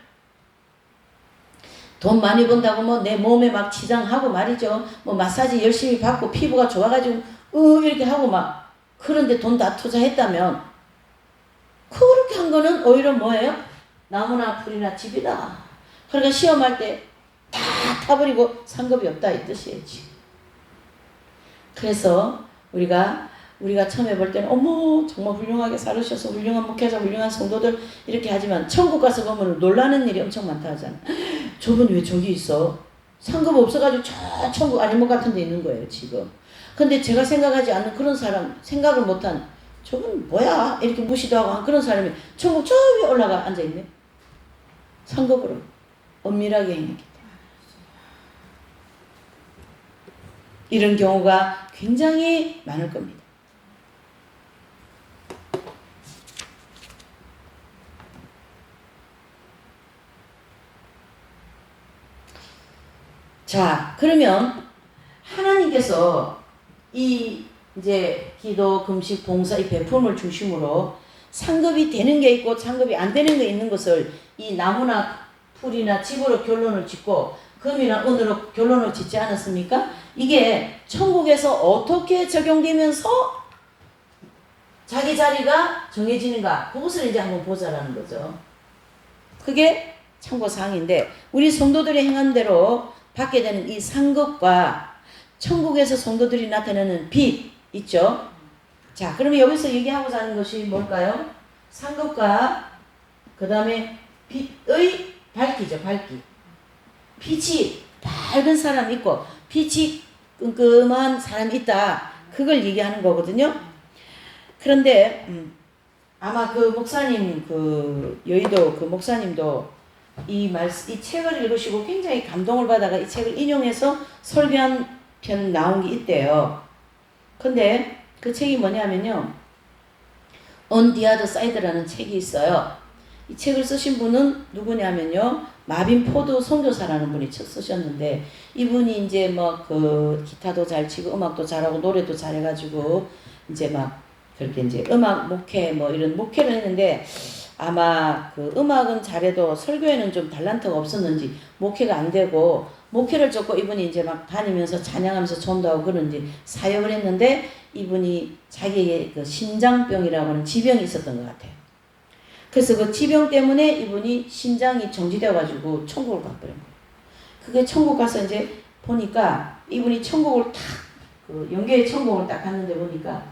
돈 많이 번다고 내 몸에 막 치장하고 말이죠. 마사지 열심히 받고 피부가 좋아가지고 이렇게 하고 막 그런데 돈 다 투자했다면 그렇게 한 거는 오히려 뭐예요? 나무나 풀이나 집이다. 그러니까 시험할 때 다 타버리고 상급이 없다 이 뜻이에요. 지금. 그래서 우리가 처음에 볼 때는 어머 정말 훌륭하게 살으셔서 훌륭한 목회자 훌륭한 성도들 이렇게 하지만 천국 가서 보면 놀라는 일이 엄청 많다 하잖아. 저분 왜 저기 있어? 상급 없어가지고 저 천국 아닌 것 같은 데 있는 거예요 지금. 근데 제가 생각하지 않는 그런 사람, 생각을 못한 저분 뭐야 이렇게 무시도 하고 한 그런 사람이 천국 저 위에 올라가 앉아있네. 상급으로 엄밀하게 행했기 때문에. 이런 경우가 굉장히 많을 겁니다. 자, 그러면 하나님께서 이 이제 기도, 금식, 봉사 이 베품을 중심으로 상급이 되는 게 있고 상급이 안 되는 게 있는 것을 이 나무나 풀이나 집으로 결론을 짓고 금이나 은으로 결론을 짓지 않았습니까? 이게 천국에서 어떻게 적용되면서 자기 자리가 정해지는가 그것을 이제 한번 보자라는 거죠. 그게 참고사항인데 우리 성도들이 행한 대로 받게 되는 이 상급과 천국에서 성도들이 나타내는 빛 있죠. 자, 그러면 여기서 얘기하고자 하는 것이 뭘까요? 상급과 그 다음에 빛의 밝기죠. 밝기. 빛이 밝은 사람이 있고 빛이 끔끔한 사람이 있다. 그걸 얘기하는 거거든요. 그런데 아마 그 목사님 여의도 그 목사님도 이 책을 읽으시고 굉장히 감동을 받아가 이 책을 인용해서 설교한 편 나온 게 있대요. 근데 그 책이 뭐냐면요. On the Other Side라는 책이 있어요. 이 책을 쓰신 분은 누구냐면요. 마빈 포드 선교사라는 분이 쓰셨는데 이분이 이제 기타도 잘 치고 음악도 잘하고 노래도 잘해가지고 이제 막 그렇게 이제 음악 목회 이런 목회를 했는데 아마 그 음악은 잘해도 설교에는 좀 달란트가 없었는지 목회가 안 되고 목회를 쫓고 이분이 이제 막 다니면서 찬양하면서 전도하고 그런지 사역을 했는데 이분이 자기의 그 심장병이라고 하는 지병이 있었던 것 같아요. 그래서 그 지병 때문에 이분이 심장이 정지되어가지고 천국을 가버린 거예요. 그게 천국 가서 이제 보니까 이분이 천국을 영계의 천국을 딱 갔는데 보니까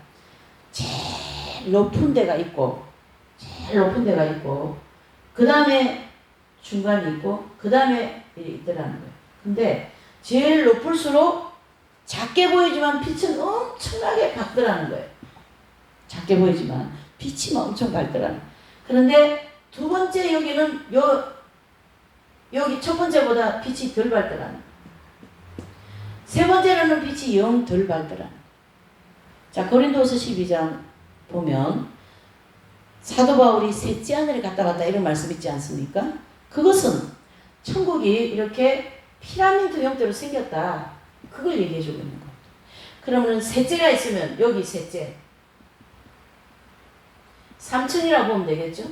제일 높은 데가 있고 그 다음에 중간이 있고 그 다음에 있더라는 거예요. 근데 제일 높을수록 작게 보이지만 빛은 엄청나게 밝더라는 거예요. 작게 보이지만 빛이 엄청 밝더라는 거예요. 그런데 두 번째 여기는 여기 첫 번째보다 빛이 덜 밝더라는 거예요. 세 번째로는 빛이 영 덜 밝더라는 거예요. 자, 고린도서 12장 보면 사도 바울이 셋째 하늘에 갔다 왔다 이런 말씀 있지 않습니까? 그것은 천국이 이렇게 피라미드 형태로 생겼다. 그걸 얘기해 주고 있는 거예요. 그러면 셋째가 있으면 여기 셋째 3층이라고 보면 되겠죠?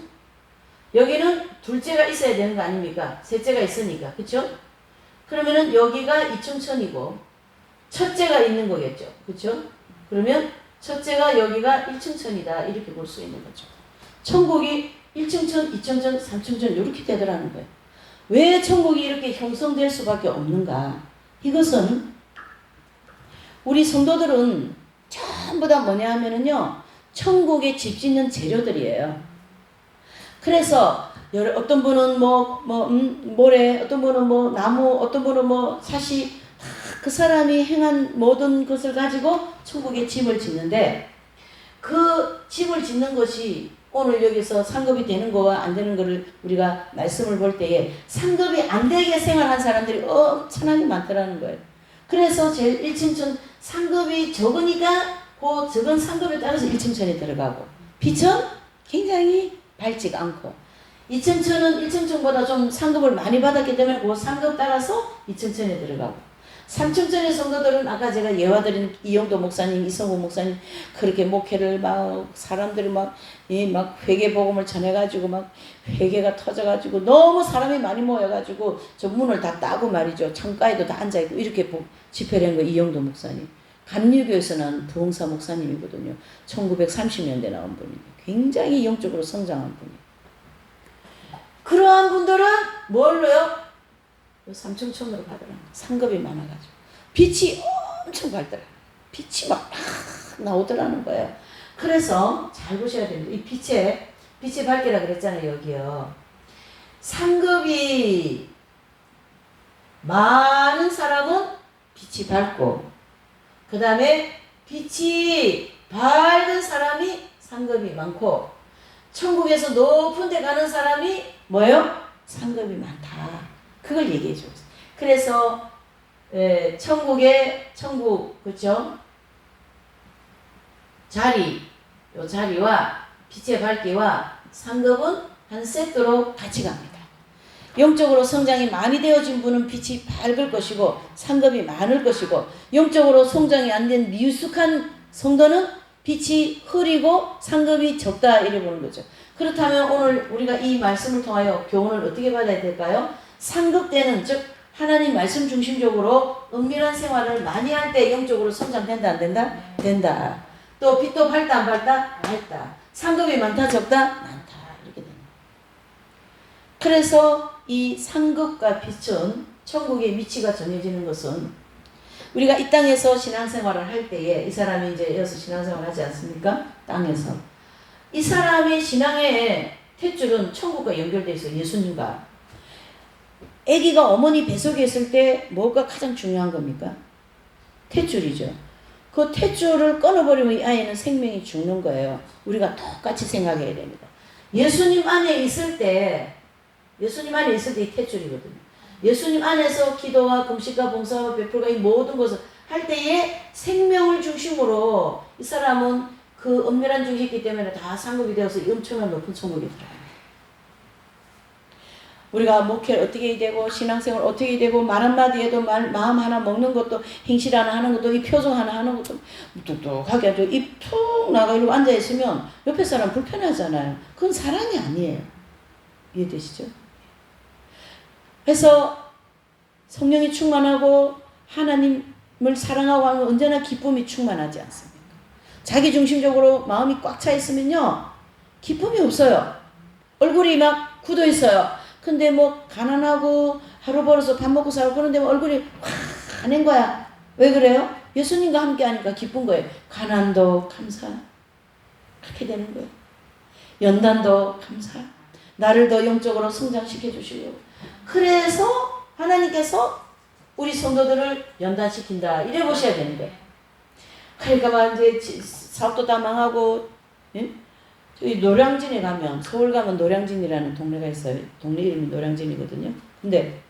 여기는 둘째가 있어야 되는 거 아닙니까? 셋째가 있으니까. 그쵸? 그러면은 여기가 2층천이고 첫째가 있는 거겠죠. 그쵸? 그러면 첫째가 여기가 1층천이다. 이렇게 볼 수 있는 거죠. 천국이 1층천, 2층천, 3층천 이렇게 되더라는 거예요. 왜 천국이 이렇게 형성될 수밖에 없는가? 이것은 우리 성도들은 전부 다 뭐냐 하면은요, 천국에 집 짓는 재료들이에요. 그래서 어떤 분은 모래, 어떤 분은 나무, 어떤 분은 사시, 그 사람이 행한 모든 것을 가지고 천국에 집을 짓는데, 그 집을 짓는 것이 오늘 여기서 상급이 되는 거와 안 되는 거를 우리가 말씀을 볼 때에 상급이 안 되게 생활한 사람들이 엄청나게 많더라는 거예요. 그래서 제일 1층천 상급이 적으니까 그 적은 상급에 따라서 1층천에 들어가고, 빛은 굉장히 밝지가 않고, 2층천은 1층천보다 좀 상급을 많이 받았기 때문에 그 상급 따라서 2층천에 들어가고, 3층천의 성도들은 아까 제가 예화드린 이영도 목사님, 이성우 목사님 그렇게 목회를 사람들이 회개 복음을 전해가지고 회개가 터져가지고 너무 사람이 많이 모여가지고 저 문을 다 따고 말이죠. 창가에도 다 앉아있고 이렇게 집회를 한 거 이영도 목사님. 감리교에서 난 부흥사 목사님이거든요. 1930년대 나온 분이에요. 굉장히 영적으로 성장한 분이에요. 그러한 분들은 뭘로요? 3층천으로 가더라. 상급이 많아가지고 빛이 엄청 밝더라. 빛이 막 나오더라는 거예요. 그래서 잘 보셔야 됩니다. 이 빛이 밝기라 그랬잖아요. 여기요. 상급이 많은 사람은 빛이 밝고, 그 다음에 빛이 밝은 사람이 상급이 많고, 천국에서 높은 데 가는 사람이 뭐예요? 상급이 많다. 그걸 얘기해 주고 있어요. 그래서 천국 그렇죠? 요 자리와 빛의 밝기와 상급은 한 세트로 같이 갑니다. 영적으로 성장이 많이 되어진 분은 빛이 밝을 것이고 상급이 많을 것이고, 영적으로 성장이 안 된 미숙한 성도는 빛이 흐리고 상급이 적다 이래 보는 거죠. 그렇다면 오늘 우리가 이 말씀을 통하여 교훈을 어떻게 받아야 될까요? 상급 때는, 즉 하나님 말씀 중심적으로 은밀한 생활을 많이 할 때 영적으로 성장된다 안 된다? 된다. 또 빛도 밝다 안 밝다? 밝다. 상급이 많다 적다? 많다. 이렇게 됩니다. 그래서 이 상급과 빛은 천국의 위치가 정해지는 것은 우리가 이 땅에서 신앙생활을 할 때에, 이 사람이 이제 여기서 신앙생활을 하지 않습니까? 땅에서 이 사람의 신앙의 탯줄은 천국과 연결되어 있어요. 예수님과. 아기가 어머니 뱃속에 있을 때 뭐가 가장 중요한 겁니까? 탯줄이죠. 그 탯줄을 끊어버리면 이 아이는 생명이 죽는 거예요. 우리가 똑같이 생각해야 됩니다. 예수님 안에 있을 때 이 탯줄이거든요. 예수님 안에서 기도와 금식과 봉사와 베풀과 이 모든 것을 할 때에 생명을 중심으로 이 사람은 그 은밀한 중이 있기 때문에 다 상급이 되어서 엄청난 높은 천국에 들어가요. 우리가 목회를 어떻게 되고 신앙생활 어떻게 되고 말 한마디에도 마음 하나 먹는 것도 행실 하나 하는 것도 이 표정 하나 하는 것도 뚝뚝하게 아주 입 툭 나가 이러고 앉아있으면 옆에 사람 불편하잖아요. 그건 사랑이 아니에요. 이해되시죠? 그래서 성령이 충만하고 하나님을 사랑하고 하면 언제나 기쁨이 충만하지 않습니까? 자기 중심적으로 마음이 꽉 차 있으면요 기쁨이 없어요. 얼굴이 막 굳어 있어요. 근데 가난하고 하루 벌어서 밥 먹고 살고 그런데 얼굴이 환한 거야. 왜 그래요? 예수님과 함께 하니까 기쁜 거예요. 가난도 감사. 그렇게 되는 거예요. 연단도 감사. 나를 더 영적으로 성장시켜 주시고 그래서 하나님께서 우리 성도들을 연단시킨다 이래 보셔야 되는 거예요. 그러니까 막 이제 사업도 다 망하고 예? 저희 노량진에 가면 서울 가면 노량진이라는 동네가 있어요. 동네 이름이 노량진이거든요. 근데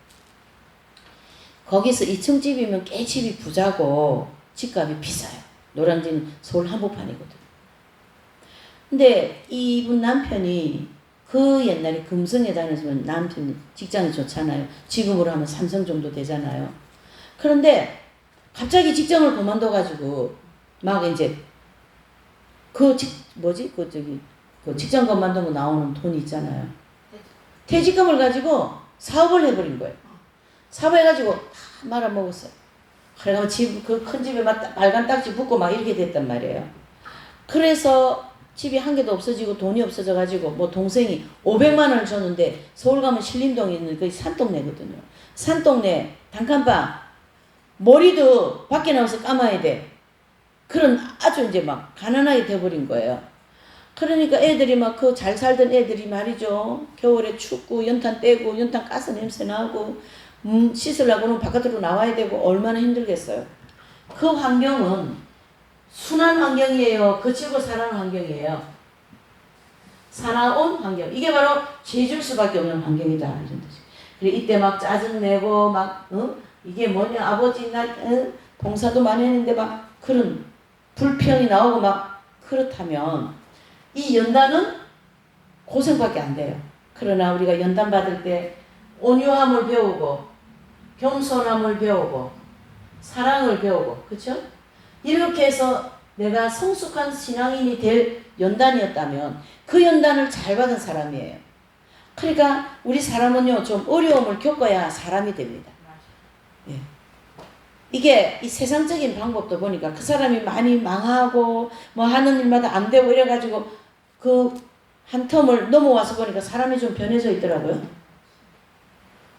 거기서 2층 집이면 꽤 집이 부자고 집값이 비싸요. 노량진 서울 한복판이거든요. 근데 이분 남편이 그 옛날에 금성에 다녔으면 남편이 직장이 좋잖아요. 지금으로 하면 삼성 정도 되잖아요. 그런데 갑자기 직장을 그만둬가지고 막 이제 그 직장 그만두면 나오는 돈이 있잖아요. 퇴직금을 가지고 사업을 해버린 거예요. 사업해가지고 다 말아먹었어요. 그래가지고 그 큰 집에 막 빨간 딱지 붙고 막 이렇게 됐단 말이에요. 그래서 집이 한 개도 없어지고 돈이 없어져가지고 뭐 동생이 500만 원을 줬는데 서울 가면 신림동에 있는 그 산동네거든요. 산동네 단칸방 머리도 밖에 나와서 감아야 돼. 그런 아주 이제 막 가난하게 돼버린 거예요. 그러니까 애들이 막 그 잘 살던 애들이 말이죠. 겨울에 춥고 연탄 떼고 연탄 가스 냄새 나고 씻으려고는 바깥으로 나와야 되고 얼마나 힘들겠어요. 그 환경은 순한 환경이에요. 거칠고 살아온 환경이에요. 살아온 환경. 이게 바로 죄줄 수밖에 없는 환경이다. 이런 뜻이. 그래 이때 막 짜증내고 막 이게 뭐냐 아버지 나 봉사도 많이 했는데 막 그런 불평이 나오고 막 그렇다면 이 연단은 고생밖에 안 돼요. 그러나 우리가 연단 받을 때 온유함을 배우고 겸손함을 배우고 사랑을 배우고 그렇죠? 이렇게 해서 내가 성숙한 신앙인이 될 연단이었다면 그 연단을 잘 받은 사람이에요. 그러니까 우리 사람은요 좀 어려움을 겪어야 사람이 됩니다. 예. 이게 이 세상적인 방법도 보니까 그 사람이 많이 망하고 뭐 하는 일마다 안 되고 이래가지고 그 한 텀을 넘어와서 보니까 사람이 좀 변해져 있더라고요.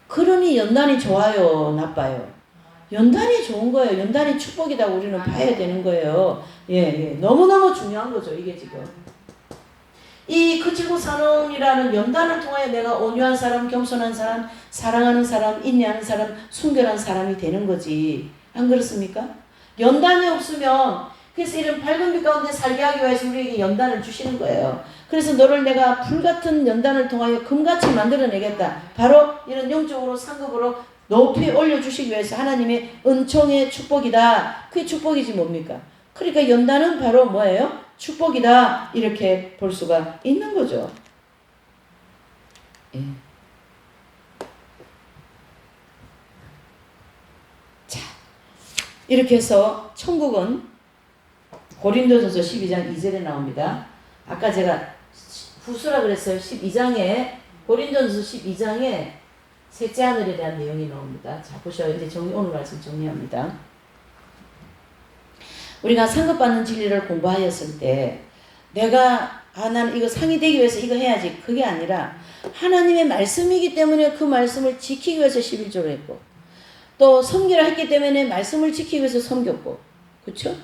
그러니 연단이 좋아요, 나빠요? 연단이 좋은 거예요. 연단이 축복이라고 우리는 봐야 되는 거예요. 예. 너무너무 중요한 거죠, 이게 지금. 이 거칠고 사는이라는 연단을 통하여 내가 온유한 사람, 겸손한 사람, 사랑하는 사람, 인내하는 사람, 순결한 사람이 되는 거지. 안 그렇습니까? 연단이 없으면 그래서 이런 밝은 빛 가운데 살게 하기 위해서 우리에게 연단을 주시는 거예요. 그래서 너를 내가 불같은 연단을 통하여 금같이 만들어내겠다. 바로 이런 영적으로 상급으로 높이 올려주시기 위해서 하나님의 은총의 축복이다. 그게 축복이지 뭡니까? 그러니까 연단은 바로 뭐예요? 축복이다. 이렇게 볼 수가 있는 거죠. 예. 자, 이렇게 해서 천국은 고린도전서 12장 2절에 나옵니다. 아까 제가 후수라 그랬어요. 12장에 고린도전서 12장에 셋째 하늘에 대한 내용이 나옵니다. 자 보셔요. 이제 오늘 말씀 정리합니다. 우리가 상급받는 진리를 공부하였을 때 내가 나는 이거 상이 되기 위해서 이거 해야지 그게 아니라 하나님의 말씀이기 때문에 그 말씀을 지키기 위해서 11조를 했고 또 섬기라 했기 때문에 말씀을 지키기 위해서 섬겼고 그렇죠?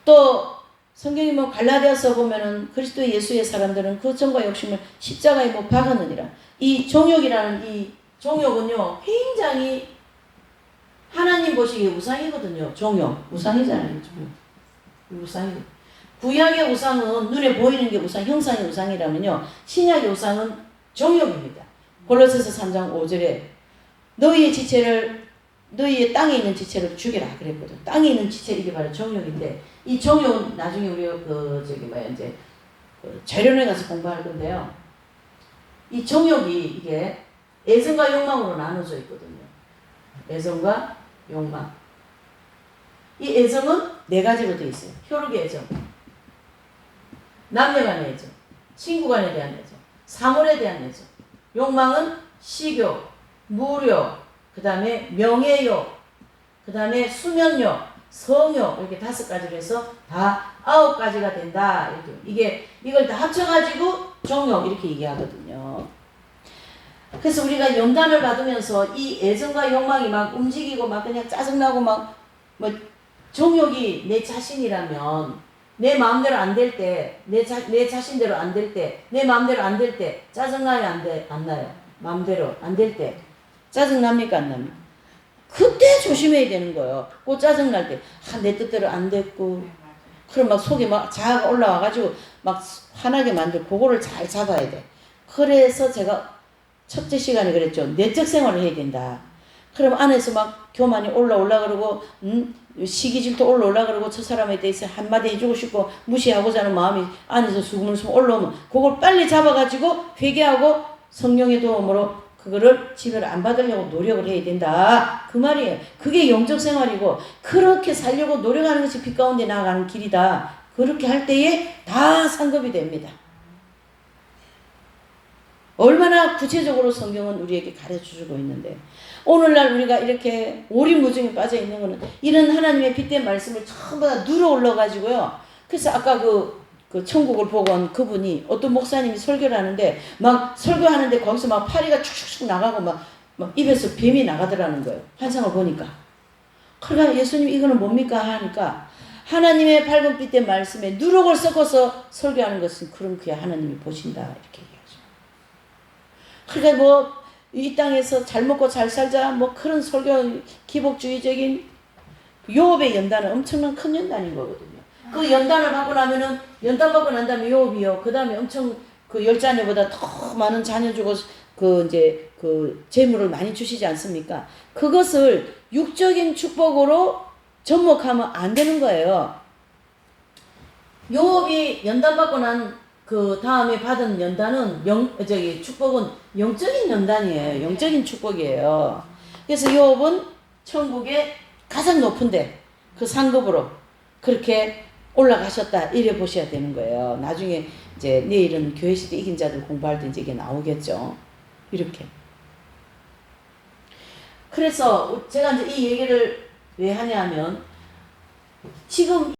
또 성경이 뭐 갈라디아서 보면은 그리스도 예수의 사람들은 그 정과 욕심을 십자가에 못 박았느니라. 이 종욕이라는 이 종욕은요 굉장히 하나님 보시기에 우상이거든요. 종욕 우상이잖아요. 종욕 우상이. 구약의 우상은 눈에 보이는 게 우상, 형상의 우상이라면요 신약의 우상은 종욕입니다. 골로새서 3장 5절에 너희의 지체를 너희의 땅에 있는 지체를 죽여라 그랬거든. 땅에 있는 지체 이게 바로 정욕인데 이 정욕은 나중에 우리가 이제 재련에 가서 공부할 건데요. 이 정욕이 이게 애정과 욕망으로 나눠져 있거든요. 애정과 욕망. 이 애정은 네 가지로 되어 있어요. 혈육의 애정, 남녀간의 애정, 친구간에 대한 애정, 사물에 대한 애정. 욕망은 식욕, 무욕, 그 다음에 명예욕, 그 다음에 수면욕, 성욕 이렇게 5가지로 해서 다 9가지가 된다. 이렇게 이걸 다 합쳐가지고 정욕 이렇게 얘기하거든요. 그래서 우리가 연단을 받으면서 이 애정과 욕망이 막 움직이고 막 그냥 짜증나고 막 뭐 정욕이 내 자신이라면 내 마음대로 안 될 때, 내 자신대로 안 될 때, 내 마음대로 안 될 때, 짜증나요? 안 나요? 마음대로 안 될 때. 짜증납니까? 안 납니까? 그때 조심해야 되는 거예요. 그 짜증날 때, 내 뜻대로 안 됐고, 그럼 막 속에 막 자아가 올라와가지고 막 화나게 만들고, 그거를 잘 잡아야 돼. 그래서 제가 첫째 시간에 그랬죠. 내적 생활을 해야 된다. 그럼 안에서 막 교만이 올라 그러고, 시기질투 올라 그러고, 저 사람에 대해서 한마디 해주고 싶고, 무시하고자 하는 마음이 안에서 수금수금 올라오면, 그걸 빨리 잡아가지고, 회개하고, 성령의 도움으로 그거를 지배를 안 받으려고 노력을 해야 된다. 그 말이에요. 그게 영적 생활이고, 그렇게 살려고 노력하는 것이 빛 가운데 나아가는 길이다. 그렇게 할 때에 다 상급이 됩니다. 얼마나 구체적으로 성경은 우리에게 가르쳐주고 있는데, 오늘날 우리가 이렇게 오리무중에 빠져 있는 거는 이런 하나님의 빛된 말씀을 전부 다 누러 올라가지고요. 그래서 아까 그 천국을 보고 온 그분이, 어떤 목사님이 설교를 하는데 막 설교하는데 거기서 막 파리가 축축축 나가고 막 입에서 뱀이 나가더라는 거예요. 환상을 보니까. 그러니까 예수님 이거는 뭡니까 하니까, 하나님의 밝은 빛된 말씀에 누룩을 섞어서 설교하는 것은 그럼 그야 하나님이 보신다 이렇게 얘기하죠. 그러니까 뭐 이 땅에서 잘 먹고 잘 살자 뭐 그런 설교, 기복주의적인 요업의 연단은 엄청난 큰 연단인 거거든요. 그 연단을 받고 나면은, 연단 받고 난 다음에 요업이요. 그 다음에 엄청 그 10자녀보다 더 많은 자녀 주고 그 재물을 많이 주시지 않습니까? 그것을 육적인 축복으로 접목하면 안 되는 거예요. 요업이 연단 받고 난 그 다음에 받은 연단은 축복은 영적인 연단이에요. 영적인 축복이에요. 그래서 요업은 천국의 가장 높은데 그 상급으로 그렇게 올라가셨다 이래 보셔야 되는 거예요. 나중에 이제 내일은 교회 시대 이긴 자들 공부할 때 이제 이게 나오겠죠. 이렇게. 그래서 제가 이제 이 얘기를 왜 하냐면, 지금